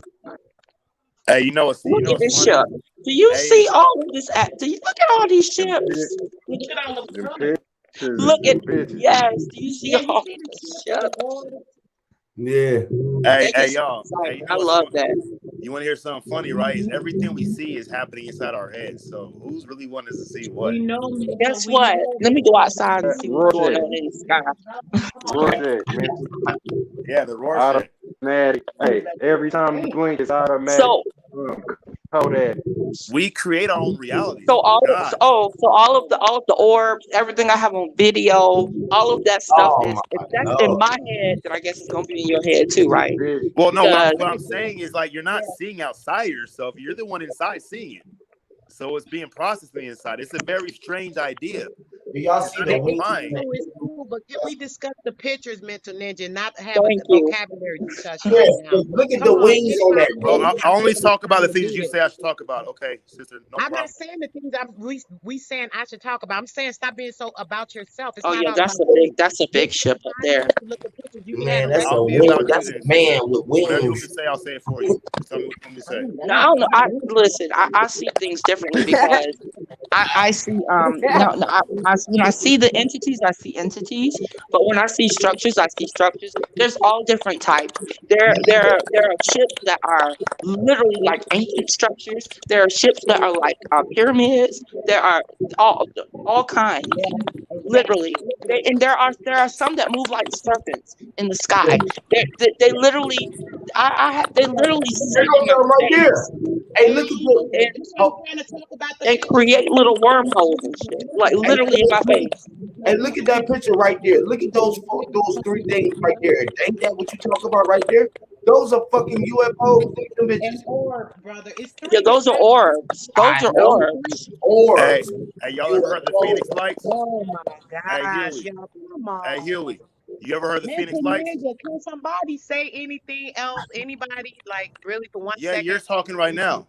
Speaker 5: Hey, you know
Speaker 6: Look at
Speaker 5: what's
Speaker 6: this
Speaker 5: funny?
Speaker 6: ship. Do you
Speaker 5: Hey,
Speaker 6: see all of this? Do you look at all these
Speaker 2: Them,
Speaker 6: ships? Look at all of the
Speaker 2: them
Speaker 6: colors.
Speaker 2: pictures is
Speaker 6: Look at
Speaker 2: them bitches.
Speaker 6: yes. Do you see
Speaker 3: Yeah, you
Speaker 6: all
Speaker 3: see the
Speaker 6: the
Speaker 3: ship, the
Speaker 6: ships?
Speaker 3: order.
Speaker 7: Yeah.
Speaker 5: hey,
Speaker 6: That
Speaker 5: hey,
Speaker 6: gets me
Speaker 5: y'all. Hey,
Speaker 6: excited.
Speaker 5: you
Speaker 6: I
Speaker 5: know what's
Speaker 6: love
Speaker 5: fun?
Speaker 6: that.
Speaker 5: You want to hear something funny, right? Is everything we see is happening inside our heads. So who's really wanting us to see what?
Speaker 3: We know, Ninja.
Speaker 6: Guess
Speaker 3: We
Speaker 6: what?
Speaker 3: know,
Speaker 6: Let me go
Speaker 3: Ninja.
Speaker 6: outside and see what's going
Speaker 2: Rorschach.
Speaker 6: on in the sky.
Speaker 2: Rorschach, man.
Speaker 5: Yeah, the Rorschach.
Speaker 2: Automatic. Hey, every time you blink, it's automatic.
Speaker 6: So
Speaker 2: Um, Kodak.
Speaker 5: We create our own realities.
Speaker 6: So
Speaker 5: We're
Speaker 6: all of, so,
Speaker 5: gods.
Speaker 6: oh, so all of the orbs, everything I have on video, all of that stuff
Speaker 7: Oh
Speaker 6: is
Speaker 7: my
Speaker 6: if that's in
Speaker 7: Lord.
Speaker 6: my head, then I guess it's gonna be in your head too, right?
Speaker 2: Bitch.
Speaker 5: Well, no,
Speaker 6: Because
Speaker 5: what I'm saying is like you're not seeing outside yourself. You're the one inside seeing it. So it's being processed on the inside. It's a very strange idea.
Speaker 7: Do y'all
Speaker 5: It's
Speaker 7: see
Speaker 5: not
Speaker 7: the
Speaker 5: in your
Speaker 7: wings?
Speaker 5: mind.
Speaker 3: It's cool, but can we discuss the pictures, Mental Ninja, not have a
Speaker 6: thank you.
Speaker 3: vocabulary discussion right
Speaker 7: Yes.
Speaker 3: now?
Speaker 7: Look at
Speaker 3: Come
Speaker 7: the
Speaker 3: on,
Speaker 7: wings
Speaker 3: get
Speaker 7: on
Speaker 3: my
Speaker 7: that,
Speaker 5: Oh,
Speaker 7: bro.
Speaker 3: point.
Speaker 5: I
Speaker 3: I'm
Speaker 5: only
Speaker 3: really
Speaker 5: talk about
Speaker 3: trying
Speaker 5: the
Speaker 3: to
Speaker 5: things
Speaker 3: do
Speaker 5: you
Speaker 3: it.
Speaker 5: say I should talk about. Okay, sister, no
Speaker 3: I'm not
Speaker 5: problem.
Speaker 3: saying the things we saying I should talk about. I'm saying stop being so about yourself. It's
Speaker 6: Oh
Speaker 3: not
Speaker 6: yeah,
Speaker 3: all about you.
Speaker 6: that's a
Speaker 3: Just
Speaker 6: big ship up
Speaker 3: find
Speaker 6: there.
Speaker 3: time to look at pictures. You can have
Speaker 7: Man,
Speaker 3: the
Speaker 7: that's
Speaker 3: rest
Speaker 7: a
Speaker 5: I'll
Speaker 3: of
Speaker 5: be
Speaker 3: the
Speaker 7: wing.
Speaker 5: about you
Speaker 7: That's
Speaker 3: conversation.
Speaker 7: a
Speaker 5: then,
Speaker 7: man
Speaker 5: sister.
Speaker 7: with
Speaker 5: Whatever you want me
Speaker 7: wings.
Speaker 5: to say, I'll say it for you. Tell me what me to say.
Speaker 6: No, I don't know. Listen. I see things differently because I see when I see the entities, I see entities. But when I see structures, I see structures. There's all different types. There are ships that are literally like ancient structures. There are ships that are like pyramids. There are all kinds,
Speaker 3: Yeah,
Speaker 6: literally.
Speaker 3: exactly.
Speaker 6: And there are some that move like serpents in the sky. They literally, they literally
Speaker 7: There
Speaker 6: sit
Speaker 7: goes
Speaker 6: in my
Speaker 7: some right there.
Speaker 6: face
Speaker 7: Hey, look at the.
Speaker 6: and,
Speaker 3: That's what I'm
Speaker 7: Oh,
Speaker 3: trying to talk about the
Speaker 6: and
Speaker 3: pictures.
Speaker 6: create little wormholes and shit, like
Speaker 7: hey,
Speaker 6: literally in my face.
Speaker 7: hey, look at that picture right there. Look at those three things right there. Ain't that what you talk about right there? Those are fucking UFOs. Look at them
Speaker 3: And
Speaker 7: bitches.
Speaker 3: orbs, brother. It's
Speaker 6: Yeah,
Speaker 3: three.
Speaker 6: those are orbs. Those
Speaker 7: I
Speaker 6: are
Speaker 7: know.
Speaker 6: orbs.
Speaker 5: Hey,
Speaker 7: Orbs.
Speaker 5: hey, y'all ever heard of the
Speaker 7: UFOs.
Speaker 5: Phoenix Lights?
Speaker 3: Oh my
Speaker 5: Hey,
Speaker 3: gosh,
Speaker 5: Huey.
Speaker 3: y'all, come
Speaker 5: Hey,
Speaker 3: on.
Speaker 5: Huey. You ever heard the Phoenix
Speaker 3: Listen,
Speaker 5: Lights?
Speaker 3: Ninja, can somebody say anything else? Anybody, like, really, for 1
Speaker 5: Yeah,
Speaker 3: second?
Speaker 5: you're talking right now.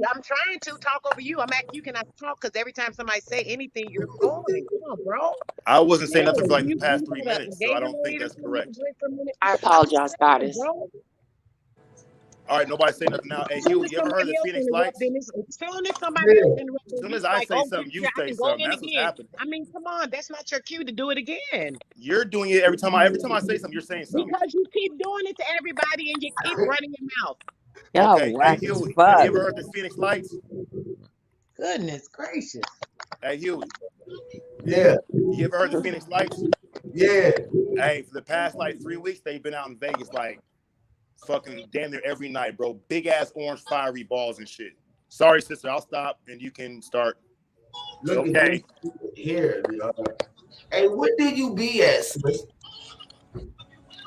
Speaker 3: I'm trying to talk over you. I'm asking you, can I talk? Because every time somebody say anything, you're going. Come on, bro.
Speaker 5: I wasn't saying nothing
Speaker 3: Yeah,
Speaker 5: for like the
Speaker 3: you
Speaker 5: past 3
Speaker 3: got a
Speaker 5: minutes, so I don't think
Speaker 3: Gatorade or
Speaker 5: that's
Speaker 3: something you can
Speaker 5: correct.
Speaker 3: drink for a minute?
Speaker 6: I
Speaker 3: I'm
Speaker 6: apologize,
Speaker 3: saying,
Speaker 6: goddess.
Speaker 3: bro.
Speaker 5: All right, nobody say nothing now. Hey,
Speaker 3: As soon
Speaker 5: Hugh,
Speaker 3: as
Speaker 5: you ever heard
Speaker 3: somebody
Speaker 5: the
Speaker 3: else
Speaker 5: Phoenix
Speaker 3: interrupt,
Speaker 5: Lights?
Speaker 3: then as soon as somebody else
Speaker 7: Yeah.
Speaker 3: interrupt,
Speaker 5: As
Speaker 3: then
Speaker 5: soon
Speaker 3: you
Speaker 5: as
Speaker 3: be
Speaker 5: I
Speaker 3: like,
Speaker 5: say
Speaker 3: oh,
Speaker 5: something, you
Speaker 3: yeah, I
Speaker 5: say
Speaker 3: can go
Speaker 5: something.
Speaker 3: in
Speaker 5: That's what's
Speaker 3: again.
Speaker 5: happening.
Speaker 3: I mean, come on, that's not your cue to do it again.
Speaker 5: You're doing it every time I say something, you're saying something.
Speaker 3: Because you keep doing it to everybody and you keep running your mouth.
Speaker 8: Y'all
Speaker 5: Okay, hey
Speaker 8: whack as
Speaker 5: Huey, have
Speaker 8: fuck.
Speaker 5: you ever heard the Phoenix Lights?
Speaker 3: Goodness gracious.
Speaker 5: Hey Huey,
Speaker 7: Yeah.
Speaker 5: you ever heard the Phoenix Lights?
Speaker 7: Yeah.
Speaker 5: Hey, for the past like 3 weeks, they've been out in Vegas like fucking damn near every night, bro. Big ass orange fiery balls and shit. Sorry, sister, I'll stop and you can start.
Speaker 7: Look at
Speaker 5: Okay.
Speaker 7: this here. Hey, where did you be at, sis?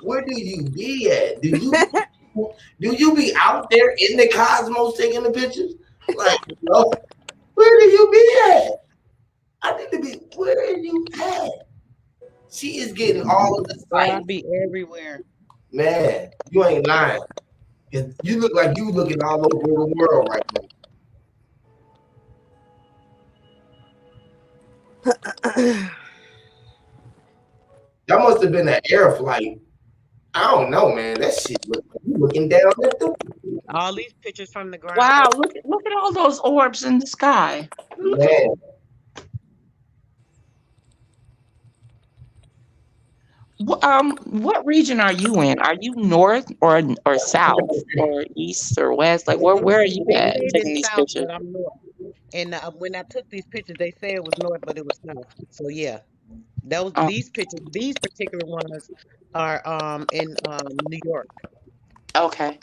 Speaker 7: Where did you be at? Do you be out there in the cosmos taking the pictures? Like, where do you be at? I need to be. Where are you at? She is getting all of the
Speaker 3: Boy, I
Speaker 7: sight.
Speaker 3: be everywhere.
Speaker 7: Man, you ain't lying. You look like you looking all over the world right now. That must have been an air flight. I don't know, man. That shit you looking down at them.
Speaker 3: All these pictures from the ground.
Speaker 6: Wow, look at all those orbs in the sky.
Speaker 7: Man.
Speaker 6: What region are you in? Are you north or south or east or west? Like where are you
Speaker 3: They
Speaker 6: at
Speaker 3: said
Speaker 6: taking
Speaker 3: it's
Speaker 6: these
Speaker 3: south,
Speaker 6: pictures?
Speaker 3: but I'm north. And when I took these pictures, they said it was north, but it was south. So yeah,
Speaker 6: Oh,
Speaker 3: these pictures, these particular ones are in New York.
Speaker 6: okay.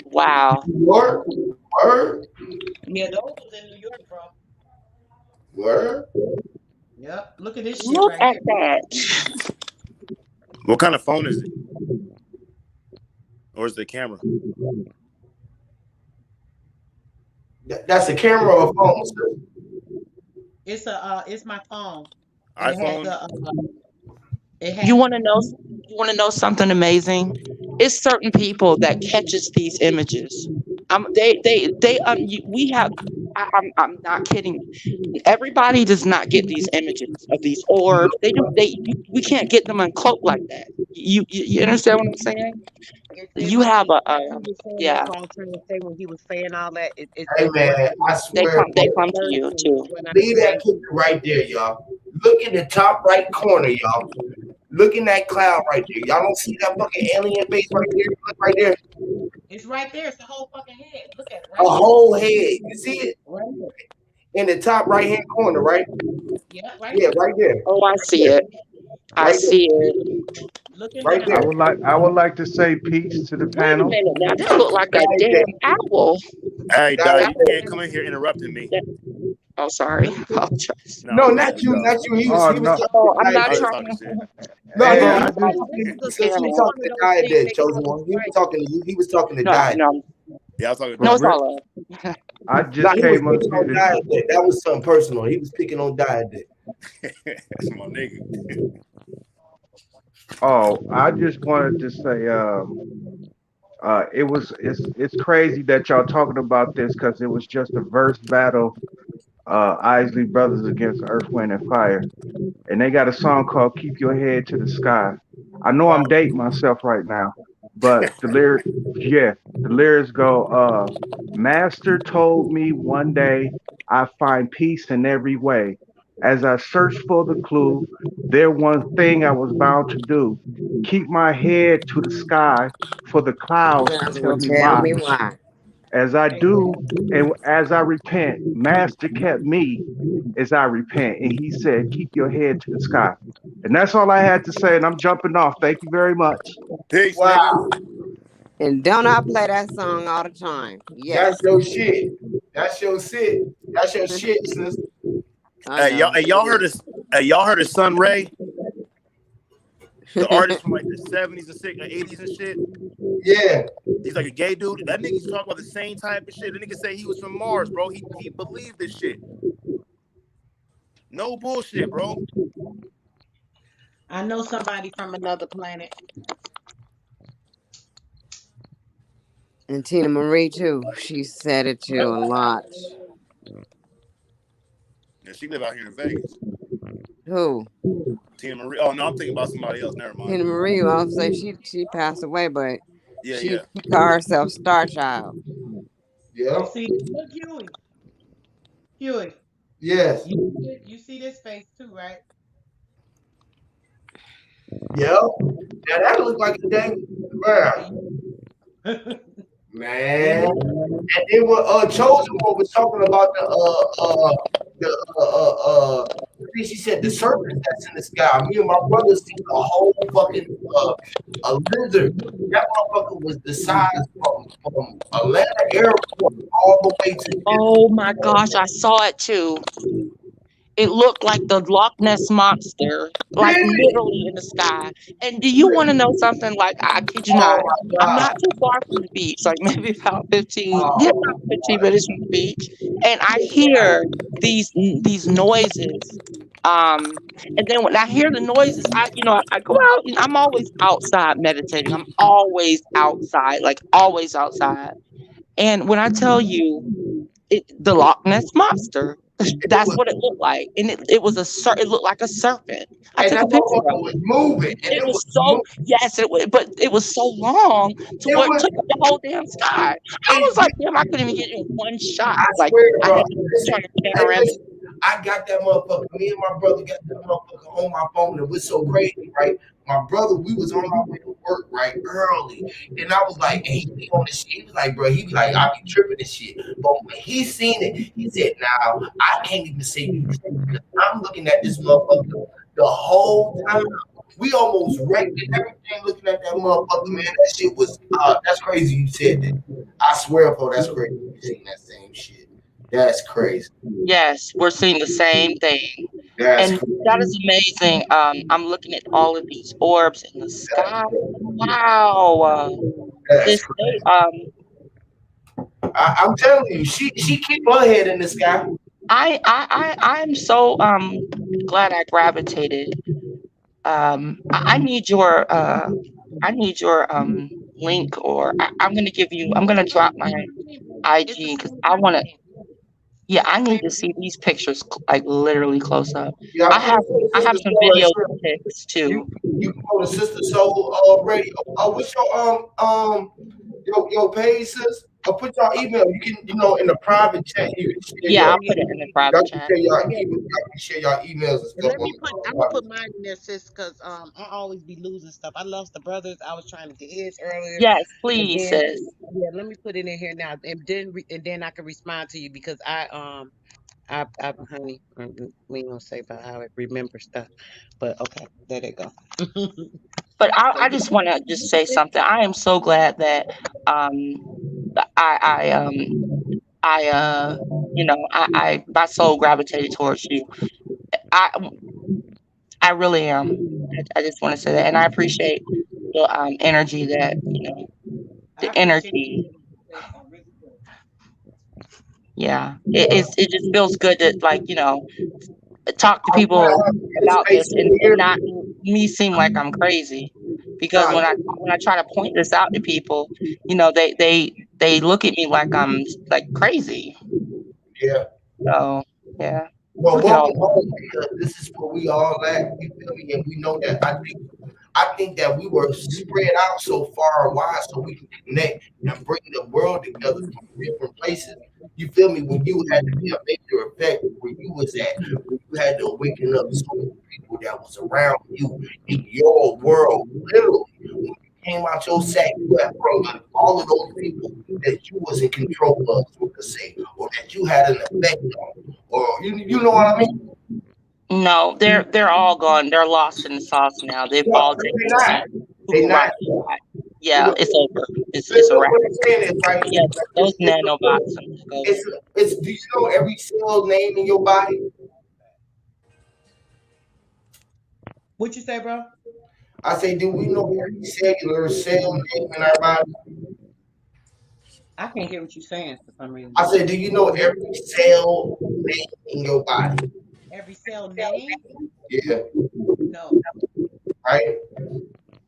Speaker 6: Wow.
Speaker 7: Word? Word?
Speaker 3: Yeah, those was in New York, bro.
Speaker 7: Word?
Speaker 3: Yep. Look at this shit
Speaker 6: Look
Speaker 3: right
Speaker 6: at
Speaker 3: here.
Speaker 6: that.
Speaker 5: What kind of phone is it? Or is it a camera?
Speaker 7: That's a camera or a phone, sir?
Speaker 3: It's my phone. And
Speaker 5: iPhone?
Speaker 3: it has
Speaker 6: You want to know something amazing? It's certain people that catches these images. We have. I'm not kidding. Everybody does not get these images of these orbs. We can't get them uncloaked like that. You understand what I'm saying?
Speaker 3: it's
Speaker 6: You have
Speaker 3: funny.
Speaker 6: a
Speaker 3: He was saying
Speaker 6: yeah.
Speaker 3: that's what I was trying to say when he was saying all that.
Speaker 7: Hey man, I
Speaker 6: They
Speaker 7: swear.
Speaker 6: come to you too.
Speaker 7: Leave that picture right there, y'all. Look in the top right corner, y'all. Look in that cloud right there. Y'all don't see that fucking alien base right there? Look right there.
Speaker 3: It's right there. It's the whole fucking head. Look at it.
Speaker 7: A whole head. You see it?
Speaker 3: Right here.
Speaker 7: In the top right hand corner, right?
Speaker 3: Yeah, right
Speaker 7: Yeah,
Speaker 3: there.
Speaker 7: right there.
Speaker 6: Oh, I see it. I
Speaker 7: Right
Speaker 6: see it.
Speaker 3: Looking
Speaker 7: Right
Speaker 3: down.
Speaker 7: there.
Speaker 2: I would like to say peace to the
Speaker 6: Wait a
Speaker 2: panel.
Speaker 6: minute now. This look like a damn owl.
Speaker 5: Hey,
Speaker 7: Guys,
Speaker 5: Dad, you can't come in here interrupting me.
Speaker 6: Oh, sorry. I apologize.
Speaker 7: No,
Speaker 5: there
Speaker 7: not you,
Speaker 5: go.
Speaker 7: not you. He was
Speaker 2: Oh
Speaker 7: he was
Speaker 2: no.
Speaker 7: talking
Speaker 6: Oh, I'm
Speaker 7: to
Speaker 6: not
Speaker 5: I was
Speaker 7: Diet.
Speaker 5: talking
Speaker 6: trying.
Speaker 5: shit.
Speaker 7: No,
Speaker 2: Hey,
Speaker 7: no,
Speaker 2: I
Speaker 7: he
Speaker 2: just
Speaker 7: was
Speaker 3: This is
Speaker 7: he was
Speaker 3: one
Speaker 7: talking
Speaker 3: of
Speaker 7: to
Speaker 3: those
Speaker 7: Diet
Speaker 3: things
Speaker 7: Dead,
Speaker 3: they
Speaker 7: chosen
Speaker 3: call
Speaker 7: one. He was
Speaker 3: strike.
Speaker 7: talking to you. He was talking to
Speaker 6: No,
Speaker 7: Diet.
Speaker 6: no,
Speaker 5: Yeah, I was talking
Speaker 6: no,
Speaker 5: to
Speaker 6: it's all love.
Speaker 2: I
Speaker 7: No,
Speaker 2: just
Speaker 7: he was
Speaker 2: came up
Speaker 7: picking
Speaker 2: here
Speaker 7: on
Speaker 2: to
Speaker 7: Diet Dead. That was something personal. He was picking on Diet Dead.
Speaker 5: That's my nigga.
Speaker 2: I just wanted to say it's crazy that y'all talking about this because it was just a verse battle, Isley Brothers against Earth, Wind and Fire. And they got a song called Keep Your Head to the Sky. I know I'm dating myself right now, but the lyrics go, Master told me one day I find peace in every way. As I search for the clue, there one thing I was bound to do. Keep my head to the sky for the clouds to
Speaker 8: Guys
Speaker 2: tell
Speaker 8: will
Speaker 2: me
Speaker 8: tell
Speaker 2: why.
Speaker 8: me why.
Speaker 2: As I do and as I repent, Master kept me as I repent. And he said, keep your head to the sky. And that's all I had to say. And I'm jumping off. Thank you very much.
Speaker 5: Peace,
Speaker 7: Wow,
Speaker 5: nigga.
Speaker 8: And don't I play that song all the time?
Speaker 7: that's
Speaker 8: Yes.
Speaker 7: your shit. That's your shit. That's your shit, sis.
Speaker 8: I know.
Speaker 5: Y'all heard this? Hey, y'all heard of Sun Ray, the artist from like the 70s and 80s and shit?
Speaker 7: Yeah.
Speaker 5: He's like a gay dude. That nigga's talking about the same type of shit. The nigga say he was from Mars, bro. He believed this shit. No bullshit, bro.
Speaker 3: I know somebody from another planet.
Speaker 8: And Tina Marie too. She said it too a lot.
Speaker 5: And she live out here in Vegas.
Speaker 8: Who?
Speaker 5: Tina Marie. Oh no, I'm thinking about somebody else. Never mind.
Speaker 8: Tina Marie. I'll say she passed away, but
Speaker 5: Yeah,
Speaker 8: she
Speaker 5: yeah.
Speaker 8: called herself Star Child.
Speaker 7: Yeah.
Speaker 3: You see, look, Huey. Huey,
Speaker 7: Yes.
Speaker 3: you see this face too, right?
Speaker 7: Yeah. Now that looks like a dang man. And then what Chosen One was talking about I think she said the serpent that's in the sky. Me and my brother seen a whole fucking a lizard. That motherfucker was the size from Atlanta Airport all the way to
Speaker 6: Oh my gosh, I saw it too. It looked like the Loch Ness monster, like
Speaker 7: really?
Speaker 6: literally in the sky. And do you want to know something? Like, I kid you
Speaker 7: Oh
Speaker 6: not,
Speaker 7: my
Speaker 6: I'm
Speaker 7: god.
Speaker 6: not too far from the beach, like maybe about 15,
Speaker 7: Oh
Speaker 6: yeah, about 15 minutes from the beach. And I hear these noises. And then when I hear the noises, I go out and I'm always outside meditating. I'm always outside, like always outside. And when I tell you, the Loch Ness monster,
Speaker 7: it
Speaker 6: that's
Speaker 7: was,
Speaker 6: what it looked like, and it looked like a serpent. I
Speaker 7: and
Speaker 6: took
Speaker 7: that
Speaker 6: a picture of
Speaker 7: motherfucker
Speaker 6: it.
Speaker 7: was moving, and
Speaker 6: It
Speaker 7: it was
Speaker 6: was so yes, but it was so long to
Speaker 7: it
Speaker 6: what
Speaker 7: was
Speaker 6: took up the whole damn sky. I was like, damn, I couldn't even get in one shot.
Speaker 7: I
Speaker 6: Like
Speaker 7: swear,
Speaker 6: I
Speaker 7: bro.
Speaker 6: had to
Speaker 7: Listen,
Speaker 6: try to
Speaker 7: hey,
Speaker 6: panoramic.
Speaker 7: listen. I got that motherfucker. Me and my brother got that motherfucker on my phone. It was so crazy, right? My brother, we was on our way to work, right, early, and I was like, and he be on this shit. He was like, bro, he be like, I be tripping this shit. But when he seen it, he said, now I can't even say you tripping because I'm looking at this motherfucker the whole time. We almost wrecked it, everything looking at that motherfucker, man. That shit was that's crazy you said that. I swear, bro, that's crazy. You seen that same shit. That's crazy.
Speaker 6: Yes, we're seeing the same thing,
Speaker 7: That's
Speaker 6: and
Speaker 7: crazy.
Speaker 6: that is amazing. I'm looking at all of these orbs in the sky. Wow,
Speaker 7: That's
Speaker 6: this
Speaker 7: crazy. I'm telling you, she keep her head in the sky.
Speaker 6: I'm so glad I gravitated. I need your link, or I'm gonna drop my IG because I want to. Yeah, I need to see these pictures like literally close up.
Speaker 7: Yeah,
Speaker 6: I
Speaker 7: I put
Speaker 6: have
Speaker 7: it
Speaker 6: I
Speaker 7: to
Speaker 6: have
Speaker 7: Sister
Speaker 6: some
Speaker 7: Soul
Speaker 6: videos
Speaker 7: right
Speaker 6: and pics
Speaker 7: You
Speaker 6: too.
Speaker 7: you can go to Sister Soul Radio. What's your page, sis? I'll put y'all email. You can in the private chat. You can share
Speaker 6: Yeah,
Speaker 7: your
Speaker 6: I'll put it in the
Speaker 7: y'all
Speaker 6: private
Speaker 7: can
Speaker 6: chat.
Speaker 7: share y'all emails and stuff
Speaker 3: Let
Speaker 7: on
Speaker 3: me
Speaker 7: the
Speaker 3: put. I'm gonna
Speaker 7: private
Speaker 3: put mine in there, sis, because I always be losing stuff. I lost the brothers. I was trying to get his earlier,
Speaker 6: Yes,
Speaker 3: and
Speaker 6: please,
Speaker 3: then
Speaker 6: sis.
Speaker 3: yeah, let me put it in here now, and then I can respond to you because I honey, we ain't gonna say about how I remember stuff, but okay, there they go.
Speaker 6: But
Speaker 3: So
Speaker 6: I just want to just say something. I am so glad that um I my soul gravitated towards you. I I really am. I just want to say that, and I appreciate the energy that
Speaker 3: I
Speaker 6: the
Speaker 3: appreciate
Speaker 6: energy.
Speaker 3: you. I really do.
Speaker 6: Yeah, it just feels good to talk to
Speaker 7: I'm
Speaker 6: people
Speaker 7: glad this
Speaker 6: about this
Speaker 7: space
Speaker 6: and,
Speaker 7: over here.
Speaker 6: not me seem like I'm crazy, because
Speaker 7: Nah,
Speaker 6: when I try to point this out to people, they look at me like I'm like crazy.
Speaker 7: yeah.
Speaker 6: So yeah,
Speaker 7: Well,
Speaker 6: look at all
Speaker 7: welcome
Speaker 6: that.
Speaker 7: home because this is where we all at. You feel me? And we know that I think that we were spread out so far wide so we can connect and bring the world together from different places. You feel me? When you had to be a major effect where you was at, when you had to awaken up so many people that was around you in your world, literally. When you came out your sack, you had brought up all of those people that you was in control of, so to say, or that you had an effect on, or you know what I mean?
Speaker 6: No, they're all gone. They're lost in the sauce now. They've
Speaker 7: Yeah,
Speaker 6: all
Speaker 7: but
Speaker 6: taken
Speaker 7: they
Speaker 6: the
Speaker 7: not.
Speaker 6: seat.
Speaker 7: They
Speaker 6: Who
Speaker 7: not.
Speaker 6: right?
Speaker 7: You
Speaker 6: Yeah,
Speaker 7: know,
Speaker 6: it's over. It's a
Speaker 7: look
Speaker 6: wrap.
Speaker 7: what I'm saying is right.
Speaker 6: Yeah, those
Speaker 7: It's
Speaker 6: nanobots are took over.
Speaker 7: it's. Do you know every cell name in your body?
Speaker 3: What you say, bro?
Speaker 7: I say, do we know every cellular cell name in our body?
Speaker 3: I can't hear what you're saying for some reason.
Speaker 7: I said, do you know every cell name in your body?
Speaker 3: Every cell name?
Speaker 7: Yeah.
Speaker 3: No.
Speaker 7: right?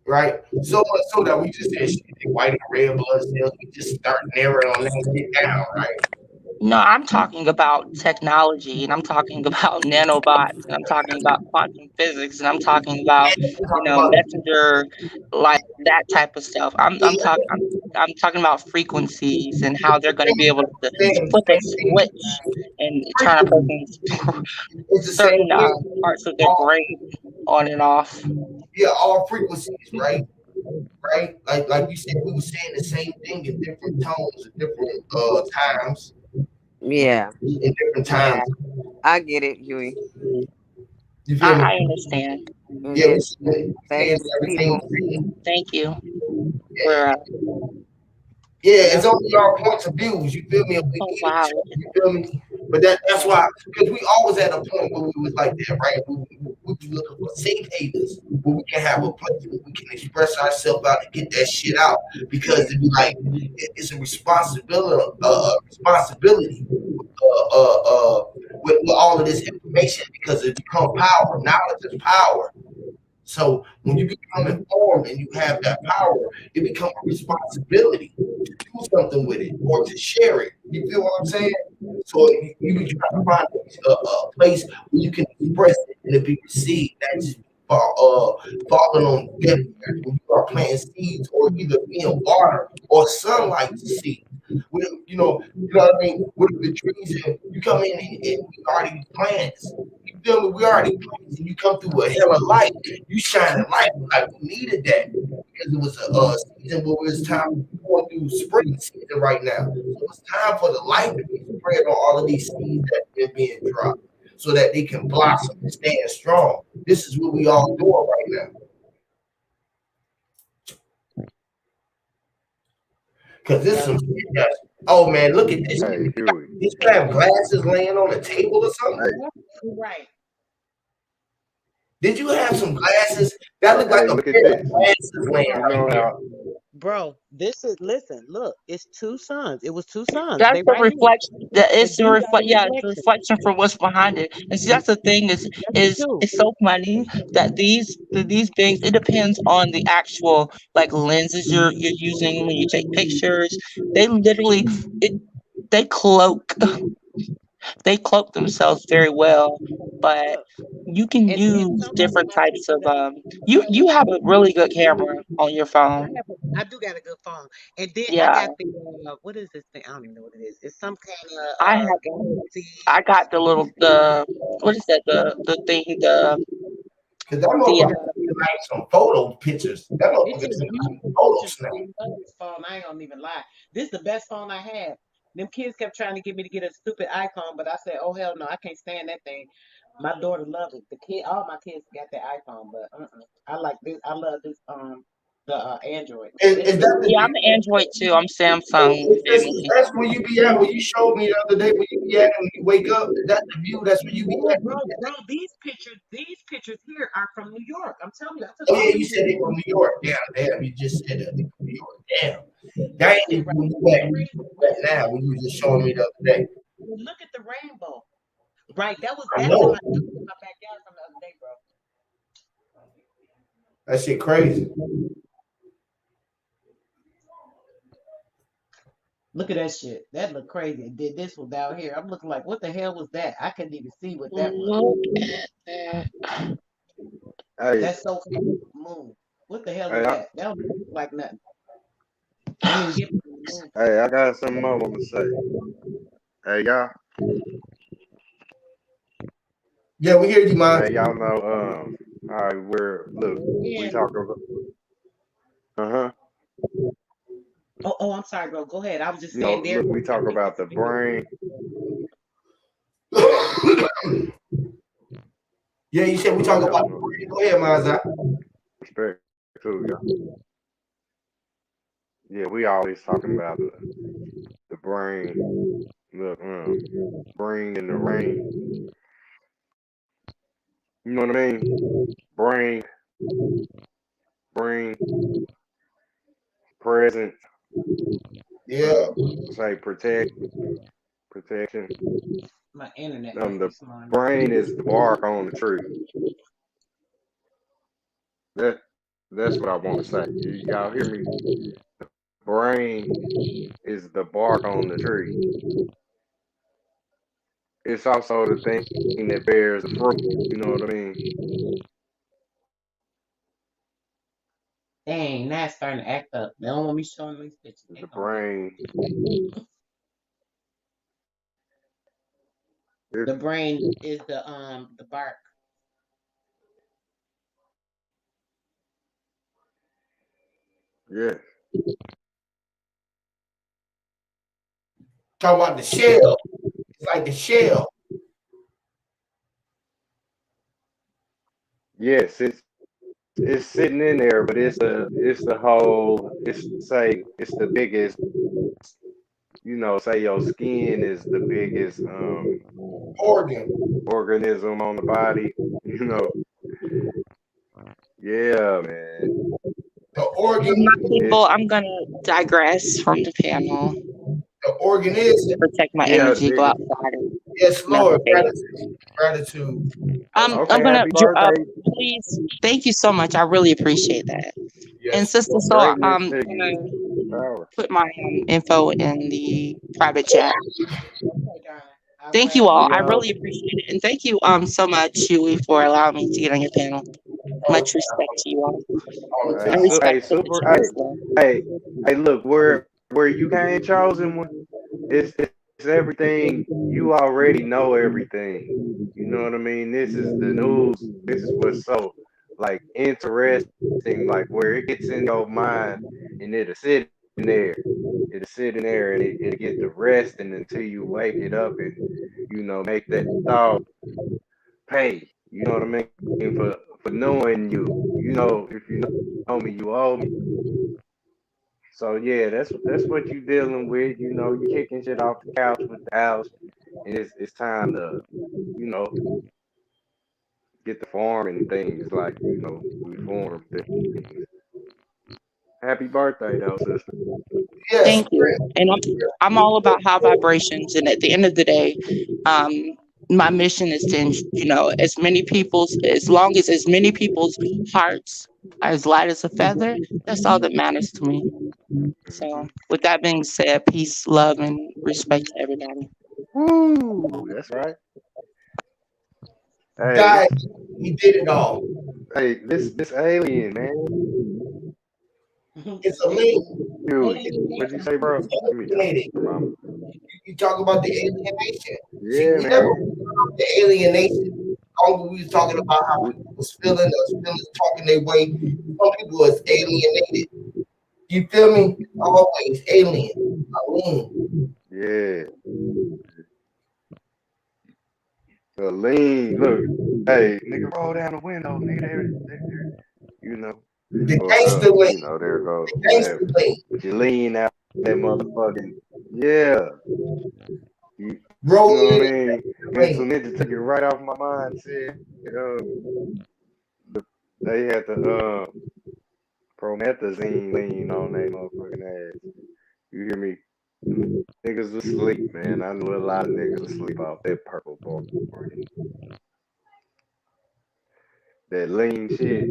Speaker 7: Right? So much so that we just said shit, white and red blood cells. We just start narrowing on that shit down, right?
Speaker 6: No, I'm talking about technology, and I'm talking about nanobots, and I'm talking about quantum physics, and I'm talking about,
Speaker 7: We talking about
Speaker 6: messenger, like that type of stuff. I'm talking about frequencies and how they're going to be able to
Speaker 7: same
Speaker 6: flip a
Speaker 7: thing.
Speaker 6: switch and turn a
Speaker 7: Frequency.
Speaker 6: person's
Speaker 7: It's the
Speaker 6: certain
Speaker 7: same thing.
Speaker 6: parts of their
Speaker 7: All,
Speaker 6: brain on and off.
Speaker 7: yeah, all frequencies, right? Right? Like you said, we were saying the same thing in different tones, at different times,
Speaker 8: Yeah,
Speaker 7: in different
Speaker 6: Yeah,
Speaker 7: times.
Speaker 8: I get it, Huey.
Speaker 7: You feel me?
Speaker 6: I understand.
Speaker 7: Yeah, we
Speaker 8: Yes.
Speaker 7: saying
Speaker 8: Thanks,
Speaker 7: everything.
Speaker 8: people.
Speaker 6: Thank you for.
Speaker 7: Yeah, it's only our points of views. You feel me? If we
Speaker 6: Oh
Speaker 7: get
Speaker 6: wow.
Speaker 7: each other, you feel me? But that's why, because we always at a point where we was like that, right? We be looking for safe havens where we can have a place where we can express ourselves out and get that shit out. Because it be like it's a responsibility with all of this information because it become power. Knowledge is power. So when you become informed and you have that power, it becomes a responsibility to do something with it or to share it. You feel what I'm saying? So you be trying to find a place where you can express it and it be received, not just falling on deaf ears when you are planting seeds or either being water or sunlight to seeds. You know what I mean? With the trees, and you come in and we already plants. You feel me? We already plants, and you come through a hell of light. You shine a light like we needed that because it was a season where it's time going through spring season right now. So it's time for the light to be spread on all of these seeds that are being dropped, so that they can blossom and stand strong. This is what we all doing right now. Cause this is some shit that's, oh man, look at this.
Speaker 2: Hey, Huey.
Speaker 7: Did you have glasses laying on the table or something?
Speaker 3: Right.
Speaker 7: Did you have some glasses? That looked like
Speaker 2: Hey,
Speaker 7: a
Speaker 2: look at
Speaker 7: pair of
Speaker 2: this.
Speaker 7: glasses laying
Speaker 2: You
Speaker 7: right
Speaker 2: know
Speaker 7: there.
Speaker 2: how
Speaker 3: Bro, listen, look, it's two sons. It was two sons.
Speaker 6: That's
Speaker 3: They
Speaker 6: the
Speaker 3: right here.
Speaker 6: reflection. That
Speaker 3: The
Speaker 6: it's the
Speaker 3: dude got a
Speaker 6: Yeah, it's the
Speaker 3: reflection.
Speaker 6: reflection for what's behind it. And see, that's the thing
Speaker 3: That's the two.
Speaker 6: it's so funny that these things. It depends on the actual like lenses you're using when you take pictures. They literally they cloak they cloak themselves very well, but
Speaker 3: Look.
Speaker 6: you can
Speaker 3: And then
Speaker 6: use
Speaker 3: some of
Speaker 6: different
Speaker 3: my
Speaker 6: types
Speaker 3: pictures
Speaker 6: of
Speaker 3: that
Speaker 6: you have a really good camera on your phone.
Speaker 3: I do got a good phone. And then I
Speaker 6: Yeah,
Speaker 3: got the what is this thing? I don't even know what it is. It's some kind of
Speaker 6: I have
Speaker 3: galaxy.
Speaker 6: I got the what is that the thing
Speaker 7: Cause that
Speaker 6: the
Speaker 7: motherfucker took like some photo pictures. That
Speaker 3: It
Speaker 7: motherfucker
Speaker 3: took
Speaker 7: took like
Speaker 3: beautiful
Speaker 7: photo
Speaker 3: pictures.
Speaker 7: snap.
Speaker 3: I love this phone. I ain't gonna even lie. This is the best phone I have. Them kids kept trying to get me to get a stupid iPhone, but I said, "Oh hell no, I can't stand that thing." My daughter loves it. All my kids got the iPhone, but I like this. I love this the Android. It's
Speaker 7: Is that
Speaker 6: Yeah, I'm an Android too. I'm Samsung family.
Speaker 7: that's where you be at when you showed me the other day where you be at when you wake up? That's the view, that's where you be
Speaker 3: no,
Speaker 7: at.
Speaker 3: bro. These pictures here are from New York. I'm telling you, I took
Speaker 7: Oh
Speaker 3: all
Speaker 7: yeah, you
Speaker 3: these
Speaker 7: said they
Speaker 3: pictures.
Speaker 7: from New York. Damn, you just said that they from New York. Damn.
Speaker 3: This
Speaker 7: That
Speaker 3: shit
Speaker 7: ain't
Speaker 3: right
Speaker 7: when
Speaker 3: here
Speaker 7: you
Speaker 3: is
Speaker 7: back
Speaker 3: crazy.
Speaker 7: now when you was just showing me the other day.
Speaker 3: Look at the rainbow. Right,
Speaker 7: I
Speaker 3: that was
Speaker 7: know.
Speaker 3: in my backyard from the other day, bro.
Speaker 7: That shit crazy.
Speaker 3: Look at that shit. That looked crazy. And then this one down here. I'm looking like, what the hell was that? I couldn't even see what that was.
Speaker 6: Look at that.
Speaker 2: hey,
Speaker 3: That's so cool. Moon. What the hell
Speaker 2: hey,
Speaker 3: is that? That don't look like nothing. I didn't even get the moon.
Speaker 2: I got something more to say. Hey, y'all.
Speaker 7: Yeah, we hear you, man.
Speaker 2: Hey, y'all know. All right, we
Speaker 3: And
Speaker 2: talk about. Uh-huh.
Speaker 3: I'm sorry, bro. Go ahead. I was just saying there.
Speaker 2: Look, we talk about the brain.
Speaker 7: Yeah, you said we talk about. Go ahead, Mazza.
Speaker 2: Respect to y'all. Yeah, we always talking about the brain. Look, brain in the rain. You know what I mean? Brain, present.
Speaker 7: Yeah.
Speaker 2: Say protection.
Speaker 3: My internet must
Speaker 2: The
Speaker 3: be smart.
Speaker 2: brain is the bark on the tree. That that's what I want to say. Y'all hear me? Brain is the bark on the tree. It's also the thing that bears the fruit. You know what I mean?
Speaker 3: Dang, now it's starting to act up. They don't want me showing these pictures. They
Speaker 2: The
Speaker 3: gonna get
Speaker 2: brain.
Speaker 3: the
Speaker 2: It's,
Speaker 3: brain is the bark.
Speaker 2: yeah.
Speaker 7: Talk about the shell. It's like the shell.
Speaker 2: Yes, it's sitting in there, but it's the whole. It's say it's the biggest. You know, say your skin is the biggest
Speaker 7: Organ.
Speaker 2: organism on the body. You know, yeah, man.
Speaker 7: The organ.
Speaker 6: People,
Speaker 2: It's
Speaker 6: I'm gonna digress from the panel
Speaker 7: The organ is.
Speaker 6: to protect my
Speaker 2: yeah,
Speaker 6: energy, go
Speaker 2: nigga.
Speaker 6: outside and
Speaker 7: Yes, Lord.
Speaker 6: navigate.
Speaker 7: Gratitude.
Speaker 6: I'm
Speaker 2: Okay,
Speaker 6: gonna
Speaker 2: happy birthday.
Speaker 6: please, thank you so much. I really appreciate that. And
Speaker 7: Yes.
Speaker 6: sister, so
Speaker 2: Greatness
Speaker 6: I'm
Speaker 2: to
Speaker 6: gonna
Speaker 2: you. Power.
Speaker 6: put my info in the private chat.
Speaker 3: Okay, darling. I'll
Speaker 6: Thank
Speaker 3: grab
Speaker 6: you
Speaker 3: it.
Speaker 6: all.
Speaker 2: We
Speaker 6: I
Speaker 2: out.
Speaker 6: really appreciate it. And thank you so much, Huey, for allowing me to get on your panel. Much respect to you all.
Speaker 7: All the
Speaker 6: And
Speaker 7: time.
Speaker 6: respect for the
Speaker 2: Super.
Speaker 6: choice, though.
Speaker 2: Hey. Look, where you came, chosen one. It's everything. You already know everything. You know what I mean? This is the news. This is what's so like interesting, like where it gets in your mind and it'll sit in there. It'll sit in there and it'll get the rest and until you wake it up and make that thought pay. You know what I mean? For knowing you. You know, if you know me, you owe me. So yeah, that's what you dealing with. You know, you kicking shit off the couch with the house, and it's time to, you know, get the farming things like we farm things. Happy birthday though, sister.
Speaker 7: Yes.
Speaker 6: Thank you. And I'm all about high vibrations. And at the end of the day, my mission is to, as many people's, as long as many people's hearts are as light as a feather, that's all that matters to me.
Speaker 2: Hmm.
Speaker 6: So, with that being said, peace, love, and respect to everybody.
Speaker 2: Woo, that's right. Hey,
Speaker 7: God, he did it all.
Speaker 2: this alien man.
Speaker 7: It's a link.
Speaker 2: Dude, what'd you say, bro? Give me time,
Speaker 7: Alienated.
Speaker 2: mama.
Speaker 7: You talk about the alienation. See,
Speaker 2: Yeah,
Speaker 7: we never
Speaker 2: man.
Speaker 7: brought up the alienation. All we was talking about how
Speaker 2: We,
Speaker 7: people was feeling, us feelings talking their way. Some people was alienated. You feel me? Always alien.
Speaker 2: yeah. Lean, look. Hey, nigga, roll down the window, nigga. You know.
Speaker 7: The
Speaker 2: Or
Speaker 7: gangster link.
Speaker 2: there go
Speaker 7: The gangster
Speaker 2: whatever.
Speaker 7: link.
Speaker 2: But you lean out that motherfucking yeah. You know what I
Speaker 7: Rolling
Speaker 2: mean?
Speaker 7: link.
Speaker 2: Mental Ninja took it right off my mind. Said they had the promethazine lean on their motherfucking ass. You hear me? Them niggas asleep, man. I know a lot of niggas asleep off that purple bargain. That lean shit.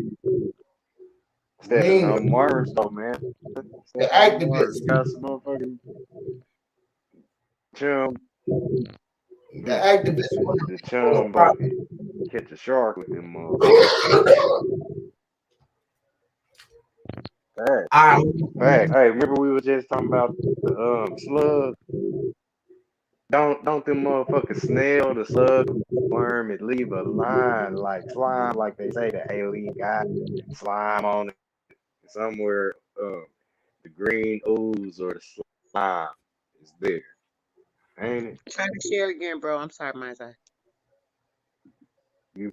Speaker 2: Stepping
Speaker 7: Lean.
Speaker 2: on words though, man.
Speaker 7: The
Speaker 2: Stepping on words.
Speaker 7: activist.
Speaker 2: Got some motherfucking chum.
Speaker 7: The activist
Speaker 2: The
Speaker 7: on the
Speaker 2: chum
Speaker 7: property.
Speaker 2: bucket. Catch a shark with them motherfuckers. Fact. Fact. Hey, remember we were just talking about the slug? Don't them motherfuckers snail the slug worm and leave a line like slime, like they say the alien got slime on it somewhere. The green ooze or the slime is there, ain't it?
Speaker 3: Try to share again, bro. I'm sorry, my eye.
Speaker 2: You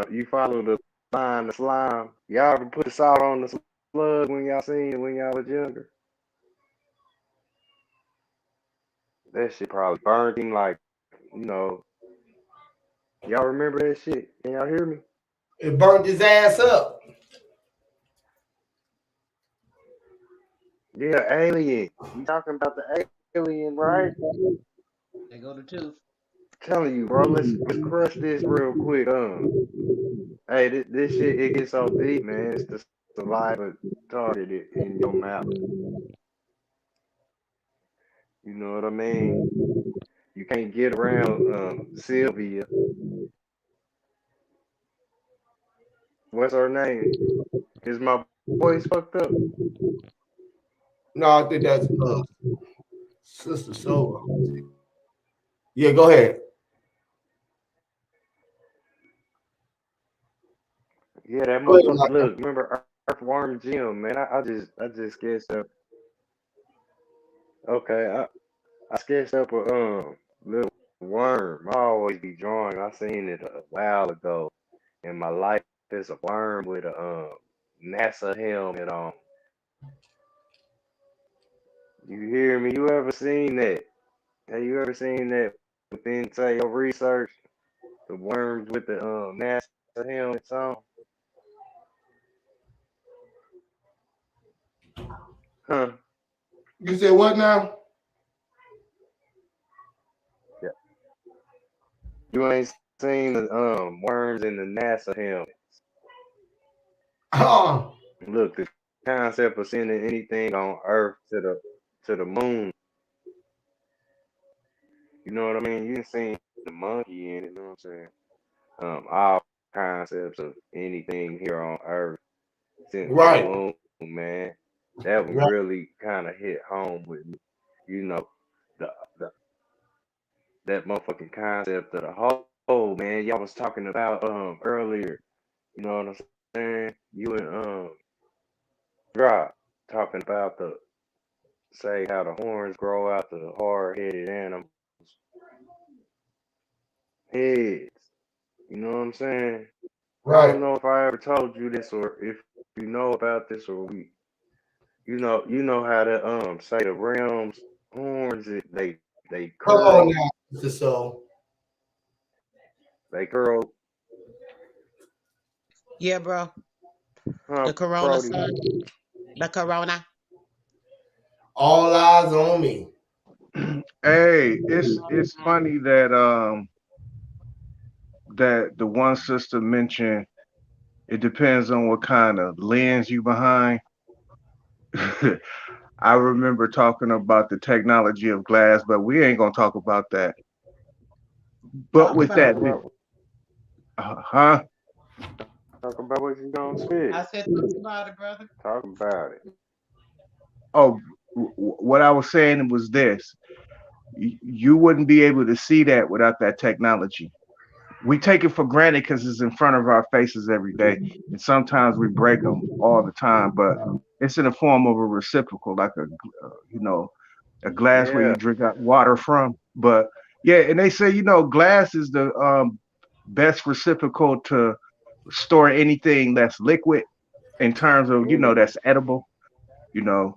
Speaker 2: you follow the line, the slime. Y'all ever put the salt on the slug when y'all seen it when y'all was younger? That shit probably burned him like, you know. Y'all remember that shit? Can y'all hear me?
Speaker 7: It burned his ass up.
Speaker 2: Yeah, alien. We talking about the alien, right?
Speaker 3: They go to two.
Speaker 2: telling you, bro. Let's crush this real quick. Hey, this shit it gets so deep, man. It's the saliva targeted in your mouth. You know what I mean? You can't get around Sylvia. What's her name? Is my voice fucked up?
Speaker 7: No, I think that's Sister Soul. Yeah, go ahead.
Speaker 2: Yeah, that
Speaker 7: Go ahead,
Speaker 2: motherfucker.
Speaker 7: Michael.
Speaker 2: Look, remember Earthworm Jim, man? I just sketched up. Okay, I sketched up a little worm. I always be drawing. I seen it a while ago in my life. There's a worm with a NASA helmet on. You hear me? You ever seen that? Have you ever seen that within say your research? The worms with the NASA helmets on? Huh?
Speaker 7: You said what now?
Speaker 2: Yeah. You ain't seen the worms in the NASA helmet.
Speaker 7: Oh,
Speaker 2: Look, the concept of sending anything on Earth to the moon. You know what I mean? You done seen the monkey in it, you know what I'm saying? All concepts of anything here on Earth sent to the
Speaker 7: right,
Speaker 2: moon, man. That one
Speaker 7: right.
Speaker 2: really kind of hit home with me. You know, the that motherfucking concept of the whole, man. Y'all was talking about earlier. You know what I'm saying? You and Drop talking about the say how the horns grow out the hard-headed animals' heads. You know what I'm saying? I
Speaker 7: Right.
Speaker 2: don't know if I ever told you this or if you know about this or you know how the say the realms horns they
Speaker 7: Come on
Speaker 2: curl
Speaker 7: now, Sister Soul.
Speaker 2: they curl
Speaker 3: Yeah, bro.
Speaker 2: huh
Speaker 3: The corona,
Speaker 2: Brody?
Speaker 3: son. The corona.
Speaker 7: All eyes on me.
Speaker 9: Hey, it's funny that that the one sister mentioned it depends on what kind of lens you behind. I remember talking about the technology of glass, but we ain't gonna talk about that. But
Speaker 3: Talk
Speaker 9: with
Speaker 3: about
Speaker 2: Talk
Speaker 3: it.
Speaker 9: that,
Speaker 2: about
Speaker 9: huh?
Speaker 2: talk about what you gonna
Speaker 3: I
Speaker 2: spit.
Speaker 3: said talk about it, brother.
Speaker 2: Talk about it.
Speaker 9: Oh, what I was saying was this: you wouldn't be able to see that without that technology. We take it for granted because it's in front of our faces every day, and sometimes we break them all the time. But it's in the form of a reciprocal, like a glass where
Speaker 2: Yeah.
Speaker 9: you drink out water from. But yeah, and they say glass is the best reciprocal to store anything that's liquid in terms of
Speaker 2: Mm,
Speaker 9: that's edible.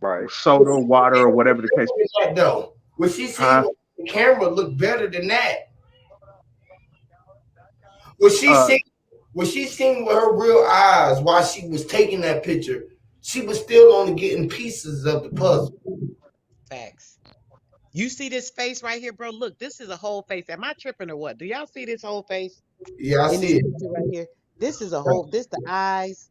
Speaker 2: right.
Speaker 9: Soda, water, or whatever the case.
Speaker 7: That though, what she seen
Speaker 9: Huh?
Speaker 7: on the camera looked better than that. What she
Speaker 9: Uh,
Speaker 7: seen, what she seen with her real eyes while she was taking that picture, she was still only getting pieces of the puzzle.
Speaker 3: Facts. You see this face right here, bro? Look, this is a whole face. Am I tripping or what? Do y'all see this whole face
Speaker 7: Yeah, I
Speaker 3: in this
Speaker 7: see it.
Speaker 3: picture right here? This is a whole, this the eyes,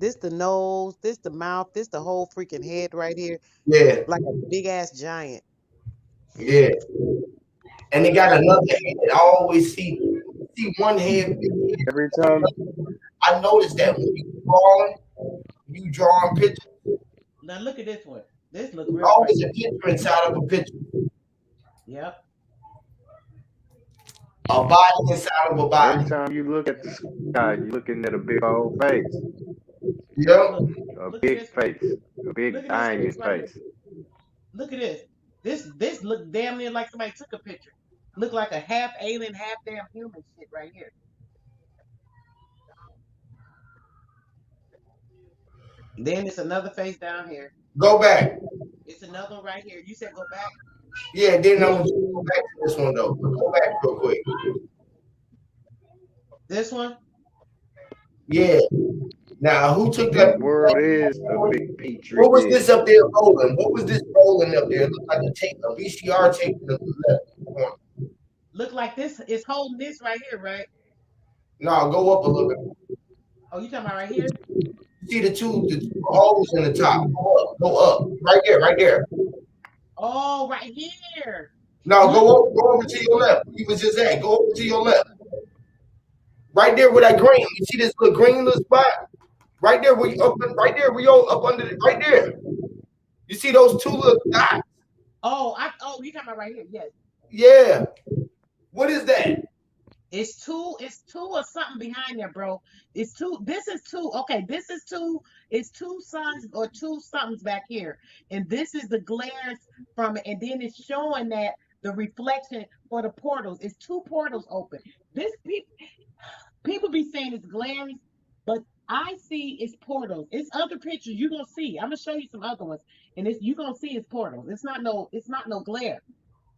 Speaker 3: this the nose, this the mouth, this the whole freaking head right here.
Speaker 7: Yeah,
Speaker 3: Like a big ass giant.
Speaker 7: yeah. And they got another head. I always see one head.
Speaker 2: Every time
Speaker 7: I noticed that when you drawing pictures,
Speaker 3: Now look at this one. This looks real
Speaker 7: always
Speaker 3: crazy.
Speaker 7: a picture inside of a picture.
Speaker 3: Yep.
Speaker 7: A body inside of a
Speaker 2: every
Speaker 7: body.
Speaker 2: time you look at the sky, you're looking at a big old face.
Speaker 7: Yep.
Speaker 3: Look,
Speaker 2: A
Speaker 3: look at
Speaker 2: big
Speaker 3: this one.
Speaker 2: face. A
Speaker 3: Look
Speaker 2: big
Speaker 3: at this face
Speaker 2: diamond
Speaker 3: right here.
Speaker 2: face.
Speaker 3: Look at this. This look damn near like somebody took a picture. Look like a half alien, half damn human shit right here. Then it's another face down here.
Speaker 7: Go back.
Speaker 3: It's another one right here. You said go back.
Speaker 7: Yeah, then I
Speaker 3: This
Speaker 7: want you to go back to this one though. Go back real quick.
Speaker 3: this one.
Speaker 7: Yeah. Now who took
Speaker 2: The
Speaker 7: that?
Speaker 2: world is a big petri
Speaker 7: What was
Speaker 2: dish.
Speaker 7: this up there rolling? What was this rolling up there? It looked like a VCR tape in the left corner.
Speaker 3: Look like this is holding this right here, right?
Speaker 7: No, go up a little bit.
Speaker 3: Oh, you talking about right here?
Speaker 7: See the two holes in the top. Go up. Right there, right there.
Speaker 3: Oh, right here.
Speaker 7: No, go over to your left. You was just at. Go over to your left. Right there with that green. You see this little green little spot? Right there where you up up under it, right there. You see those two little dots?
Speaker 3: Oh, you talking about right here? Yes.
Speaker 7: Yeah. What is that?
Speaker 3: It's two or something behind there, bro. It's two. This is two. Okay, this is two. It's two suns or two somethings back here. And this is the glares from it. And then it's showing that the reflection for the portals. It's two portals open. This people be saying it's glares, but I see it's portals. It's other pictures you're gonna see. I'm gonna show you some other ones. And you're gonna see it's portals. It's not no glare.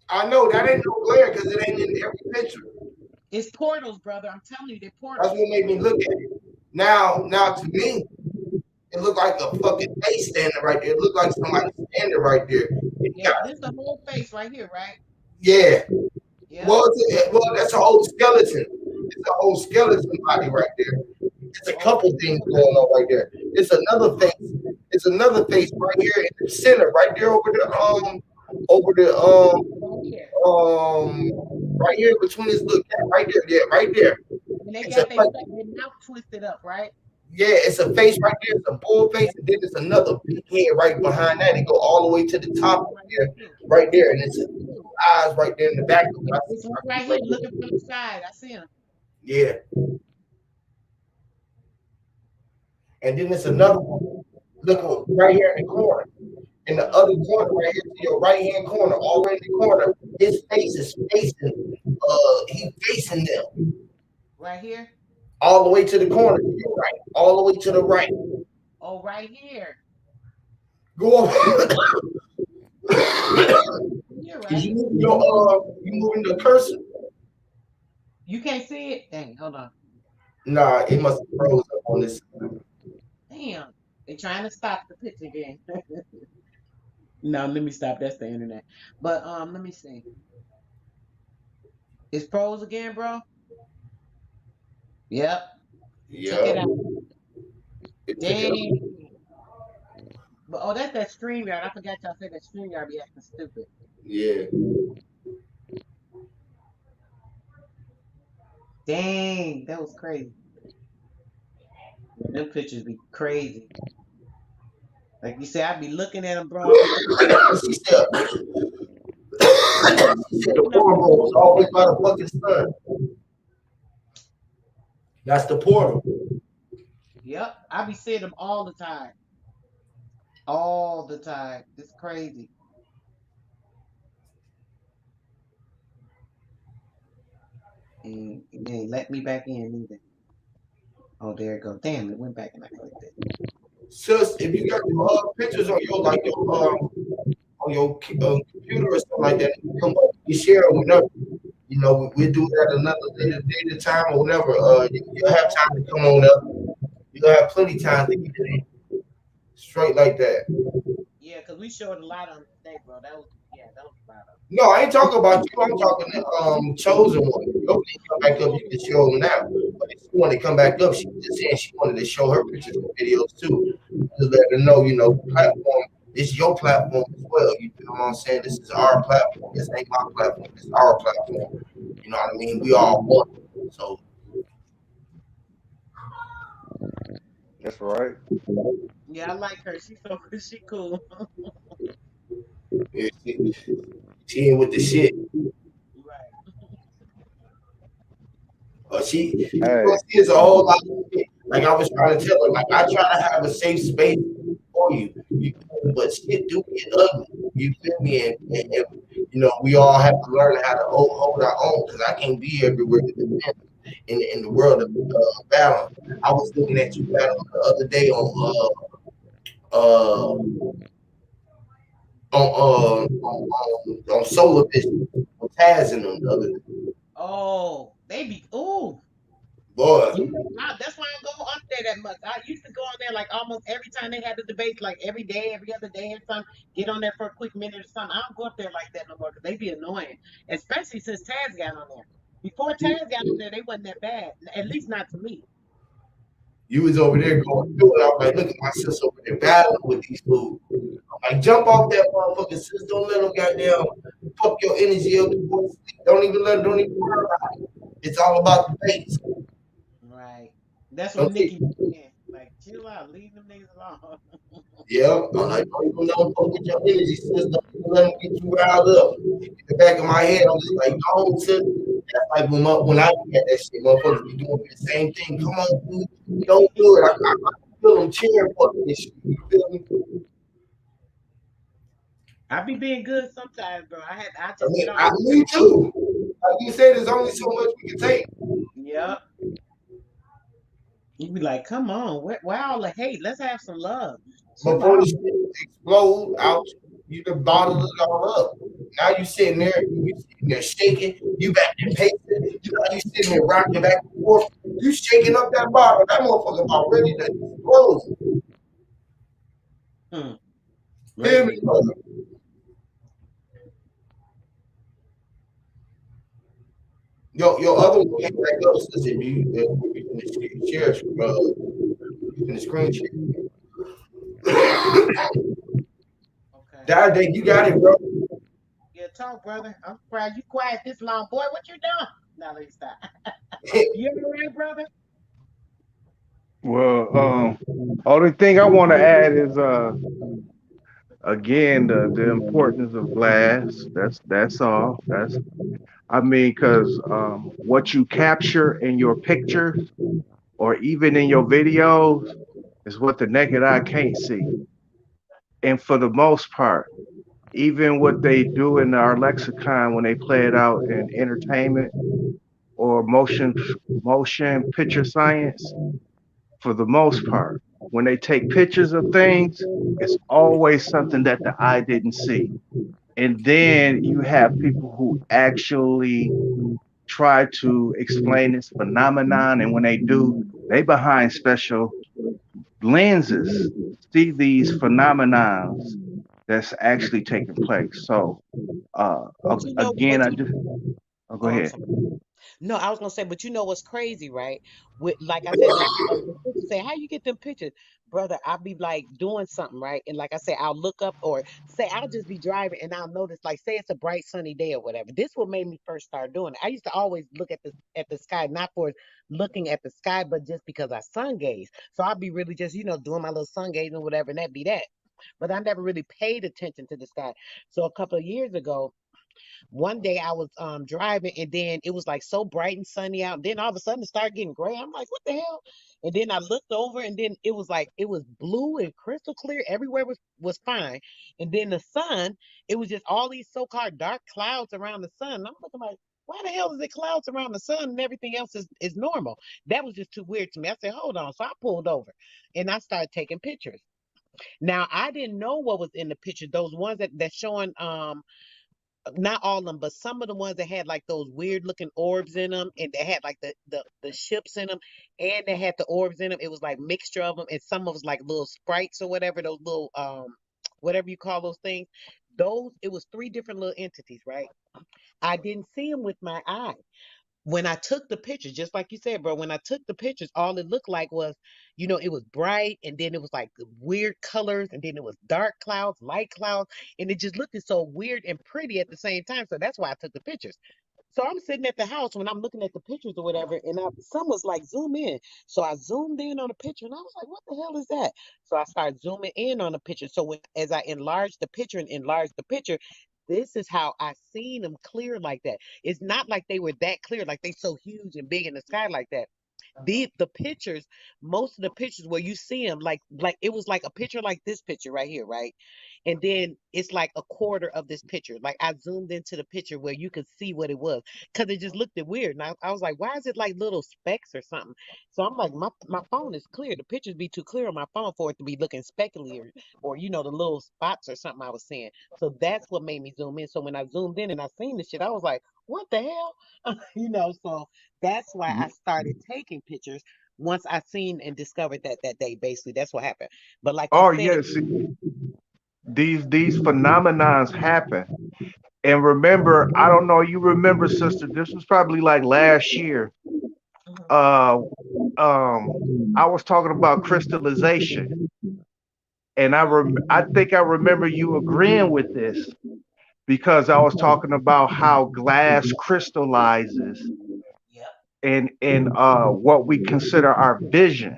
Speaker 7: I know that ain't no glare because it ain't in every picture.
Speaker 3: It's portals, brother. I'm telling you, they're portals.
Speaker 7: That's what made me look at it. Now to me, it looked like a fucking face standing right there. It looked like somebody standing right there.
Speaker 3: Yeah, this is the whole face right here, right?
Speaker 7: Yeah.
Speaker 3: Yeah.
Speaker 7: Well, that's a whole skeleton. It's a whole skeleton body right there. It's a couple things going on right there. It's another face. It's another face right here in the center, right there right here between his little cat, right there, yeah, right there.
Speaker 3: And they got their mouth twisted up, right?
Speaker 7: Yeah, it's a face right there. It's a bull face, and then there's another big head right behind that. It go all the way to the top right there, and it's eyes right there in the back.
Speaker 3: It's right here, looking from the side. I see him.
Speaker 7: Yeah. And then there's another one. Look right here in the corner. In the other corner, right here to your right-hand corner, all in the corner, his face is facing, he's facing them.
Speaker 3: Right here?
Speaker 7: All the way to the corner to your right. All the way to the right.
Speaker 3: Oh, right here.
Speaker 7: Go over.
Speaker 3: You're right.
Speaker 7: You moving the cursor.
Speaker 3: You can't see it? Dang, hold on.
Speaker 7: Nah, it must have froze up on this.
Speaker 3: Damn. They're trying to stop the picture again. No, let me stop. That's the internet. But let me see. It's pros again, bro? Yep. Check it out. Dang. But that's that StreamYard. I forgot y'all said that StreamYard be acting stupid.
Speaker 7: Yeah.
Speaker 3: Dang, that was crazy. Them pictures be crazy. Like you said, I be looking at them, bro.
Speaker 7: She said the portal was always by the fucking sun. That's the portal.
Speaker 3: Yep, I be seeing them all the time. All the time. It's crazy. And they ain't let me back in either. Oh, there it goes. Damn, it went back and I clicked it.
Speaker 7: Sis, if you got pictures on your computer or something like that, come up, you share it whenever. You know, we'll do that another day of time or whatever. You'll have time to come on up. You'll have plenty of time to get it in. Straight like that.
Speaker 3: Yeah, because we showed a lot on today, bro. That was a lot of.
Speaker 7: No, I ain't talking about you. I'm talking the chosen one. You can come back up, you can show them now. But if she wanted to come back up, she was just saying she wanted to show her pictures and videos too. To let her know, platform, this is your platform as well. You know what I'm saying? This is our platform. This ain't my platform. This is our platform. You know what I mean? We all one. So
Speaker 2: that's right.
Speaker 3: Yeah, I like her. She cool.
Speaker 7: she ain't with the shit.
Speaker 3: Right.
Speaker 7: She is a whole lot of shit. Like I was trying to tell her, like I try to have a safe space for you. But shit do get ugly. You feel me? And we all have to learn how to hold our own because I can't be everywhere in the world of balance. I was looking at you battle the other day on Solar Vision with Taz and them the other day.
Speaker 3: Oh, they be
Speaker 7: Boy,
Speaker 3: That's why I don't go on there that much. I used to go on there like almost every time they had the debates, like every day, every other day or something. Get on there for a quick minute or something. I don't go up there like that no more because they be annoying, especially since Taz got on there. Before Taz got on there, they wasn't that bad, at least not to me.
Speaker 7: you was over there going through it. I was like, look at my sis over there battling with these fools. I'm like, jump off that motherfucking sis. Don't let them goddamn fuck your energy up. Don't even worry about it. It's all about the base.
Speaker 3: Right. That's what
Speaker 7: Don't take,
Speaker 3: Nikki said. Like, chill out, leave them niggas alone.
Speaker 7: yeah, I'm like, don't even let them fuck with your energy, sis. Don't even let them get you riled up. In the back of my head, I'm just like, no, sis. That's like when I look at that shit, motherfuckers be doing the same thing. Come on, dude. Don't do it. I feel them cheering for this shit. You feel me?
Speaker 3: I be being good sometimes, bro. I
Speaker 7: I
Speaker 3: just
Speaker 7: mean,
Speaker 3: get on.
Speaker 7: me too. Like you said, there's only so much we can take.
Speaker 3: Yep. You be like, come on, why all the hate? Let's have some love. Chill
Speaker 7: Before the
Speaker 3: out.
Speaker 7: shit explode out, you can bottle it all up. Now you sitting there shaking. You back there pacing. You sitting there rocking back and forth. You shaking up that bottle. That motherfucker about ready to explode.
Speaker 3: Hmm.
Speaker 7: Feel me? Your other one came back up, says if you can share, you can screen share.
Speaker 3: Okay.
Speaker 7: Day, you got it, bro.
Speaker 3: Yeah, talk, brother. I'm surprised you quiet this long. Boy, what you doing? Now let me stop. You all right, brother?
Speaker 9: Well, only thing I want to add is again the importance of glass. That's all. I mean, because what you capture in your pictures or even in your videos is what the naked eye can't see. And for the most part, even what they do in our lexicon when they play it out in entertainment or motion picture science, for the most part, when they take pictures of things, it's always something that the eye didn't see. And then you have people who actually try to explain this phenomenon, and when they do, they behind special lenses see these phenomenons that's actually taking place. So
Speaker 3: But you know,
Speaker 9: again, I just go
Speaker 3: oh, I'm
Speaker 9: ahead.
Speaker 3: sorry. No, I was gonna say, but you know what's crazy, right? With like I said, the pictures say, how you get them pictures, brother? I'll be like doing something, right? And like I said, I'll look up or say I'll just be driving and I'll notice, like, say it's a bright sunny day or whatever. This what made me first start doing it. I used to always look at the sky, not for looking at the sky, but just because I sun gaze. So I'll be really just, doing my little sun gaze and whatever, and that be that. But I never really paid attention to the sky. So a couple of years ago, one day I was driving and then it was like so bright and sunny out. And then all of a sudden it started getting gray. I'm like, what the hell? And then I looked over and then it was like it was blue and crystal clear. Everywhere was fine. And then the sun, it was just all these so-called dark clouds around the sun. And I'm looking like, why the hell is it clouds around the sun and everything else is normal? That was just too weird to me. I said, hold on. So I pulled over and I started taking pictures. Now I didn't know what was in the picture. Those ones that's showing not all of them, but some of the ones that had like those weird looking orbs in them, and they had like the ships in them, and they had the orbs in them. It was like mixture of them, and some of it was like little sprites or whatever, those little whatever you call those things. Those it was three different little entities, right? I didn't see them with my eye when I took the pictures, just like you said, bro, when I took the pictures, all it looked like was, it was bright and then it was like the weird colors and then it was dark clouds, light clouds, and it just looked so weird and pretty at the same time. So that's why I took the pictures. So I'm sitting at the house when I'm looking at the pictures or whatever, and some was like zoom in. So I zoomed in on the picture and I was like, what the hell is that? So I started zooming in on the picture. So as I enlarged the picture and enlarged the picture, this is how I seen them clear like that. It's not like they were that clear, like they so huge and big in the sky like that. The pictures, most of the pictures where you see them, like it was like a picture like this picture right here, right? And then it's like a quarter of this picture. Like I zoomed into the picture where you could see what it was, because it just looked weird. And I was like, why is it like little specks or something? So I'm like, my phone is clear. The pictures be too clear on my phone for it to be looking speckly or the little spots or something I was seeing. So that's what made me zoom in. So when I zoomed in and I seen this shit, I was like, what the hell? So that's why I started taking pictures once I seen and discovered that day. Basically, that's what happened. But like you
Speaker 9: Oh
Speaker 3: said, if
Speaker 9: yes,
Speaker 3: you
Speaker 9: these phenomenons happen. And remember, I don't know, you remember, sister, this was probably like last year.
Speaker 3: Mhm.
Speaker 9: Uh I was talking about crystallization. And I think I remember you agreeing with this because I was talking about how glass crystallizes
Speaker 3: Yep.
Speaker 9: in what we consider our vision,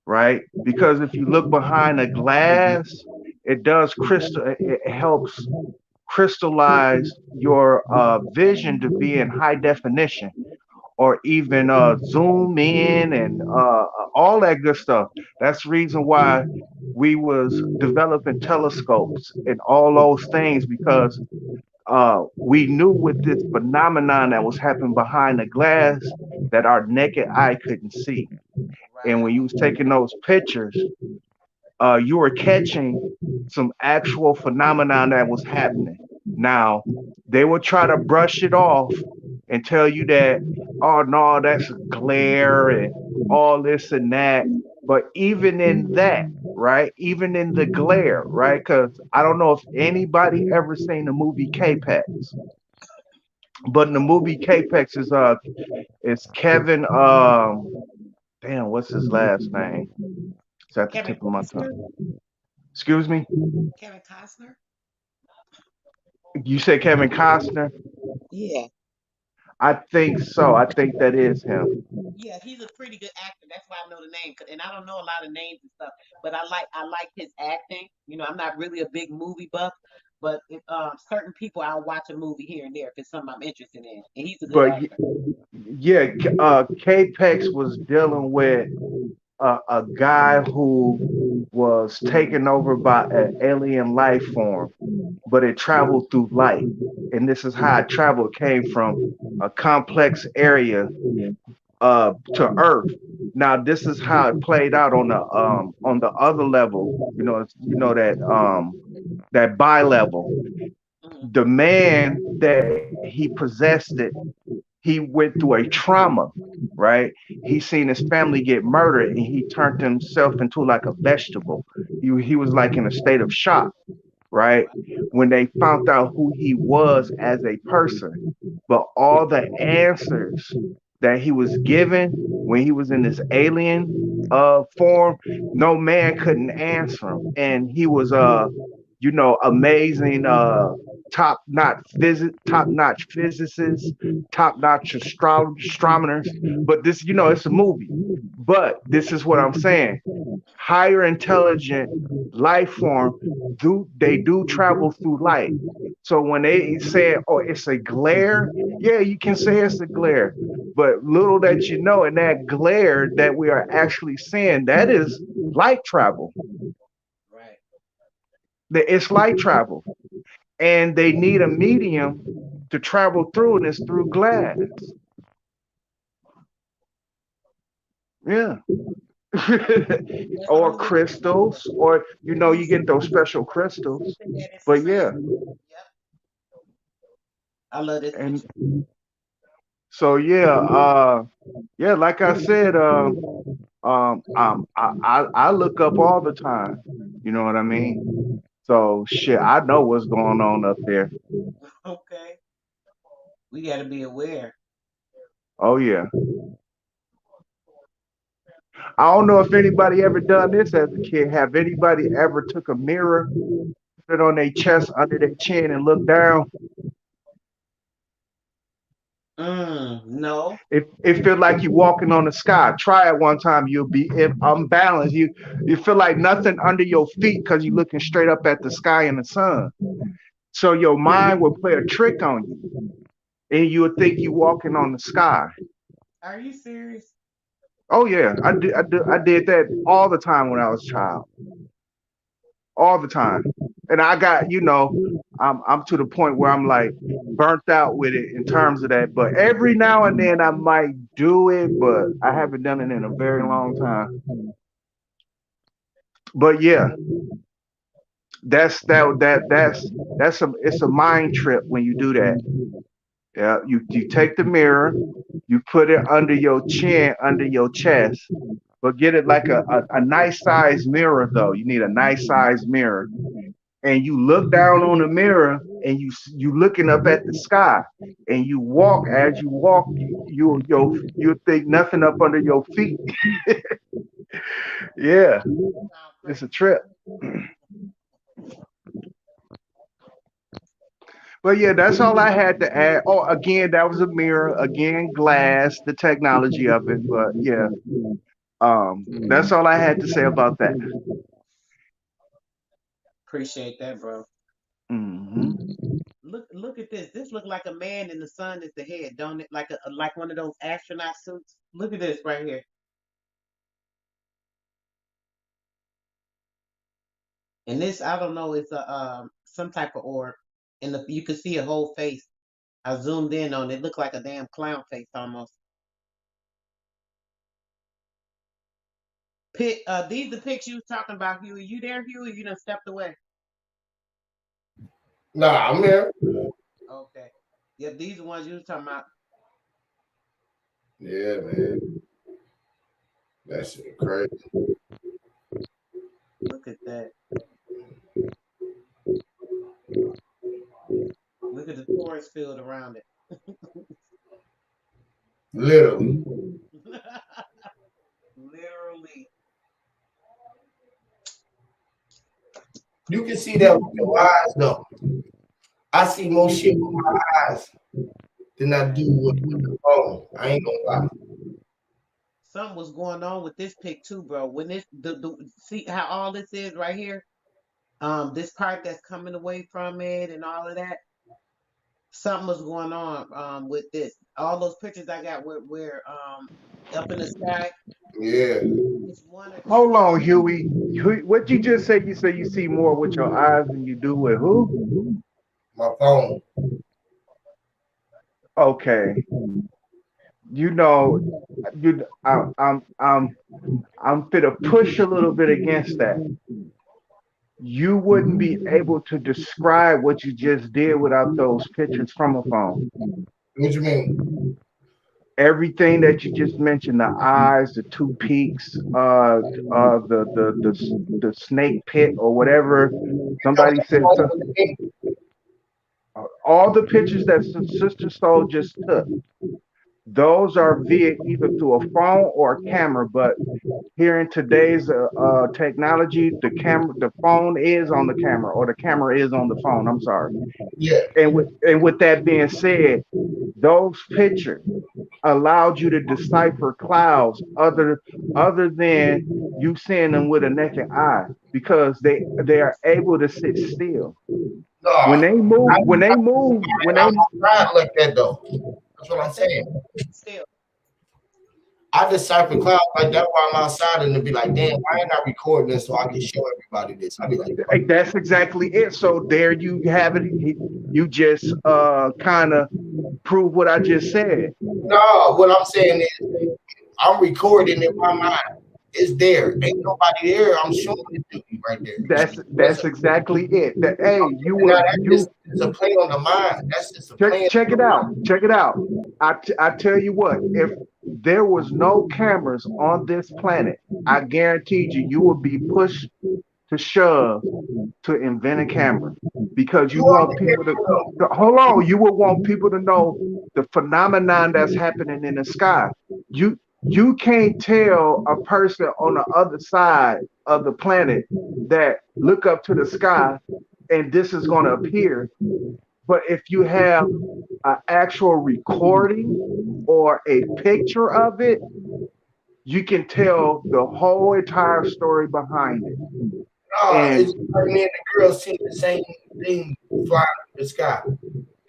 Speaker 9: right? Because if you look behind a glass, it does it helps crystallize your vision to be in high definition or even zoom in and all that good stuff. That's the reason why we was developing telescopes and all those things because we knew with this phenomenon that was happening behind the glass that our naked eye couldn't see. And when
Speaker 3: Right.
Speaker 9: you was taking those pictures, you were catching some actual phenomenon that was happening. Now, they will try to brush it off and tell you that, oh no, that's glare and all this and that. But even in that, right? Even in the glare, right? Because I don't know if anybody ever seen the movie K-Pax, but in the movie K-Pax is Kevin damn, what's his last name? It's at the
Speaker 3: Kevin
Speaker 9: tip of my
Speaker 3: Costner.
Speaker 9: tongue. Excuse me?
Speaker 3: Kevin Costner.
Speaker 9: You said Kevin Costner?
Speaker 3: Yeah.
Speaker 9: I think so. I think that is him.
Speaker 3: Yeah, he's a pretty good actor. That's why I know the name. And I don't know a lot of names and stuff, but I like his acting. I'm not really a big movie buff, but if, certain people I'll watch a movie here and there if it's something I'm interested in. And he's a good
Speaker 9: But
Speaker 3: actor.
Speaker 9: yeah, K-Pex was dealing with a guy who was taken over by an alien life form, but it traveled through light. And this is how it traveled. It came from a complex area to Earth. Now this is how it played out on the other level. That bi level.
Speaker 3: Hmm.
Speaker 9: The man that he possessed it, he went through a trauma, right? He seen his family get murdered and he turned himself into like a vegetable. He was like in a state of shock, right? When they found out who he was as a person. But all the answers that he was given when he was in this alien form, no man couldn't answer him. And he was amazing top notch physicists, top notch astronomers. But this, it's a movie. But this is what I'm saying. Higher intelligent life form do travel through light. So when they say, oh, it's a glare, yeah, you can say it's a glare. But little that you know, in that glare that we are actually seeing, that is light travel.
Speaker 3: Right.
Speaker 9: It's light travel. And they need a medium to travel through, and it's through glass. Yeah.
Speaker 3: That's the
Speaker 9: Or
Speaker 3: only way to get it.
Speaker 9: crystals, or
Speaker 3: Be
Speaker 9: you get those
Speaker 3: something,
Speaker 9: special crystals.
Speaker 3: something that is
Speaker 9: But yeah,
Speaker 3: transparent. Yep. I love this
Speaker 9: and
Speaker 3: picture.
Speaker 9: so yeah, like I said, I look up all the time. You know what I mean? So shit, I know what's going on up there.
Speaker 3: Okay. We got to be aware.
Speaker 9: Oh yeah. I don't know if anybody ever done this as a kid. Have anybody ever took a mirror, put it on their chest under their chin and look down?
Speaker 3: No.
Speaker 9: It feel like you're walking on the sky. Try it one time. You'll be unbalanced. You feel like nothing under your feet because you're looking straight up at the sky and the sun. So your mind will play a trick on you, and you would think you're walking on the sky.
Speaker 3: Are you serious?
Speaker 9: Oh yeah, I did that all the time when I was a child, all the time. And I got, I'm to the point where I'm like burnt out with it in terms of that. But every now and then I might do it, but I haven't done it in a very long time. But yeah, that's it's a mind trip when you do that. Yeah, you take the mirror, you put it under your chin, under your chest, but get it like a nice size mirror though. You need a nice size mirror, and you look down on the mirror, and you looking up at the sky, and you walk. As you walk, you think nothing up under your feet. Yeah,
Speaker 3: Sound
Speaker 9: it's a
Speaker 3: crazy.
Speaker 9: trip. But yeah, that's all I had to add. Oh, again, that was a mirror. Again, glass, the technology of it. But yeah, that's all I had to say about that.
Speaker 3: Appreciate that, bro.
Speaker 9: Hmm.
Speaker 3: Look at this. This look like a man and the sun is the head, don't it? Like one of those astronaut suits. Look at this right here. And this, I don't know, it's a some type of orb. And you can see a whole face. I zoomed in on it. It looked like a damn clown face almost. These the pics you was talking about, Huey. You there, Huey? You done stepped away.
Speaker 7: Nah, I'm here.
Speaker 3: Okay. Yep, these the ones you was talking about.
Speaker 7: Yeah, man. That shit crazy.
Speaker 3: Look at that. Look at the forest field around it.
Speaker 7: Literally.
Speaker 3: Literally.
Speaker 7: You can see that with your eyes, though. I see more shit with my eyes than I do with the phone. I ain't gonna lie.
Speaker 3: Something was going on with this pic too, bro. When this see how all this is right here? This part that's coming away from it and all of that. Something was going on with this. All those pictures I got where up in the sky.
Speaker 7: Yeah.
Speaker 3: It's one or two.
Speaker 9: Hold on, Huey. What you just said? You say you see more with your eyes than you do with who?
Speaker 7: My phone.
Speaker 9: Okay. You know, I'm fit to push a little bit against that. You wouldn't be able to describe what you just did without those pictures from a phone.
Speaker 7: What you mean?
Speaker 9: Everything that you just mentioned, the eyes, the two peaks, the snake pit or whatever. Somebody said something. All the pictures that Sister Soul just took, those are via either through a phone or a camera. But here in today's technology, the phone is on the camera, or the camera is on the phone. I'm sorry.
Speaker 7: Yeah.
Speaker 9: And with that being said, those pictures allowed you to decipher clouds other than you seeing them with a naked eye, because they are able to sit still.
Speaker 7: No,
Speaker 9: When they move,
Speaker 7: I'm not like that though. That's what I'm saying.
Speaker 3: Still.
Speaker 7: I decipher clouds like that while I'm outside, and it'll be like, damn, why ain't I recording this so I can show everybody this? I'll be like,
Speaker 9: that's exactly it. So there you have it. You just kind of prove what I just said.
Speaker 7: no, what I'm saying is I'm recording in my mind. It's there. Ain't nobody there. I'm showing it to you right there.
Speaker 9: That's exactly it.
Speaker 7: It's a play on the mind. That's just a play.
Speaker 9: Check it out. Check it out. I tell you what, if there was no cameras on this planet, I guarantee you would be pushed to shove to invent a camera, because you want people to hold on. You would want people to know the phenomenon that's happening in the sky. You can't tell a person on the other side of the planet that look up to the sky and this is going to appear. But if you have an actual recording or a picture of it, you can tell the whole entire story behind it.
Speaker 7: It's like me and the girl see the same thing flying in the sky.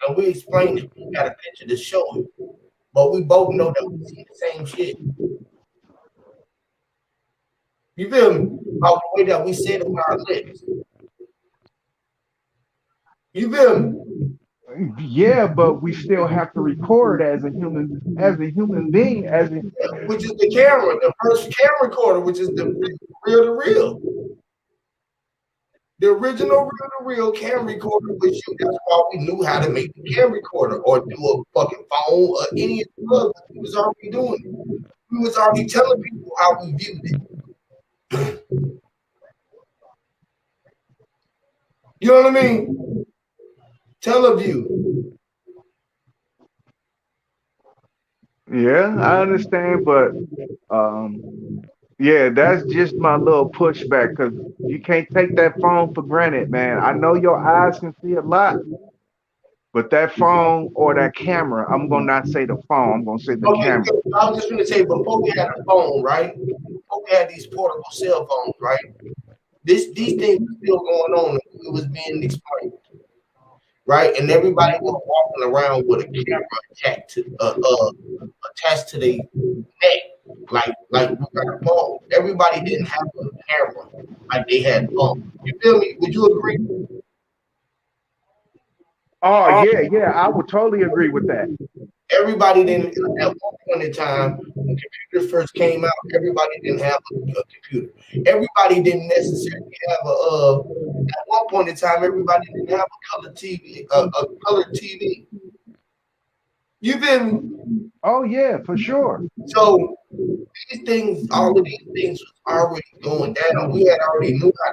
Speaker 7: And we explained it. We got a picture to show it. But we both know that we see the same shit. You feel me? About the way that we said it with our lips. You feel me?
Speaker 9: Yeah, but we still have to record as a human being,
Speaker 7: which is the camera, the first camera recorder, which is the real to real. The original reel-to-reel camera recorder was you. That's why we knew how to make the camera recorder or do a fucking phone or any of the others. We was already doing it. We was already telling people how we viewed it. You know what I mean? Teleview.
Speaker 9: Yeah, I understand, but yeah, that's just my little pushback because you can't take that phone for granted, man. I know your eyes can see a lot, but that phone or that camera, I'm gonna not say the phone, I'm gonna say the
Speaker 7: Okay,
Speaker 9: camera.
Speaker 7: I was just gonna say before we had a phone, right? Before we had these portable cell phones, right? These things were still going on. It was being explained, right? And everybody was walking around with a camera attached to their neck, like we got a phone. Everybody didn't have a camera like they had phone. You feel me? Would you agree?
Speaker 9: Oh yeah, I would totally agree with that.
Speaker 7: Everybody didn't. At one point in time, when computers first came out, everybody didn't have a computer. Everybody didn't necessarily have a. At one point in time, everybody didn't have a color TV. A colored TV. You feel me?
Speaker 9: Oh yeah, for sure.
Speaker 7: So these things, all of these things was already going down. We had already knew how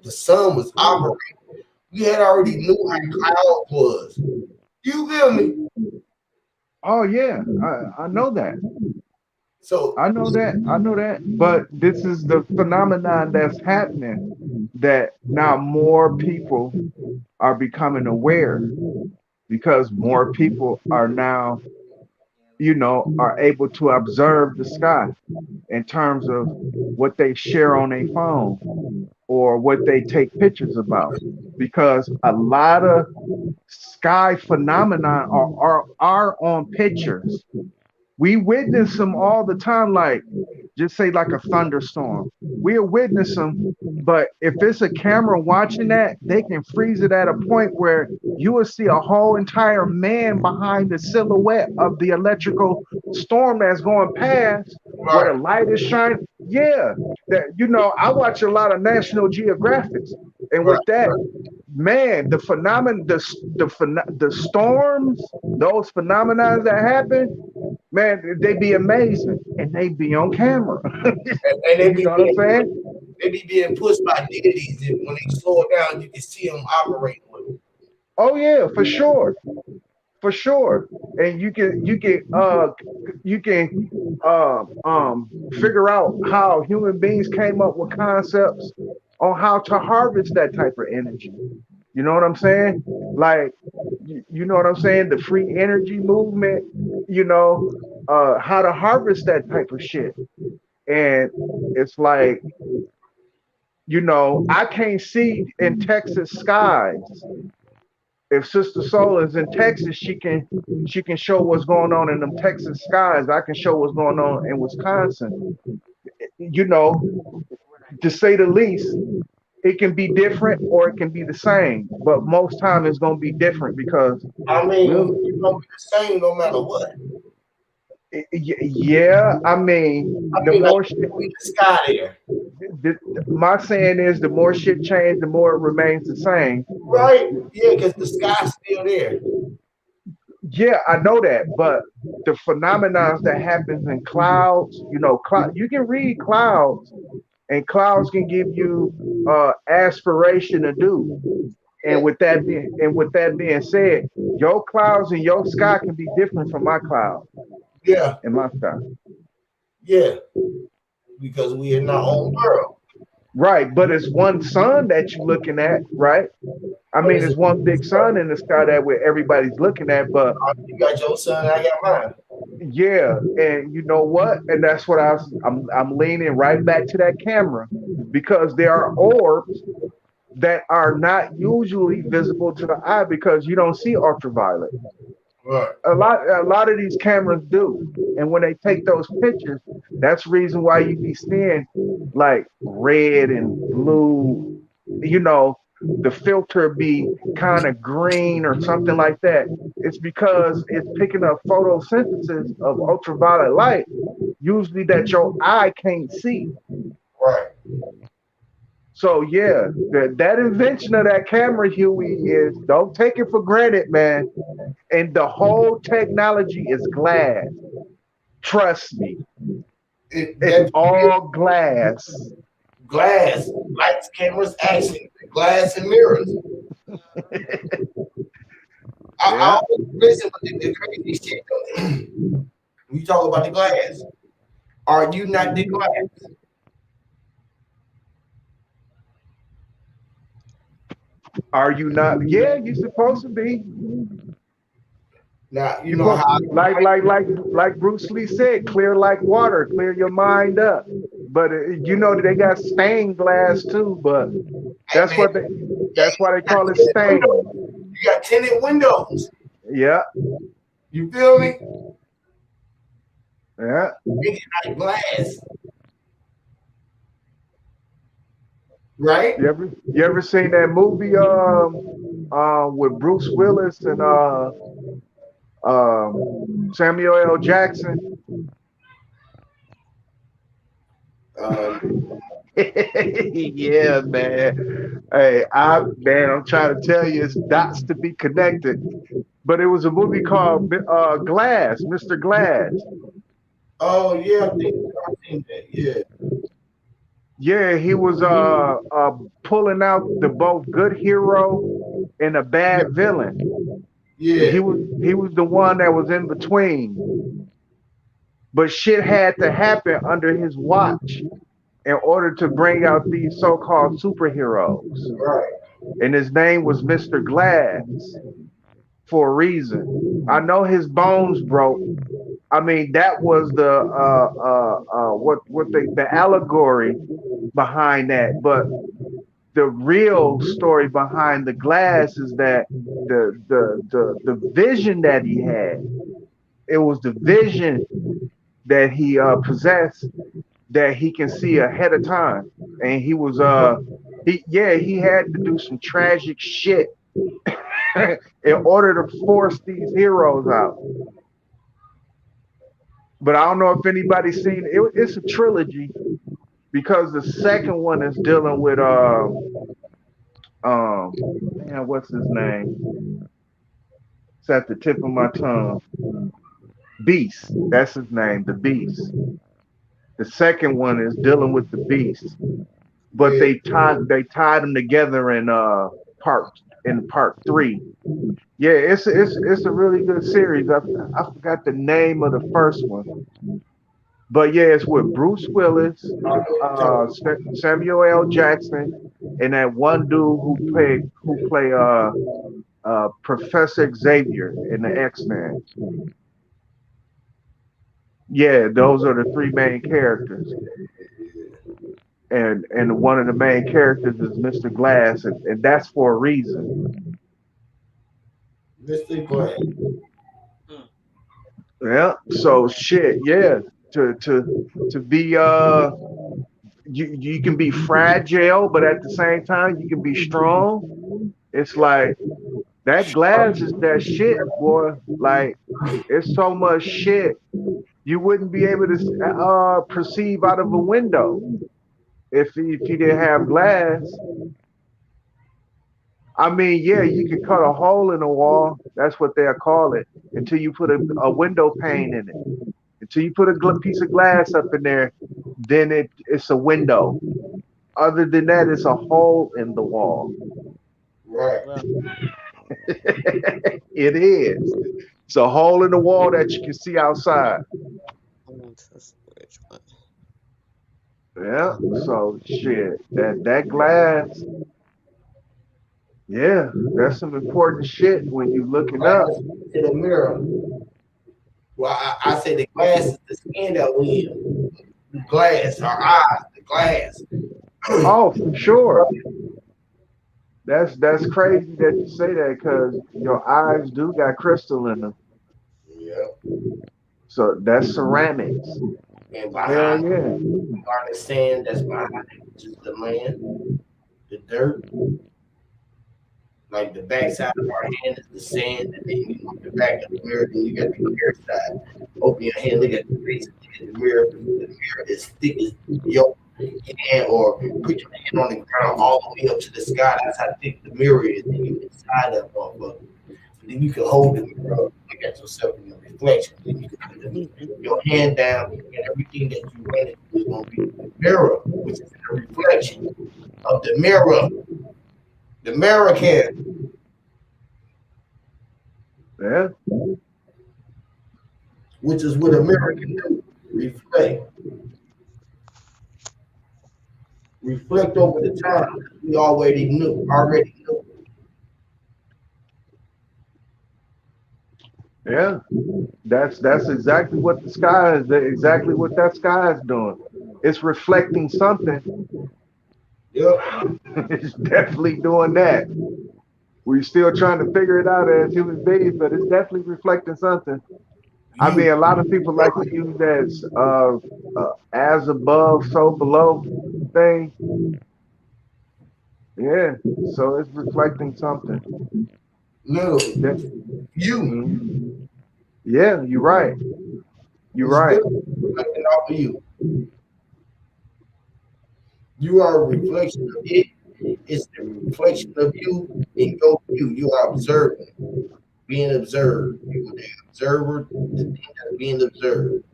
Speaker 7: the sun was operating. We had already knew how cloud was. You feel me?
Speaker 9: Oh yeah, I know that.
Speaker 7: So
Speaker 9: I know that. But this is the phenomenon that's happening that now more people are becoming aware because more people are now, are able to observe the sky in terms of what they share on their phone or what they take pictures about. Because a lot of sky phenomena are on pictures. We witness them all the time, like just say like a thunderstorm. We'll witness them, but if it's a camera watching that, they can freeze it at a point where you will see a whole entire man behind the silhouette of the electrical storm that's going past, where the light is shining. Yeah, I watch a lot of National Geographics, and with that, man, the phenomenon, the storms, those phenomena that happen, man, they be amazing, and they be on camera.
Speaker 7: and they be
Speaker 9: You know what I'm saying?
Speaker 7: they be being pushed by deities, and when they slow it down, you can see them operating with it.
Speaker 9: Oh yeah, for sure, and you can figure out how human beings came up with concepts on how to harvest that type of energy. You know what I'm saying? Like, you know what I'm saying? The free energy movement, how to harvest that type of shit. And it's like, I can't see in Texas skies. If Sister Soul is in Texas, she can show what's going on in them Texas skies. I can show what's going on in Wisconsin. To say the least, it can be different or it can be the same, but most time it's gonna be different because
Speaker 7: I mean, it's gonna be the same no matter what.
Speaker 9: Yeah, I mean, the more
Speaker 7: like,
Speaker 9: shit,
Speaker 7: the sky there.
Speaker 9: my saying is the more shit change, the more it remains the same.
Speaker 7: Right? Yeah, because the sky's still there.
Speaker 9: Yeah, I know that, but the phenomena that happens in clouds, you can read clouds, and clouds can give you aspiration to do. And with that being said, your clouds and your sky can be different from my cloud.
Speaker 7: Yeah.
Speaker 9: And my sky.
Speaker 7: Yeah. Because we in our own world.
Speaker 9: Right, but it's one sun that you're looking at, right? I mean, it's one big sun in the sky that where everybody's looking at, but
Speaker 7: you got your sun, I got mine.
Speaker 9: Yeah, and you know what? And that's what I'm leaning right back to that camera because there are orbs that are not usually visible to the eye because you don't see ultraviolet.
Speaker 7: Right.
Speaker 9: A lot of these cameras do, and when they take those pictures, that's the reason why you be seeing like red and blue. The filter be kind of green or something like that. It's because it's picking up photosynthesis of ultraviolet light, usually that your eye can't see.
Speaker 7: Right.
Speaker 9: So yeah, that invention of that camera, Huey, is don't take it for granted, man. And the whole technology is glass. Trust me, it's all glass.
Speaker 7: Glass, lights, cameras, action, glass and mirrors. I always listen with the crazy shit. When you talk about the glass, are you not the glass?
Speaker 9: Are you not? Yeah, you're supposed to be.
Speaker 7: Now you know how
Speaker 9: like Bruce Lee said, clear like water, clear your mind up. But you know they got stained glass too. But that's why they call it stained.
Speaker 7: You got tinted windows.
Speaker 9: Yeah.
Speaker 7: You feel me?
Speaker 9: Yeah.
Speaker 7: It's like glass. Right?
Speaker 9: You ever seen that movie with Bruce Willis and Samuel L. Jackson? Yeah, man. Hey, I'm trying to tell you, it's dots to be connected. But it was a movie called Glass, Mr. Glass.
Speaker 7: Oh yeah, I think I've seen that. Yeah.
Speaker 9: Yeah, he was pulling out the both good hero and a bad villain.
Speaker 7: Yeah.
Speaker 9: He was the one that was in between. But shit had to happen under his watch in order to bring out these so-called superheroes.
Speaker 7: Right.
Speaker 9: And his name was Mr. Glass for a reason. I know his bones broke. I mean, that was the the allegory behind that. But the real story behind the glass is that the vision that he had, it was the vision that he possessed, that he can see ahead of time. And he was he had to do some tragic shit in order to force these heroes out. But I don't know if anybody's seen it. It's a trilogy, because the second one is dealing with man, what's his name? It's at the tip of my tongue. Beast. That's his name, the Beast. The second one is dealing with the Beast. But they tied them together in part 3. Yeah, it's a really good series. I forgot the name of the first one. But yeah, it's with Bruce Willis, Samuel L. Jackson, and that one dude who play Professor Xavier in the X-Men. Yeah, those are the 3 main characters. And one of the main characters is Mr. Glass, and that's for a reason.
Speaker 7: Mr. Glass.
Speaker 9: Yeah. So shit. Yeah. To be you can be fragile, but at the same time you can be strong. It's like that glass is that shit, boy. Like it's so much shit you wouldn't be able to perceive out of a window if you didn't have glass. I mean, yeah, you can cut a hole in the wall. That's what they'll call it, until you put a window pane in it. Until you put a piece of glass up in there, then it's a window. Other than that, it's a hole in the wall.
Speaker 7: Right.
Speaker 9: It is. It's a hole in the wall that you can see outside. Yeah. So shit, that glass. Yeah, that's some important shit when you look it up.
Speaker 7: To the mirror. Well, I say the glass is the skin that we in. The glass, our eyes, the glass.
Speaker 9: Oh, for sure. That's crazy that you say that, because your eyes do got crystal in them.
Speaker 7: Yeah.
Speaker 9: So that's ceramics.
Speaker 7: And behind
Speaker 9: yeah.
Speaker 7: are the sand that's behind it, which is the land, the dirt. Like the back side of our hand is the sand, and then you look at the back of the mirror, then you got the mirror side. Open your hand, look at the face, look at the mirror. The mirror is thick as yolk. hand or put your hand on the ground all the way up to the sky. That's how thick the mirror is. And you inside that motherfucker. Then you can hold the mirror up, look at yourself in the reflection. Then you can put your hand down, and everything that you run into is going to be the mirror, which is the reflection of the mirror. The mirror can.
Speaker 9: Yeah.
Speaker 7: Which is what a mirror can do. Reflect. Reflect over the time we already knew.
Speaker 9: Yeah, that's exactly what the sky is. Exactly what that sky is doing. It's reflecting something.
Speaker 7: Yep.
Speaker 9: It's definitely doing that. We're still trying to figure it out as human beings, but it's definitely reflecting something. I mean, a lot of people like to use that as above, so below thing. Yeah, so it's reflecting something.
Speaker 7: No, you.
Speaker 9: Mm-hmm. Yeah, you're right. You're right.
Speaker 7: Reflecting off of you. You are a reflection of it. It's the reflection of you and go you. You are observing, being observed. You are the observer, the thing that's being observed.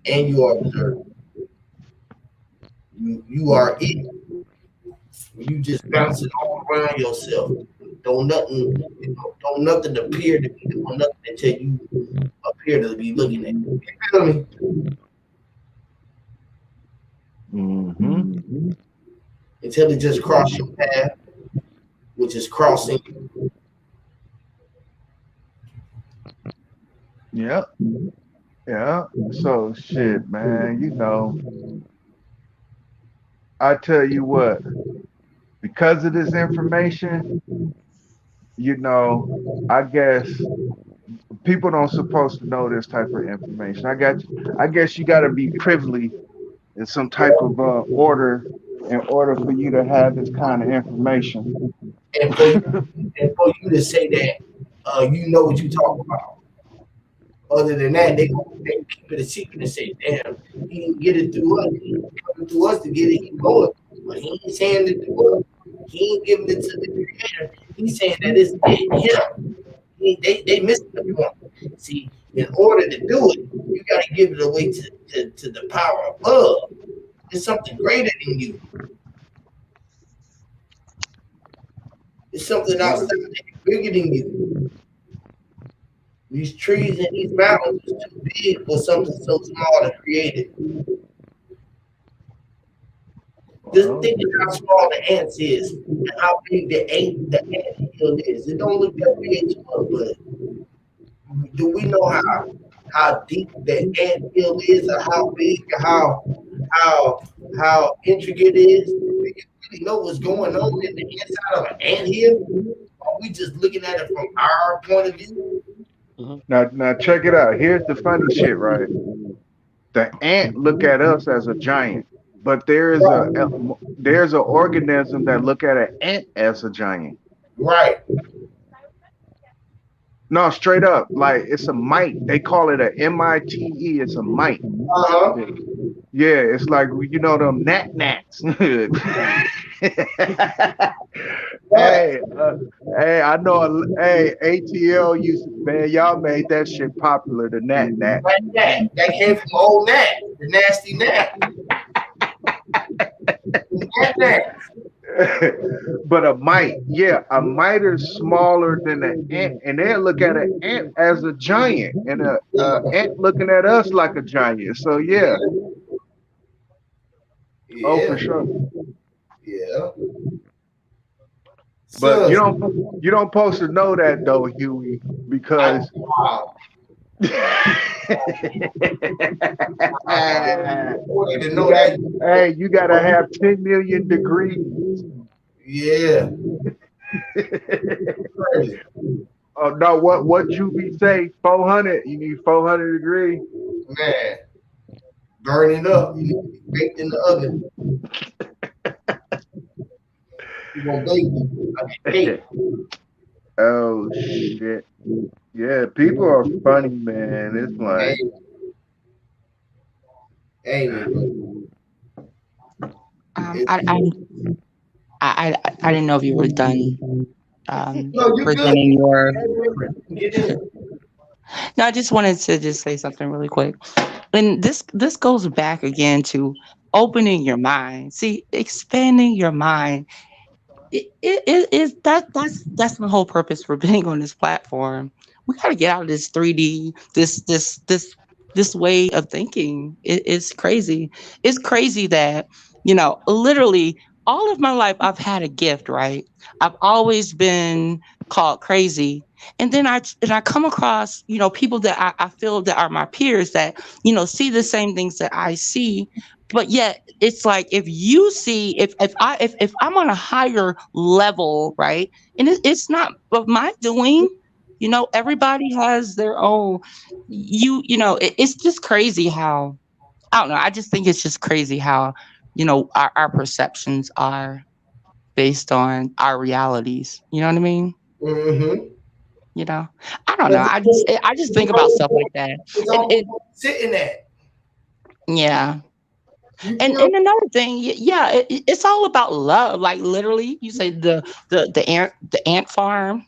Speaker 7: And you are observed. You are it. You just bouncing all around yourself. Don't nothing appear to be doing nothing until you appear to be looking at it. You feel me?
Speaker 9: Mm-hmm.
Speaker 7: Until it just cross your path, which is crossing.
Speaker 9: Yeah. Yeah. So shit, man, I tell you what, because of this information, I guess people don't supposed to know this type of information. I guess you gotta be privy in some type of order in order for you to have this kind of information.
Speaker 7: And for you to say that you know what you're talking about. Other than that, they keep it a secret and say, damn, he didn't get it through us. He coming through us to get it, he going. But he ain't saying it through us. He ain't giving it to the creator. He's saying that it's him. They missing the point. See, in order to do it, you got to give it away to the power above. It's something greater than you. It's something outside that is bigger than you. These trees and these mountains is too big for something so small to create it. Just think of how small the ants is and how big the ant hill is. It don't look that big to us, but do we know how deep the ant hill is, or how big, or how intricate it is? Do we really know what's going on in the inside of an ant hill? Are we just looking at it from our point of view?
Speaker 9: Now check it out. Here's the funny shit, right? The ant look at us as a giant, but there's an organism that look at an ant as a giant.
Speaker 7: Right.
Speaker 9: No, straight up, like it's a mite. They call it a MITE. It's a mite. Yeah, it's like them gnats. Hey, I know. Hey, ATL man, y'all made that shit popular. The gnat.
Speaker 7: That came from old gnat, the nasty gnat.
Speaker 9: But a mite is smaller than an ant, and they look at an ant as a giant, and an ant looking at us like a giant. So yeah. Oh, for sure.
Speaker 7: Yeah.
Speaker 9: But you don't supposed to know that though, Huey, because hey, you gotta have 10 million degrees.
Speaker 7: Yeah.
Speaker 9: Oh no, what you be say? 400? You need 400 degrees?
Speaker 7: Man, burning up. You need to be baked in the oven. You gonna bake.
Speaker 9: Oh shit. Yeah, people are funny, man. It's like
Speaker 7: hey, It-
Speaker 6: I didn't know if you were done
Speaker 7: no, you're good.
Speaker 6: presenting your.
Speaker 7: Get in it.
Speaker 6: No, I just wanted to just say something really quick. And this goes back again to opening your mind. See, expanding your mind. It is that's my whole purpose for being on this platform. We got to get out of this 3D, this way of thinking. It's crazy. It's crazy that literally all of my life I've had a gift, right? I've always been called crazy, and then I come across people that I feel that are my peers that see the same things that I see, but yet it's like if you see if I'm on a higher level, right? And it's not of my doing. Everybody has their own. It's just crazy how I don't know. I just think it's just crazy how our perceptions are based on our realities. You know what I mean?
Speaker 7: Mm-hmm.
Speaker 6: I don't know. I just think about stuff like that.
Speaker 7: It's
Speaker 6: And
Speaker 7: all sitting at.
Speaker 6: yeah.
Speaker 7: You
Speaker 6: And another thing, yeah, it's all about love. Like literally, you say the ant farm.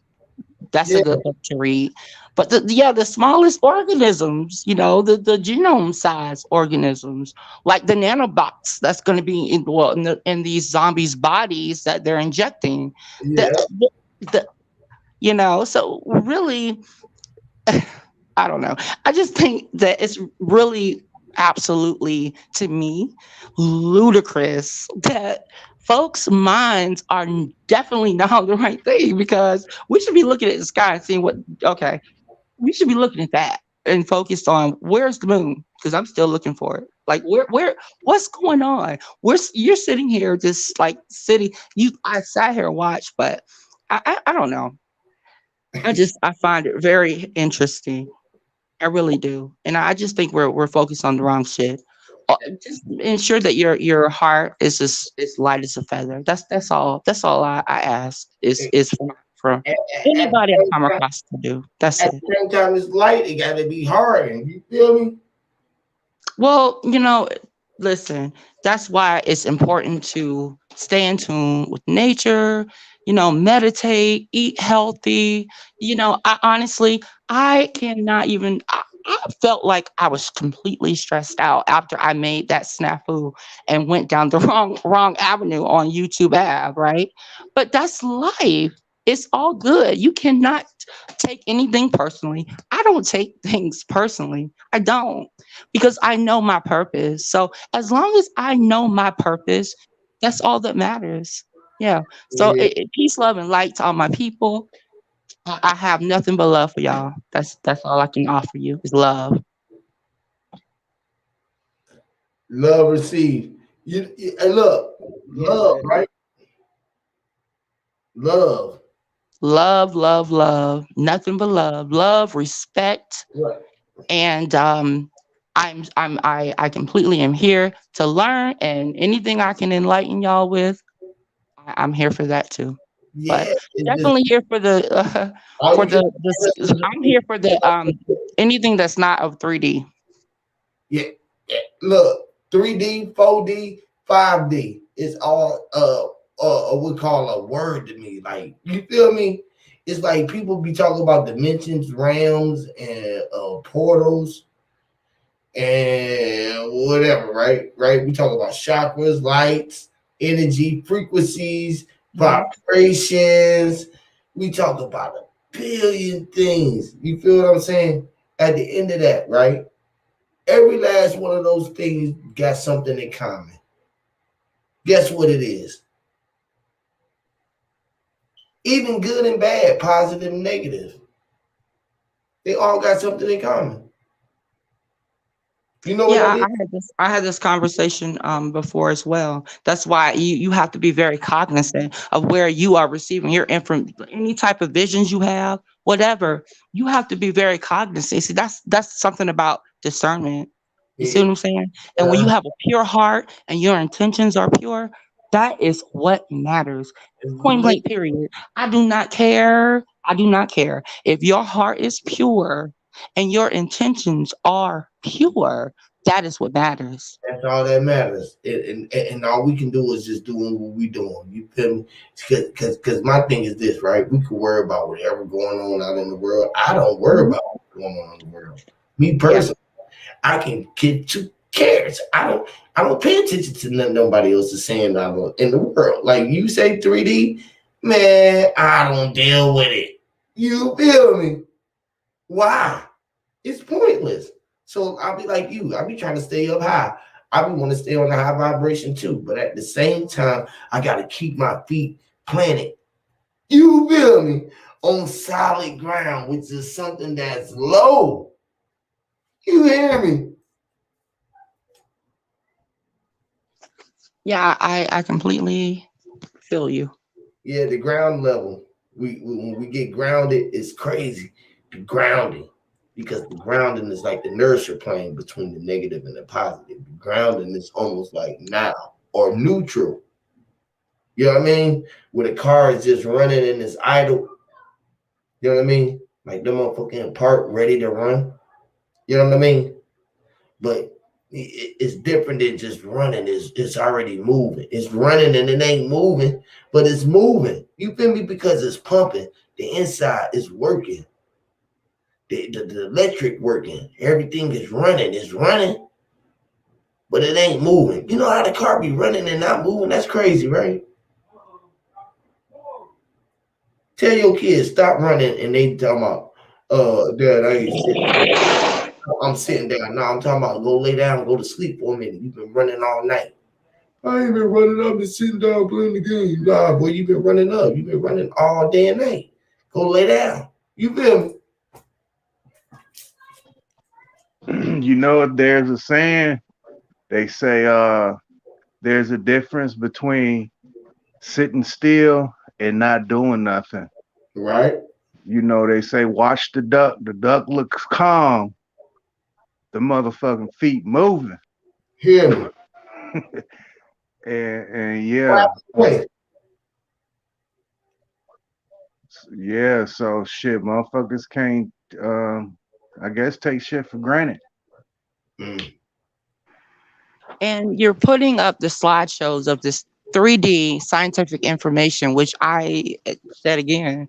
Speaker 6: That's
Speaker 7: yeah,
Speaker 6: a good book to read. But the smallest organisms, the genome size organisms, like the nanobots that's going to be in these zombies' bodies that they're injecting.
Speaker 7: yeah.
Speaker 6: That the so really, I don't know. I just think that it's really absolutely to me ludicrous that folks' minds are definitely not on the right thing because we should be looking at the sky and seeing okay, we should be looking at that and focused on where's the moon because I'm still looking for it. Like what's going on? You're sitting here just like sitting. I sat here and watched, but I don't know. I find it very interesting. I really do, and I just think we're focused on the wrong shit. Just ensure that your heart is just as light as a feather. That's all. That's all I ask is from
Speaker 7: At
Speaker 6: anybody I
Speaker 7: the
Speaker 6: come
Speaker 7: same time,
Speaker 6: across to do. That's
Speaker 7: at
Speaker 6: it.
Speaker 7: the same time, it's light. It got to be hard. You feel me?
Speaker 6: Well, listen, that's why it's important to stay in tune with nature, meditate, eat healthy. I honestly, I cannot even, I felt like I was completely stressed out after I made that snafu and went down the wrong avenue on YouTube ad, right? But that's life. It's all good. You cannot take anything personally. I don't take things personally. I don't because I know my purpose. So as long as I know my purpose, that's all that matters. Yeah. So
Speaker 7: Yeah.
Speaker 6: peace, love, and light to all my people. I have nothing but love for y'all. That's all I can offer you is love.
Speaker 7: Love received. And look, love,
Speaker 3: Yes.
Speaker 7: right? Love.
Speaker 6: Love, love, love. Nothing but love. Love, respect,
Speaker 7: Right.
Speaker 6: and I completely am here to learn and anything I can enlighten y'all with, I'm here for that too. But
Speaker 7: Yeah. It's just
Speaker 6: definitely here for the
Speaker 7: all
Speaker 6: for
Speaker 7: you can
Speaker 6: I'm here for the anything that's not of 3D.
Speaker 7: yeah, yeah. Look, 3D, 4D, 5D. It's all we call a word to me. Like you feel me? It's like people be talking about dimensions, realms, and portals and whatever, right? Right? We talk about chakras, lights, energy, frequencies,
Speaker 6: Mhm.
Speaker 7: vibrations. We talk about a billion things. You feel what I'm saying? At the end of that, right? Every last one of those things got something in common. Guess what it is? Even good and bad, positive and negative. They all got something in common. You know what
Speaker 6: Yeah,
Speaker 7: I mean?
Speaker 6: I had this conversation before as well. That's why you have to be very cognizant of where you are receiving your information, any type of visions you have, whatever. You have to be very cognizant. See, that's something about discernment. You see
Speaker 7: Yeah.
Speaker 6: what I'm saying? And when you have a pure heart and your intentions are pure, that is what matters. Point blank, period. I do not care. I do not care. If your heart is pure, and your intentions are pure, that is what matters.
Speaker 7: That's all that matters. And all we can do is just doing what we doing. You feel me? Because my thing is this, right? We could worry about whatever going on out in the world. I don't worry
Speaker 6: Mhm.
Speaker 7: about what's going on in the world. Me personally, I can get two cares. I don't pay attention to nothing nobody else is saying out in the world. Like you say 3D, man, I don't deal with it. You feel me? Why? It's pointless. So I'll be like you. I'll be trying to stay up high. I be want to stay on the high vibration too. But at the same time, I got to keep my feet planted. You feel me? On solid ground, which is something that's low. You hear me?
Speaker 6: Yeah, I completely feel you.
Speaker 7: Yeah, the ground level. When we get grounded, it's crazy. The grounding. Because the grounding is like the nursery plane between the negative and the positive. The grounding is almost like now or neutral. You know what I mean? Where the car is just running and it's idle. You know what I mean? Like the motherfucking park ready to run. You know what I mean? But it's different than just running. It's already moving. It's running and it ain't moving, but it's moving. You feel me? Because it's pumping. The inside is working. The electric working. Everything is running. It's running, but it ain't moving. You know how the car be running and not moving? That's crazy, right? Tell your kids stop running and they talking about, Dad, I ain't sitting. I'm sitting down. No, I'm talking about go lay down, go to sleep for a minute. You've been running all night. I ain't been running up and sitting down playing the game. Nah, boy, you've been running up. You've been running all day and night. Go lay down. You feel me?
Speaker 9: You know, there's a saying, they say there's a difference between sitting still and not doing nothing.
Speaker 7: Right?
Speaker 9: You know, they say watch the duck. The duck looks calm. The motherfucking feet moving.
Speaker 7: Hear me.
Speaker 9: And yeah.
Speaker 7: Wait.
Speaker 9: Yeah, so shit, motherfuckers can't I guess take shit for granted.
Speaker 6: And you're putting up the slideshows of this 3D scientific information, which I said again,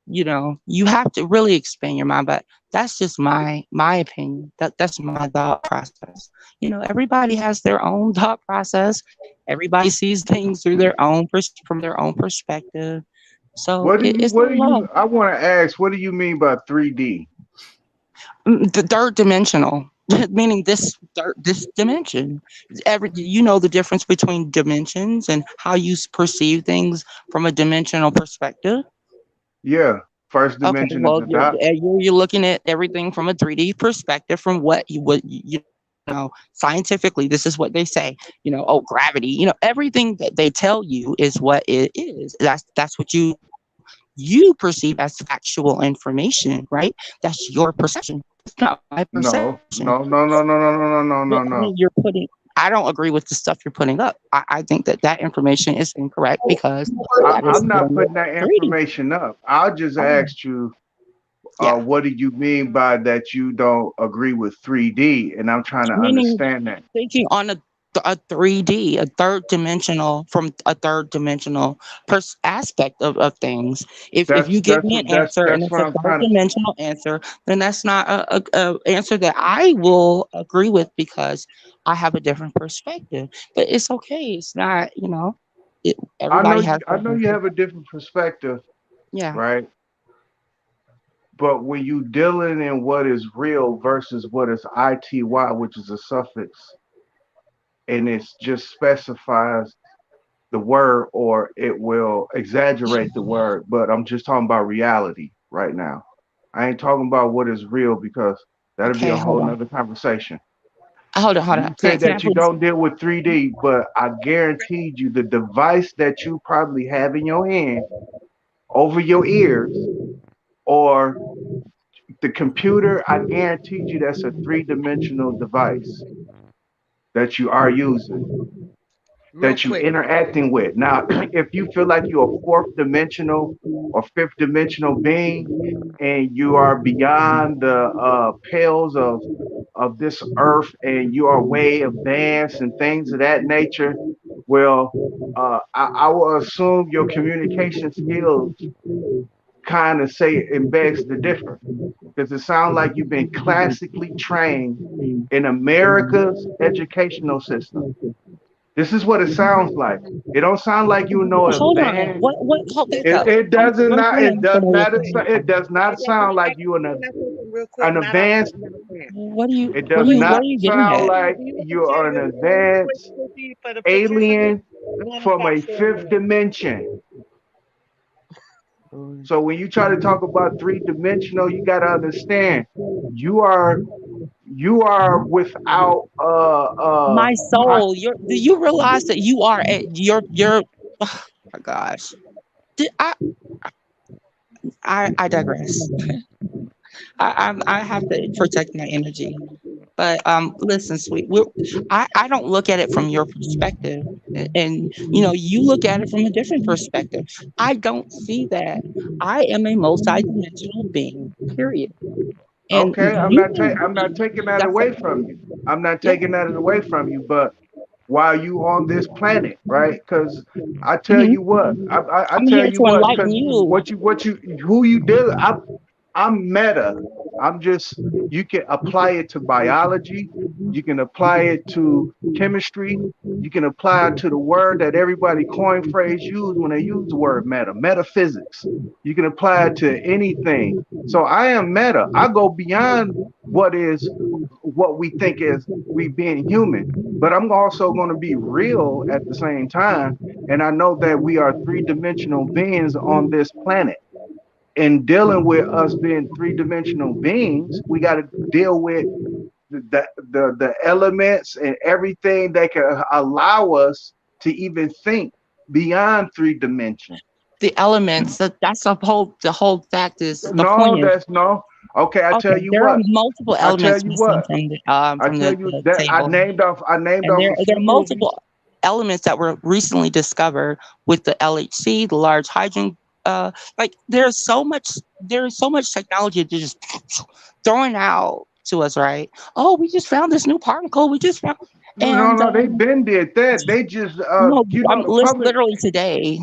Speaker 6: you know, you have to really expand your mind, but that's just my opinion. That's my thought process. You know, everybody has their own thought process. Everybody sees things through their own from their own perspective. So
Speaker 9: What do you
Speaker 6: it's
Speaker 9: I want to ask, what do you mean by 3D?
Speaker 6: the third dimensional, meaning this dimension. You know the difference between dimensions and how you perceive things from a dimensional perspective.
Speaker 9: Yeah, first
Speaker 6: Okay,
Speaker 9: dimension is
Speaker 6: well,
Speaker 9: the dot.
Speaker 6: you're looking at everything from a 3D perspective, from what you know scientifically. This is what they say. You know, oh, gravity. You know, everything that they tell you is what it is. That's what you perceive as factual information, right? That's your perception. It's not my
Speaker 9: No,
Speaker 6: perception. Well, I
Speaker 9: no.
Speaker 6: mean, I don't agree with the stuff you're putting up. I think that information is incorrect because that is
Speaker 9: I'm not
Speaker 6: one
Speaker 9: putting that
Speaker 6: 3D.
Speaker 9: information up. I just
Speaker 6: Oh,
Speaker 9: asked you,
Speaker 6: yeah.
Speaker 9: what do you mean by that you don't agree with 3D? And I'm trying to
Speaker 6: Meaning
Speaker 9: understand that.
Speaker 6: thinking on a 3D, a third dimensional, from a third dimensional aspect of things. If
Speaker 9: That's
Speaker 6: you give me an answer and
Speaker 9: that's
Speaker 6: it's
Speaker 9: what
Speaker 6: a
Speaker 9: I'm
Speaker 6: third
Speaker 9: trying to.
Speaker 6: dimensional answer, then that's not a answer that I will agree with because I have a different perspective. But it's okay. It's not, you know, everybody has
Speaker 9: I
Speaker 6: their
Speaker 9: know
Speaker 6: own
Speaker 9: you have a different perspective,
Speaker 6: yeah.
Speaker 9: right? But when you dealing in what is real versus what is ity, which is a suffix, and it just specifies the word or it will exaggerate the word, but I'm just talking about reality right now. I ain't talking about what is real because that'll be
Speaker 6: Okay,
Speaker 9: a
Speaker 6: hold
Speaker 9: whole
Speaker 6: on.
Speaker 9: nother conversation.
Speaker 6: Hold on, hold
Speaker 9: You
Speaker 6: on.
Speaker 9: said
Speaker 6: Can I
Speaker 9: that you
Speaker 6: please?
Speaker 9: don't deal with 3D, but I guaranteed you the device that you probably have in your hand over your ears or the computer, I guaranteed you that's a three-dimensional device that you are using.
Speaker 3: Real
Speaker 9: that you're
Speaker 3: quick.
Speaker 9: interacting with. Now, if you feel like you're a fourth dimensional or fifth dimensional being, and you are beyond the pales of this earth, and you are way advanced and things of that nature, well, I will assume your communication skills kind of say it begs the difference, because it sounds like you've been classically trained in America's educational system. This is what it sounds like. It don't sound like you know
Speaker 6: Hold on.
Speaker 9: advanced.
Speaker 6: Hold back
Speaker 9: It,
Speaker 6: up.
Speaker 9: it doesn't
Speaker 6: I'm
Speaker 9: not.
Speaker 6: trying to
Speaker 9: It does
Speaker 6: understand what
Speaker 9: not.
Speaker 6: you're saying.
Speaker 9: It does not sound like you
Speaker 3: Can I say something real quick?
Speaker 9: an
Speaker 3: Not all
Speaker 9: advanced.
Speaker 3: you understand.
Speaker 6: What are you
Speaker 9: It
Speaker 6: what
Speaker 9: does
Speaker 6: are you
Speaker 9: not
Speaker 6: getting
Speaker 9: sound
Speaker 6: at?
Speaker 9: like
Speaker 3: Do you want to
Speaker 9: you're
Speaker 3: share
Speaker 9: an
Speaker 3: your story real quick,
Speaker 9: advanced
Speaker 3: Chrissy, for the participants?
Speaker 9: alien
Speaker 3: I want to
Speaker 9: from
Speaker 3: stop
Speaker 9: a
Speaker 3: sharing
Speaker 9: fifth
Speaker 3: that.
Speaker 9: dimension. So when you try to talk about three dimensional, you got to understand you are without
Speaker 6: My soul, do you realize that you are you're oh my gosh. I digress. I have to protect my energy. But listen, sweet. I don't look at it from your perspective, and you look at it from a different perspective. I don't see that. I am a multidimensional being. Period. And
Speaker 9: okay. I'm not taking that
Speaker 6: that's a
Speaker 9: away from you. I'm not
Speaker 6: yeah.
Speaker 9: taking that away from you. But while you on this planet, right? Because I tell
Speaker 6: Mhm.
Speaker 9: you what, I
Speaker 6: I'm
Speaker 9: tell
Speaker 6: here
Speaker 9: you
Speaker 6: to
Speaker 9: what,
Speaker 6: enlighten
Speaker 9: because
Speaker 6: you.
Speaker 9: who you deal. I'm meta. I'm just, you can apply it to biology, you can apply it to chemistry, you can apply it to the word that everybody coin phrase use when they use the word metaphysics. You can apply it to anything. So I am meta. I go beyond what we think is we being human. But I'm also going to be real at the same time. And I know that we are three-dimensional beings on this planet. In dealing with us being three-dimensional beings, we got to deal with the elements and everything that can allow us to even think beyond three dimensions.
Speaker 6: The elements. That's the whole fact is the point
Speaker 9: No,
Speaker 6: is
Speaker 9: that's no. Okay, I
Speaker 6: okay.
Speaker 9: tell you
Speaker 6: There are
Speaker 9: what.
Speaker 6: multiple
Speaker 9: I tell
Speaker 6: elements
Speaker 9: you
Speaker 6: missing
Speaker 9: what. I
Speaker 6: from
Speaker 9: tell you
Speaker 6: the
Speaker 9: that I
Speaker 6: table.
Speaker 9: named off. I named
Speaker 6: And
Speaker 9: off
Speaker 6: there
Speaker 9: a
Speaker 6: there
Speaker 9: few
Speaker 6: are
Speaker 9: movies.
Speaker 6: multiple elements that were recently discovered with the LHC, the Large Hadron. Like there's so much technology to just throwing out to us, right? Oh, we just found this new particle. We just found,
Speaker 9: No,
Speaker 6: and
Speaker 9: no, they been did that. They just,
Speaker 6: no,
Speaker 9: the public.
Speaker 6: literally today.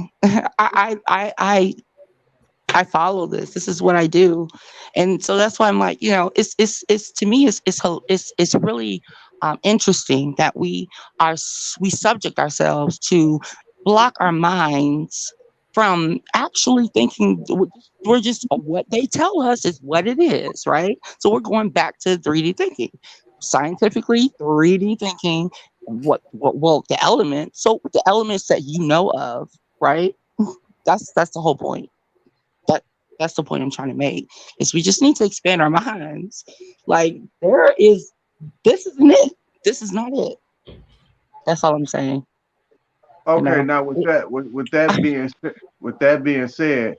Speaker 6: I follow this. This is what I do, and so that's why I'm like, it's to me, it's really interesting that we subject ourselves to block our minds from actually thinking. We're just what they tell us is what it is, right? So we're going back to 3D thinking, scientifically 3D thinking. Well, the elements. So the elements that you know of, right? That's the whole point. That that's the point I'm trying to make. Is we just need to expand our minds. Like this isn't it. This is not it. That's all I'm saying. You
Speaker 9: Okay,
Speaker 6: know.
Speaker 9: now with that being said,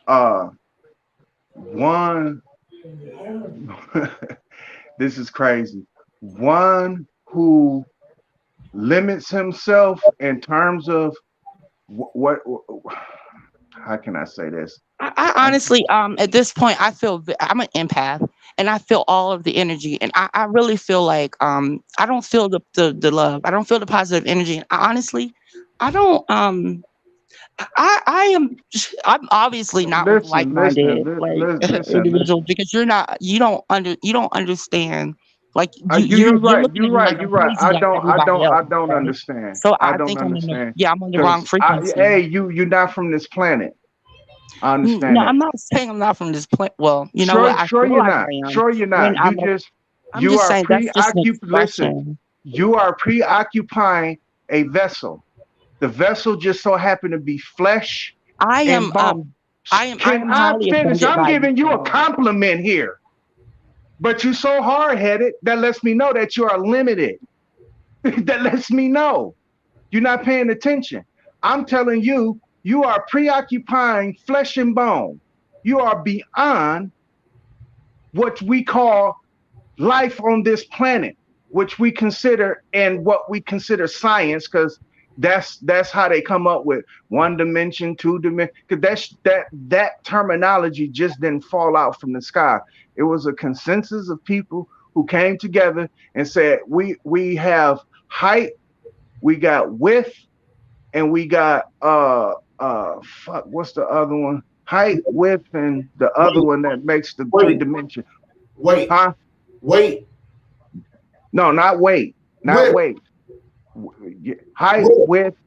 Speaker 9: uh, one, this is crazy. One who limits himself in terms of what how can I say this?
Speaker 6: I honestly, at this point, I'm an empath, and I feel all of the energy, and I really feel like, I don't feel the love, I don't feel the positive energy. And honestly, I don't, I'm obviously not with like-minded
Speaker 9: Listen.
Speaker 6: individuals because you don't understand. Like
Speaker 9: You're
Speaker 6: you're
Speaker 9: right.
Speaker 6: looking at me like I'm
Speaker 9: You're right.
Speaker 6: crazy like everybody else,
Speaker 9: I don't
Speaker 6: right?
Speaker 9: understand.
Speaker 6: So
Speaker 9: I
Speaker 6: I
Speaker 9: don't
Speaker 6: think
Speaker 9: understand
Speaker 6: I'm on the wrong
Speaker 9: because
Speaker 6: frequency.
Speaker 9: hey, you're not from this planet. I
Speaker 6: No,
Speaker 9: understand that.
Speaker 6: I'm not saying I'm not from this planet. Well, you know what? I
Speaker 9: Sure
Speaker 6: feel
Speaker 9: you're
Speaker 6: like
Speaker 9: not.
Speaker 6: I am
Speaker 9: Sure you're
Speaker 6: when
Speaker 9: not.
Speaker 6: I'm
Speaker 9: You
Speaker 6: just
Speaker 9: are
Speaker 6: saying that's just an
Speaker 9: preoccupied. Listen,
Speaker 6: expression.
Speaker 9: you are preoccupying a vessel. The vessel just so happened to be flesh
Speaker 6: I
Speaker 9: and
Speaker 6: am
Speaker 9: bone.
Speaker 6: I
Speaker 9: Can
Speaker 6: am
Speaker 9: I
Speaker 6: highly
Speaker 9: finish?
Speaker 6: offended
Speaker 9: I'm
Speaker 6: by you
Speaker 9: giving you a
Speaker 6: saying
Speaker 9: compliment here, but you're so hard-headed that lets me know that you are limited. That lets me know you're not paying attention. I'm telling you, you are preoccupying flesh and bone. You are beyond what we call life on this planet. which we consider and what we consider science, because that's how they come up with one dimension, two dimension. Because that terminology just didn't fall out from the sky. It was a consensus of people who came together and said, we have height, we got width, and we got fuck, what's the other one? Height, width, and the other one that makes the three dimension.
Speaker 7: Wait.
Speaker 9: Huh?
Speaker 7: Wait.
Speaker 9: No, not weight. Not weight. Height, width,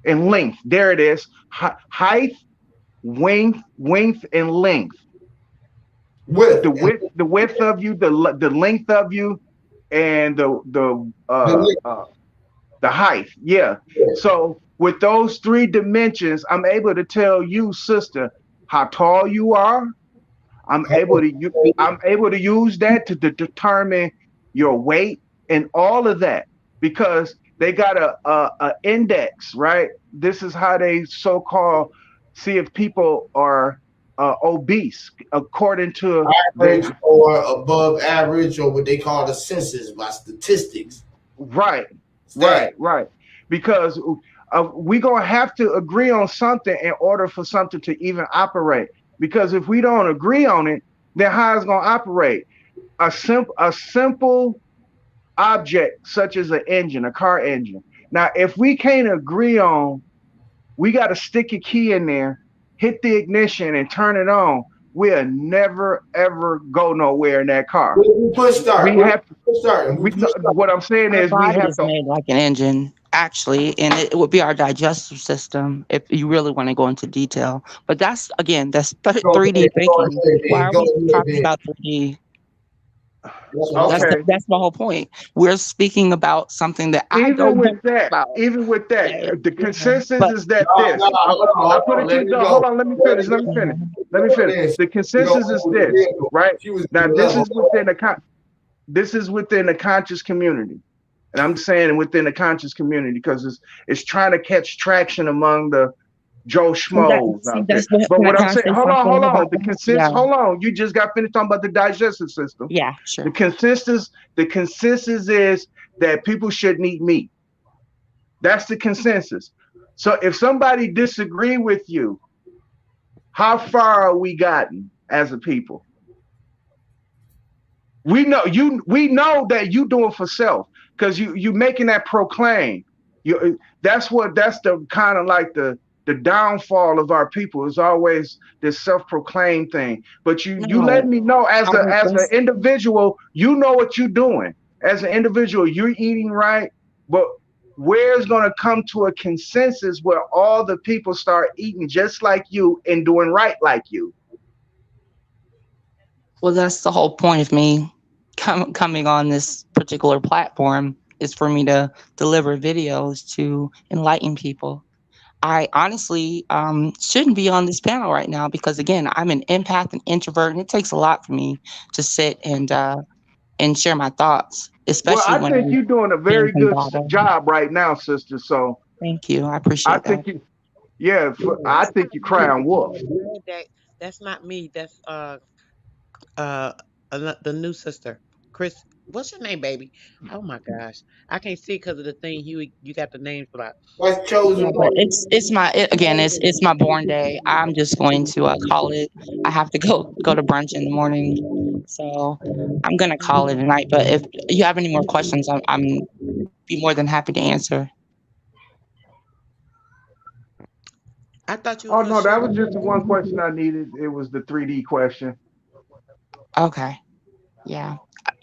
Speaker 9: and length. There it is. Height, length, and length.
Speaker 7: Width.
Speaker 9: The width of you, the length of you, and the height. Yeah. So with those three dimensions, I'm able to tell you, sister, how tall you are. I'm able to use that to determine your weight and all of that, because they got a index, right? This is how they so-called see if people are obese according to
Speaker 7: average or above average, or what they call the census by statistics.
Speaker 9: Right. Because we're gonna have to agree on something in order for something to even operate. Because if we don't agree on it, then how is it gonna operate? A simple object such as an engine, a car engine. Now, if we can't agree on, we got to stick a key in there, hit the ignition, and turn it on. We'll never ever go nowhere in that car.
Speaker 7: Push start.
Speaker 9: We have to push start. What I'm saying is, we have to
Speaker 6: made like an engine, actually, and it would be our digestive system if you really want to go into detail. But that's 3D thinking. Why are we talking about 3D?
Speaker 9: Okay.
Speaker 6: That's my whole point. We're speaking about something that I don't know about.
Speaker 9: Even with that, the consensus is that this. Hold on, let me finish. The consensus is this, right? Now, this is within the conscious community. And I'm saying within the conscious community because it's trying to catch traction among the Joe Schmoes out there. But what I'm saying, hold on. The consensus, hold on. You just got finished talking about the digestive system.
Speaker 6: Yeah, sure.
Speaker 9: The consensus is that people shouldn't eat meat. That's the consensus. So if somebody disagree with you, how far are we gotten as a people? We know that you doing for self because you making that proclaim. That's the kind of like the downfall of our people is always this self-proclaimed thing. But you let me know as an individual, you know what you're doing. As an individual, you're eating right, but where's going to come to a consensus where all the people start eating just like you and doing right like you?
Speaker 6: Well, that's the whole point of me coming on this particular platform is for me to deliver videos to enlighten people. I honestly shouldn't be on this panel right now because, again, I'm an empath and introvert, and it takes a lot for me to sit and share my thoughts, especially when
Speaker 9: I think you're doing a very good job right now, sister. So
Speaker 6: thank you. I appreciate that.
Speaker 9: I think you're crying wolf.
Speaker 3: That's not me. That's the new sister, Chris. What's your name, baby? Oh my gosh, I can't see because of the thing. You got the names blocked.
Speaker 7: What's chosen?
Speaker 6: It's my born day. I'm just going to call it. I have to go to brunch in the morning, so I'm gonna call it a night. But if you have any more questions, I'm be more than happy to answer.
Speaker 3: I thought you.
Speaker 9: Oh no, that was just the one question I needed. It was the 3D question.
Speaker 6: Okay.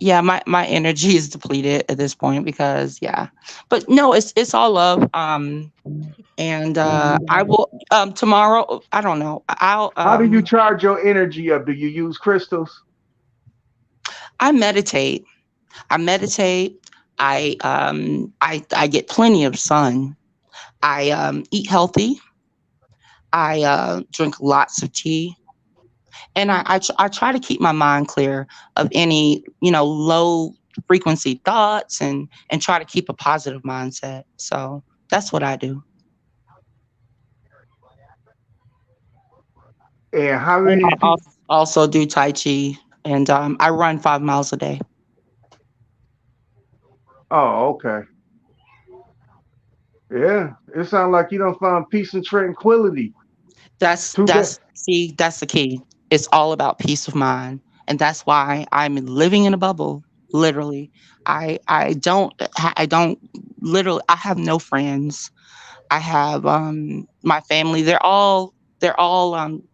Speaker 6: Yeah, my energy is depleted at this point because but no, it's all love. And I will tomorrow. I don't know.
Speaker 9: How do you charge your energy up? Do you use crystals?
Speaker 6: I meditate. I get plenty of sun. I eat healthy. I drink lots of tea. And I try to keep my mind clear of any, low frequency thoughts and try to keep a positive mindset. So that's what I do.
Speaker 9: And how many
Speaker 6: also do Tai Chi, and I run 5 miles a day.
Speaker 9: Oh, okay. Yeah. It sounds like you don't find peace and tranquility.
Speaker 6: That's
Speaker 9: Too bad.
Speaker 6: that's see, that's the key. It's all about peace of mind. And that's why I'm living in a bubble, literally. I don't literally I have no friends. I have my family. They're all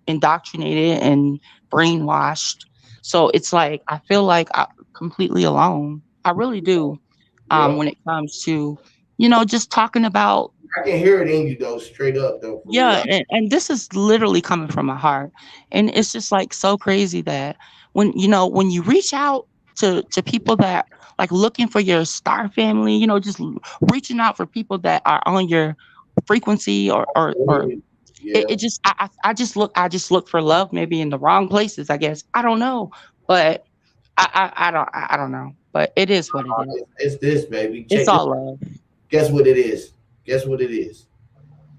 Speaker 6: indoctrinated and brainwashed. So it's like I feel like I'm completely alone. I really do.
Speaker 7: Yeah.
Speaker 6: When it comes to just talking about
Speaker 7: I can hear it in you though, straight up though, for real.
Speaker 6: yeah, and this is literally coming from my heart. And it's just like so crazy that when you reach out to people that like looking for your star family, just reaching out for people that are on your frequency or
Speaker 7: Yeah.
Speaker 6: it just I just look for love maybe in the wrong places, I guess. I don't know. But I don't know. But it is what it is.
Speaker 7: It's this, baby.
Speaker 6: It's
Speaker 7: Check this.
Speaker 6: all love.
Speaker 7: Guess what it is? Guess what it is?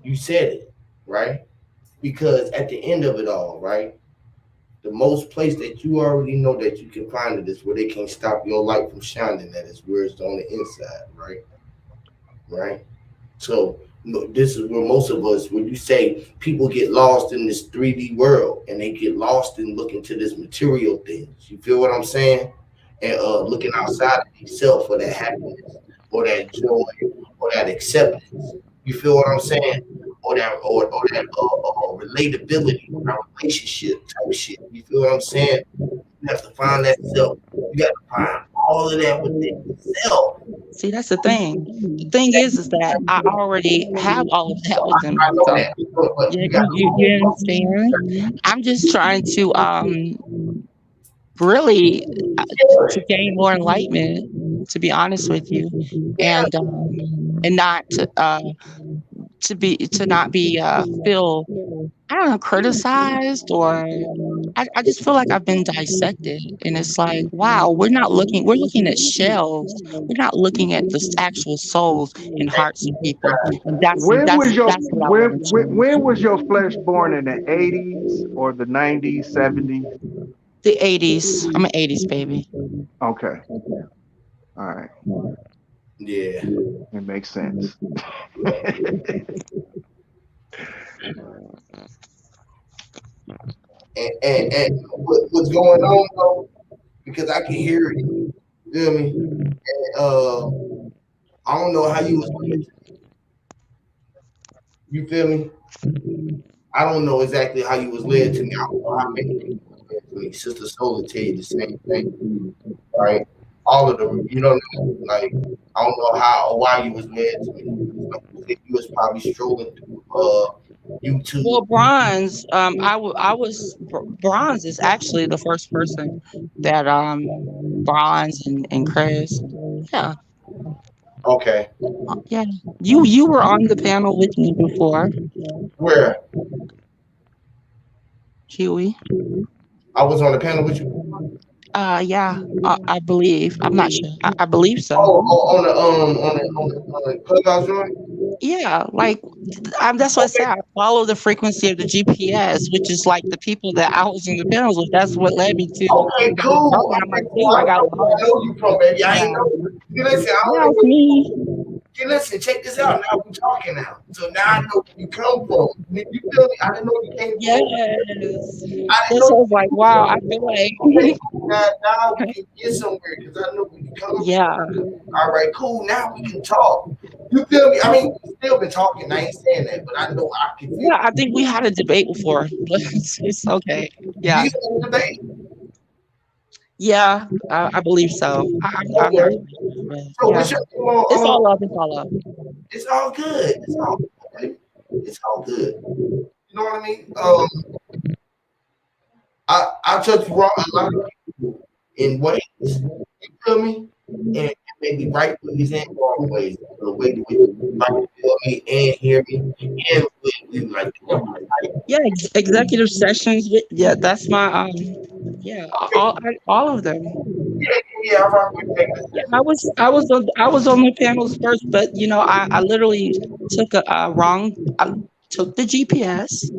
Speaker 7: You said it, right? Because at the end of it all, right? The most place that you already know that you can find it is where they can't stop your light from shining. That is where it's on the inside, right? Right? So this is where most of us, when you say people get lost in this 3D world and they get lost in looking to this material things. You feel what I'm saying? And looking outside of themselves for that happiness or that joy or that acceptance. You feel what I'm saying? Or that relatability, or relationship type shit. You feel what I'm saying? You have to find that self. You got to find all of that within yourself.
Speaker 6: See, that's the thing. The thing is that I already have all of that within
Speaker 7: I know
Speaker 6: myself.
Speaker 7: that, but
Speaker 6: You,
Speaker 7: you got
Speaker 6: you understand? I'm just trying to really to gain more enlightenment, to be honest with you, and not to not be feel I don't know criticized or I just feel like I've been dissected and it's like wow we're looking at shells, we're not looking at the actual souls and hearts of people, and that's
Speaker 9: When
Speaker 6: that's
Speaker 9: was your
Speaker 6: that's what I want to change.
Speaker 9: when was your flesh born, in the 80s or the 90s, 70s?
Speaker 6: The 80s. I'm an 80s baby.
Speaker 9: Okay. All right.
Speaker 7: yeah.
Speaker 9: It makes sense.
Speaker 7: And what's going on though? Because I can hear it. You feel me? And I don't know how you was. You feel me? I don't know exactly how you was led to me. I don't know how many people was led to me. Sister Soul will tell you the same thing, right? All of them, you know, like I don't know how or why you was led to me. You was probably strolling through YouTube.
Speaker 6: Well, Bronze, Bronze is actually the first person that Bronze and Chris. Yeah.
Speaker 7: Okay.
Speaker 6: Yeah. You were on the panel with me before,
Speaker 7: Where?
Speaker 6: Huey.
Speaker 7: I was on the panel with you.
Speaker 6: Yeah, I believe. I'm not sure. I believe so.
Speaker 7: Oh, on the clubhouse joint.
Speaker 6: Yeah, like that's what I say. I follow the frequency of the GPS, which is like the people that I was in the panels with. That's what led me to.
Speaker 7: Okay, cool.
Speaker 6: I'm like, dude, I got
Speaker 7: I know you from, baby. I ain't
Speaker 6: yeah.
Speaker 7: know. You listen, I
Speaker 6: Yeah,
Speaker 7: don't know.
Speaker 6: it's me.
Speaker 7: You listen, check this out. Now we're talking now. So now I know where you come from. You feel me? I didn't know you came from.
Speaker 6: Yes.
Speaker 7: I didn't
Speaker 6: That's
Speaker 7: know.
Speaker 6: what I was like, wow. I feel like
Speaker 7: Okay, now we can get somewhere because I know where you come from.
Speaker 6: yeah.
Speaker 7: All right, cool. Now we can talk. You feel me? I mean, we still been talking. I ain't saying that, but I know I can feel.
Speaker 6: Yeah, I think we had a debate before, but it's okay. Yeah.
Speaker 7: You had a debate.
Speaker 6: Yeah, I believe so. I'm not
Speaker 7: Okay.
Speaker 6: sure, but
Speaker 7: So
Speaker 6: yeah.
Speaker 7: what's your
Speaker 6: It's all love. It's all love.
Speaker 7: It's all good. It's all good. It's all good. You know what I mean? I touch wrong a lot of people in ways. You feel me? And maybe right ways and wrong ways. The way that we like to feel me and hear me, and we like to
Speaker 6: Yeah, executive sessions. Yeah, that's my yeah, all of them.
Speaker 7: yeah, I rock with that.
Speaker 6: Yeah, I was on the panels first, but I literally took I took the GPS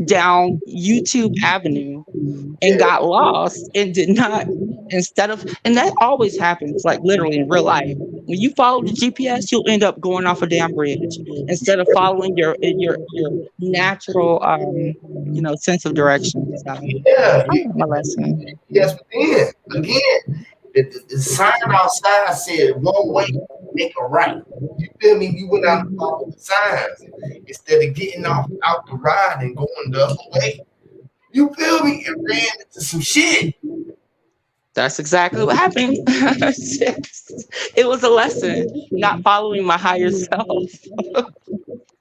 Speaker 6: down YouTube Avenue and
Speaker 7: Yeah.
Speaker 6: got lost and did not, and that always happens, like literally in real life. When you follow the GPS, you'll end up going off a damn bridge instead of following your natural sense of direction. So
Speaker 7: Yeah.
Speaker 6: I learned my lesson.
Speaker 7: Yes, but then again, the sign outside said one way, make a right. You feel me? You went out and followed the signs instead of getting off out the ride and going the other way. You feel me? And ran into some shit.
Speaker 6: That's exactly what happened. It was a lesson, not following my higher self.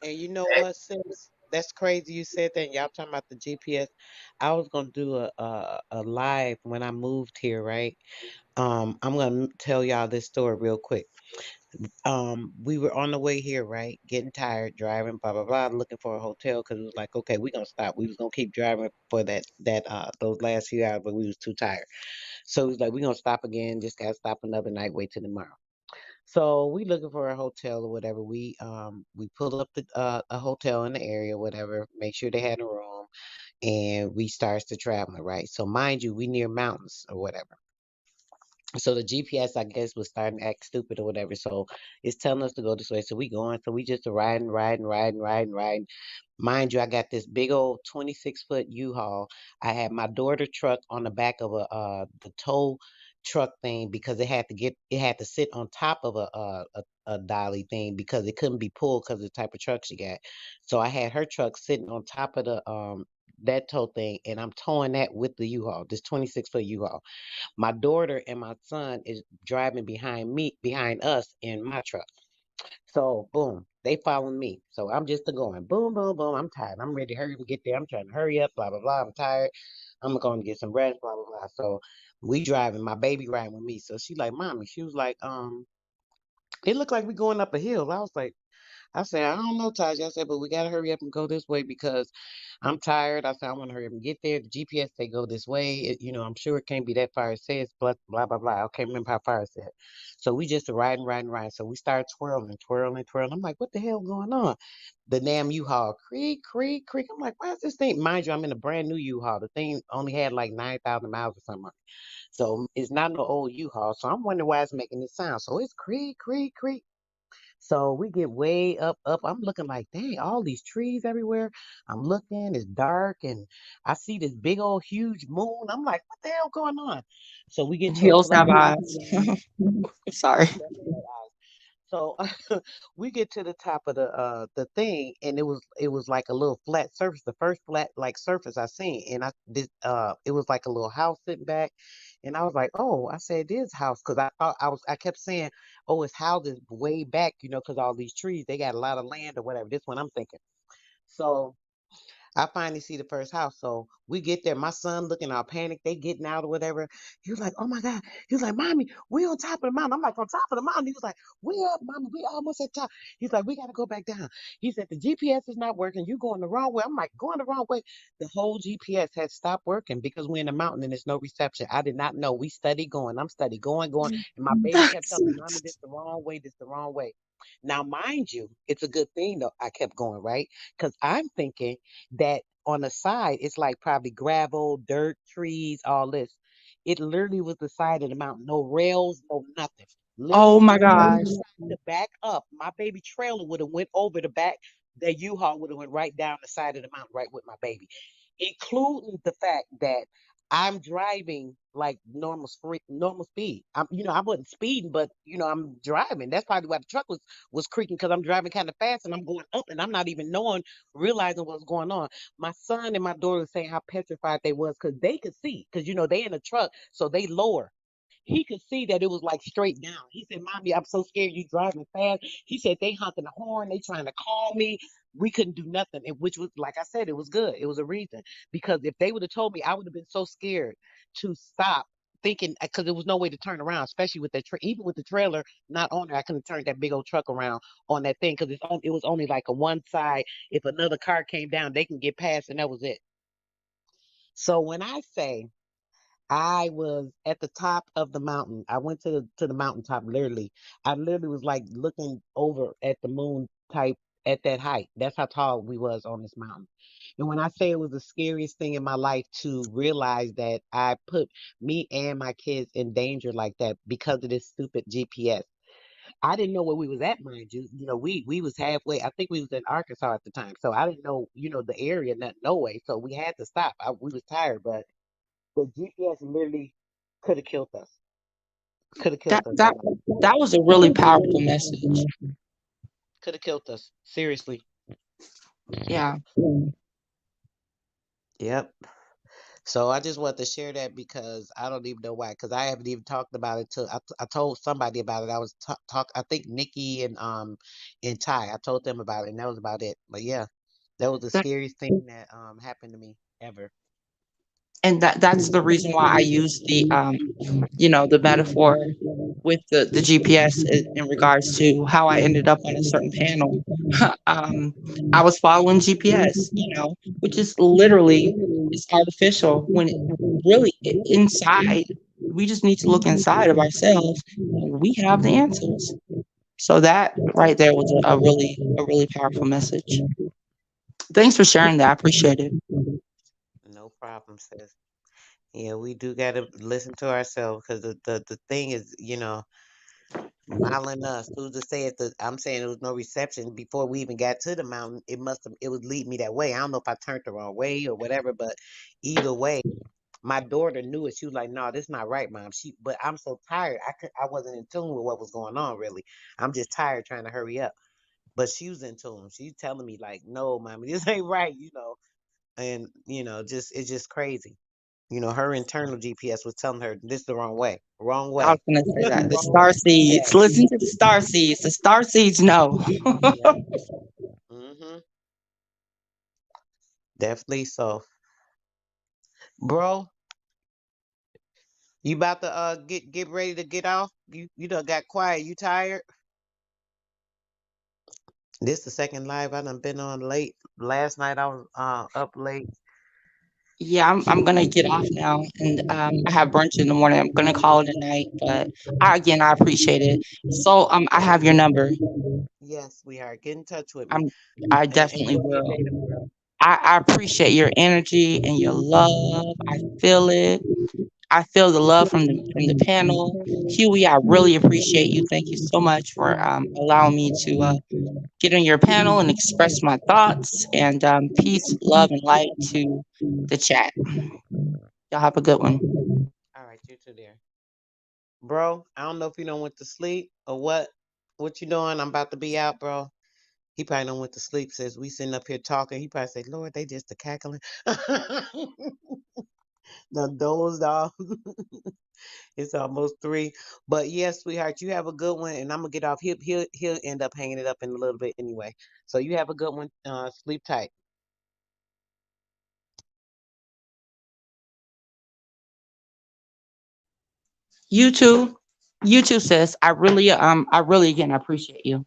Speaker 3: And you know what, sis? That's crazy you said that. Y'all talking about the GPS. I was gonna do a live when I moved here, right? I'm gonna tell y'all this story real quick. We were on the way here, right? Getting tired, driving, blah blah blah, looking for a hotel because it was like, okay, we're gonna stop. We was gonna keep driving for that those last few hours, but we was too tired. So it was like, we're gonna stop again, just gotta stop another night, wait till tomorrow. So we looking for a hotel or whatever. We pulled up a hotel in the area, whatever, make sure they had a room, and we starts to traveling, right? So mind you, we near mountains or whatever. So the GPS, I guess, was starting to act stupid or whatever. So it's telling us to go this way. So we going. So we just riding. Mind you, I got this big old 26-foot U-Haul. I had my daughter truck on the back of the tow truck thing because it had to sit on top of a dolly thing because it couldn't be pulled because of the type of truck she got. So I had her truck sitting on top of the that tow thing, and I'm towing that with the U-Haul, this 26-foot U-Haul. My daughter and my son is driving behind us in my truck. So boom, they following me. So I'm just a going boom, boom, boom. I'm tired. I'm ready to hurry up and get there. I'm trying to hurry up, blah, blah, blah. I'm tired. I'm going to get some rest, blah, blah, blah. So we driving, my baby riding with me. So she like, mommy, she was like, it looked like we going up a hill. I said, I don't know, Taj. I said, but we gotta hurry up and go this way because I'm tired. I said, I want to hurry up and get there. The GPS say go this way. I'm sure it can't be that far. It says blah blah blah. I can't remember how far it said. So we just riding. So we start twirling. I'm like, what the hell going on? The damn U-Haul, creak. I'm like, why is this thing? Mind you, I'm in a brand new U-Haul. The thing only had like 9,000 miles or something. So it's not no old U-Haul. So I'm wondering why it's making this sound. So it's creak. So we get way up. I'm looking like, dang, all these trees everywhere. I'm looking, it's dark, and I see this big old huge moon. I'm like, what the hell going on? So we get to a
Speaker 6: Hills
Speaker 3: flat.
Speaker 6: have eyes. Sorry.
Speaker 3: So we get to the top of the thing, and it was like a little flat surface, the first flat like surface I seen, and it was like a little house sitting back, and I was like, oh, I said this house because I thought I kept saying, oh, it's houses way back, because all these trees they got a lot of land or whatever. This one I'm thinking. So I finally see the first house. So we get there. My son looking all panicked. They getting out or whatever. He was like, oh my God. He was like, Mommy, we on top of the mountain. I'm like, on top of the mountain. He was like, we up, Mommy. We almost at top. He's like, we got to go back down. He said, the GPS is not working. You going the wrong way. I'm like, going the wrong way. The whole GPS had stopped working because we're in the mountain and there's no reception. I did not know. We study going. I'm study going. And my baby kept
Speaker 6: That's
Speaker 3: telling me, Mommy, this the wrong way. This the wrong way. Now, mind you, it's a good thing though. I kept going, right? Because I'm thinking that on the side, it's like probably gravel, dirt, trees, all this. It literally was the side of the mountain, no rails, no nothing.
Speaker 6: oh
Speaker 3: Literally,
Speaker 6: my
Speaker 3: if my
Speaker 6: gosh.
Speaker 3: baby tried to back up, my baby trailer would have went over the back. The U-Haul would have went right down the side of the mountain, right with my baby, including the fact that I'm driving like normal speed. I wasn't speeding, but I'm driving. That's probably why the truck was creaking because I'm driving kind of fast and I'm going up and I'm not even realizing what's going on. My son and my daughter were saying how petrified they was because they could see because they in a truck, so they lower. He could see that it was like straight down. He said, Mommy, I'm so scared you driving fast. He said they honking the horn, they trying to call me. We couldn't do nothing. Which was like I said, it was good. It was a reason. Because if they would have told me, I would have been so scared to stop thinking because there was no way to turn around, especially with that even with the trailer not on there, I couldn't turn that big old truck around on that thing because it was only like a one side. If another car came down, they can get past and that was it. So when I say I was at the top of the mountain. I went to the mountaintop literally. I literally was like looking over at the moon type at that height. That's how tall we was on this mountain. And when I say it was the scariest thing in my life to realize that I put me and my kids in danger like that because of this stupid GPS. I didn't know where we was at, mind you. You know, we was halfway. I think we was in Arkansas at the time, so I didn't know, the area, not no way. So we had to stop. We was tired, but the GPS literally could have killed us. Could have
Speaker 6: That
Speaker 3: killed us,
Speaker 6: that
Speaker 3: man.
Speaker 6: that was a really powerful message.
Speaker 3: Could have killed us. Seriously.
Speaker 6: Yeah.
Speaker 3: Yep. So I just wanted to share that because I don't even know why. Because I haven't even talked about it till I told somebody about it. I was talk. I think Nikki and Ty. I told them about it, and that was about it. But yeah, that was the
Speaker 6: That,
Speaker 3: scariest thing that happened to me ever.
Speaker 6: and that's the reason why I use the metaphor with the GPS in regards to how I ended up on a certain panel. um, I was following GPS, which is literally it's artificial when really inside we just need to look inside of ourselves and we have the answers. So that right there was a really powerful message. Thanks for sharing that. I appreciate it.
Speaker 3: No problem, sis. Yeah, we do gotta listen to ourselves because the thing is, modeling us. Who's to say I'm saying there was no reception before we even got to the mountain. It would lead me that way. I don't know if I turned the wrong way or whatever, but either way, my daughter knew it. She was like, "No, this not right, mom." But I'm so tired. I wasn't in tune with what was going on really. I'm just tired trying to hurry up. But she was in tune. She's telling me like, "No, mommy, this ain't right." And just it's just crazy. Her internal GPS was telling her this the wrong way. Wrong
Speaker 6: I was
Speaker 3: way.
Speaker 6: gonna say that the
Speaker 3: Wrong
Speaker 6: star
Speaker 3: way.
Speaker 6: seeds. Listen to the star seeds. The star seeds know.
Speaker 3: Yep. hmm Definitely so. Bro, you about to get ready to get off? You done got quiet. You tired? This the second live I done been on late. Last night I was up late.
Speaker 6: Yeah, I'm gonna get off now, and I have brunch in the morning. I'm gonna call it a night, but I appreciate it. So I have your number.
Speaker 3: Yes, we are. Get in touch with me.
Speaker 6: I'm I
Speaker 3: And
Speaker 6: definitely
Speaker 3: enjoy your
Speaker 6: will.
Speaker 3: day tomorrow.
Speaker 6: I appreciate your energy and your love. I feel it. I feel the love from the panel. Huey, I really appreciate you. Thank you so much for allowing me to get on your panel and express my thoughts. And peace, love, and light to the chat. Y'all have a good one.
Speaker 3: All right, you too there. Bro, I don't know if you don't went to sleep or what. What you doing? I'm about to be out, bro. He probably don't went to sleep. Says we sitting up here talking. He probably say, "Lord, they just a cackling." The dozed off. It's almost 3. But yes, sweetheart, you have a good one, and I'm gonna get off. He'll end up hanging it up in a little bit anyway. So you have a good one. Sleep tight.
Speaker 6: You too. You too, sis. I really again appreciate you.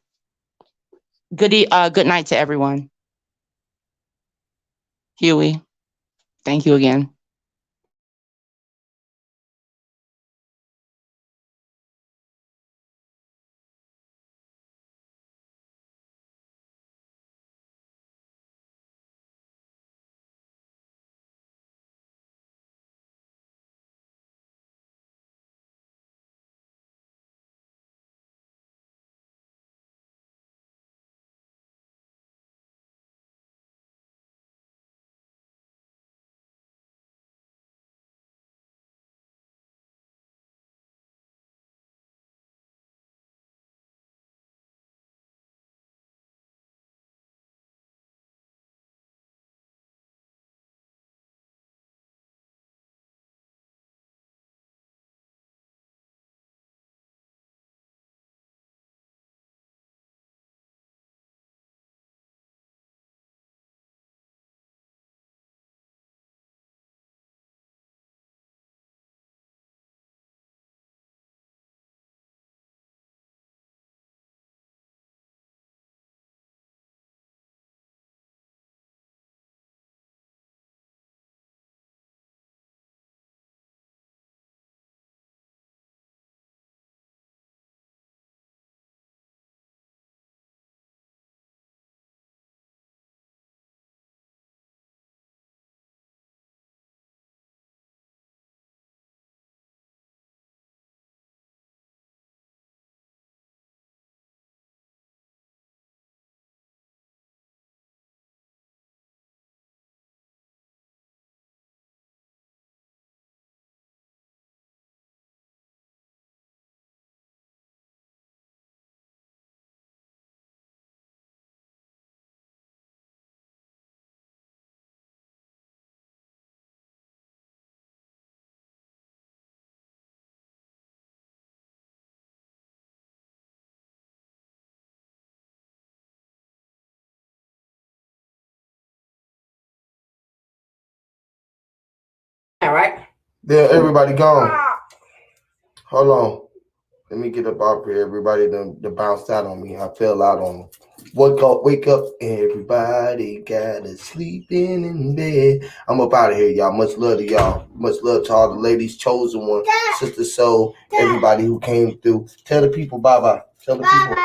Speaker 6: Good night to everyone. Huey, thank you again.
Speaker 10: right?
Speaker 7: Then everybody gone. Hold on. Let me get up off here. Everybody done bounced out on me. I fell out on them. Wake up. Everybody gotta sleep in bed. I'm up out of here, y'all. Much love to y'all. Much love to all the ladies, chosen one, Sister Soul, everybody who came through. Tell the people bye-bye. Tell the people.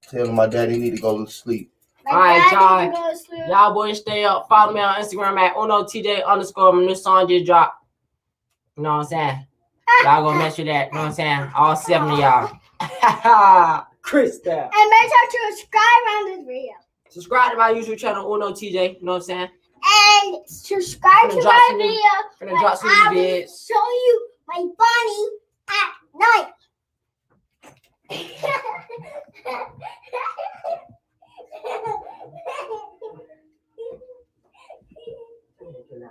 Speaker 7: Tell them my daddy need to go to sleep.
Speaker 10: All right, y'all. Y'all boys stay up. Follow me on Instagram at UnoTJ_. My new song just dropped. You know what I'm saying? Y'all gonna mess with that. You know what I'm saying? All 7 of y'all. Crystal.
Speaker 1: And make sure to subscribe on this video.
Speaker 10: Subscribe to my YouTube channel, UnoTJ. You know what I'm saying?
Speaker 1: And subscribe to my video.
Speaker 10: Gonna drop some
Speaker 1: I will
Speaker 10: vids.
Speaker 1: show you my bunny at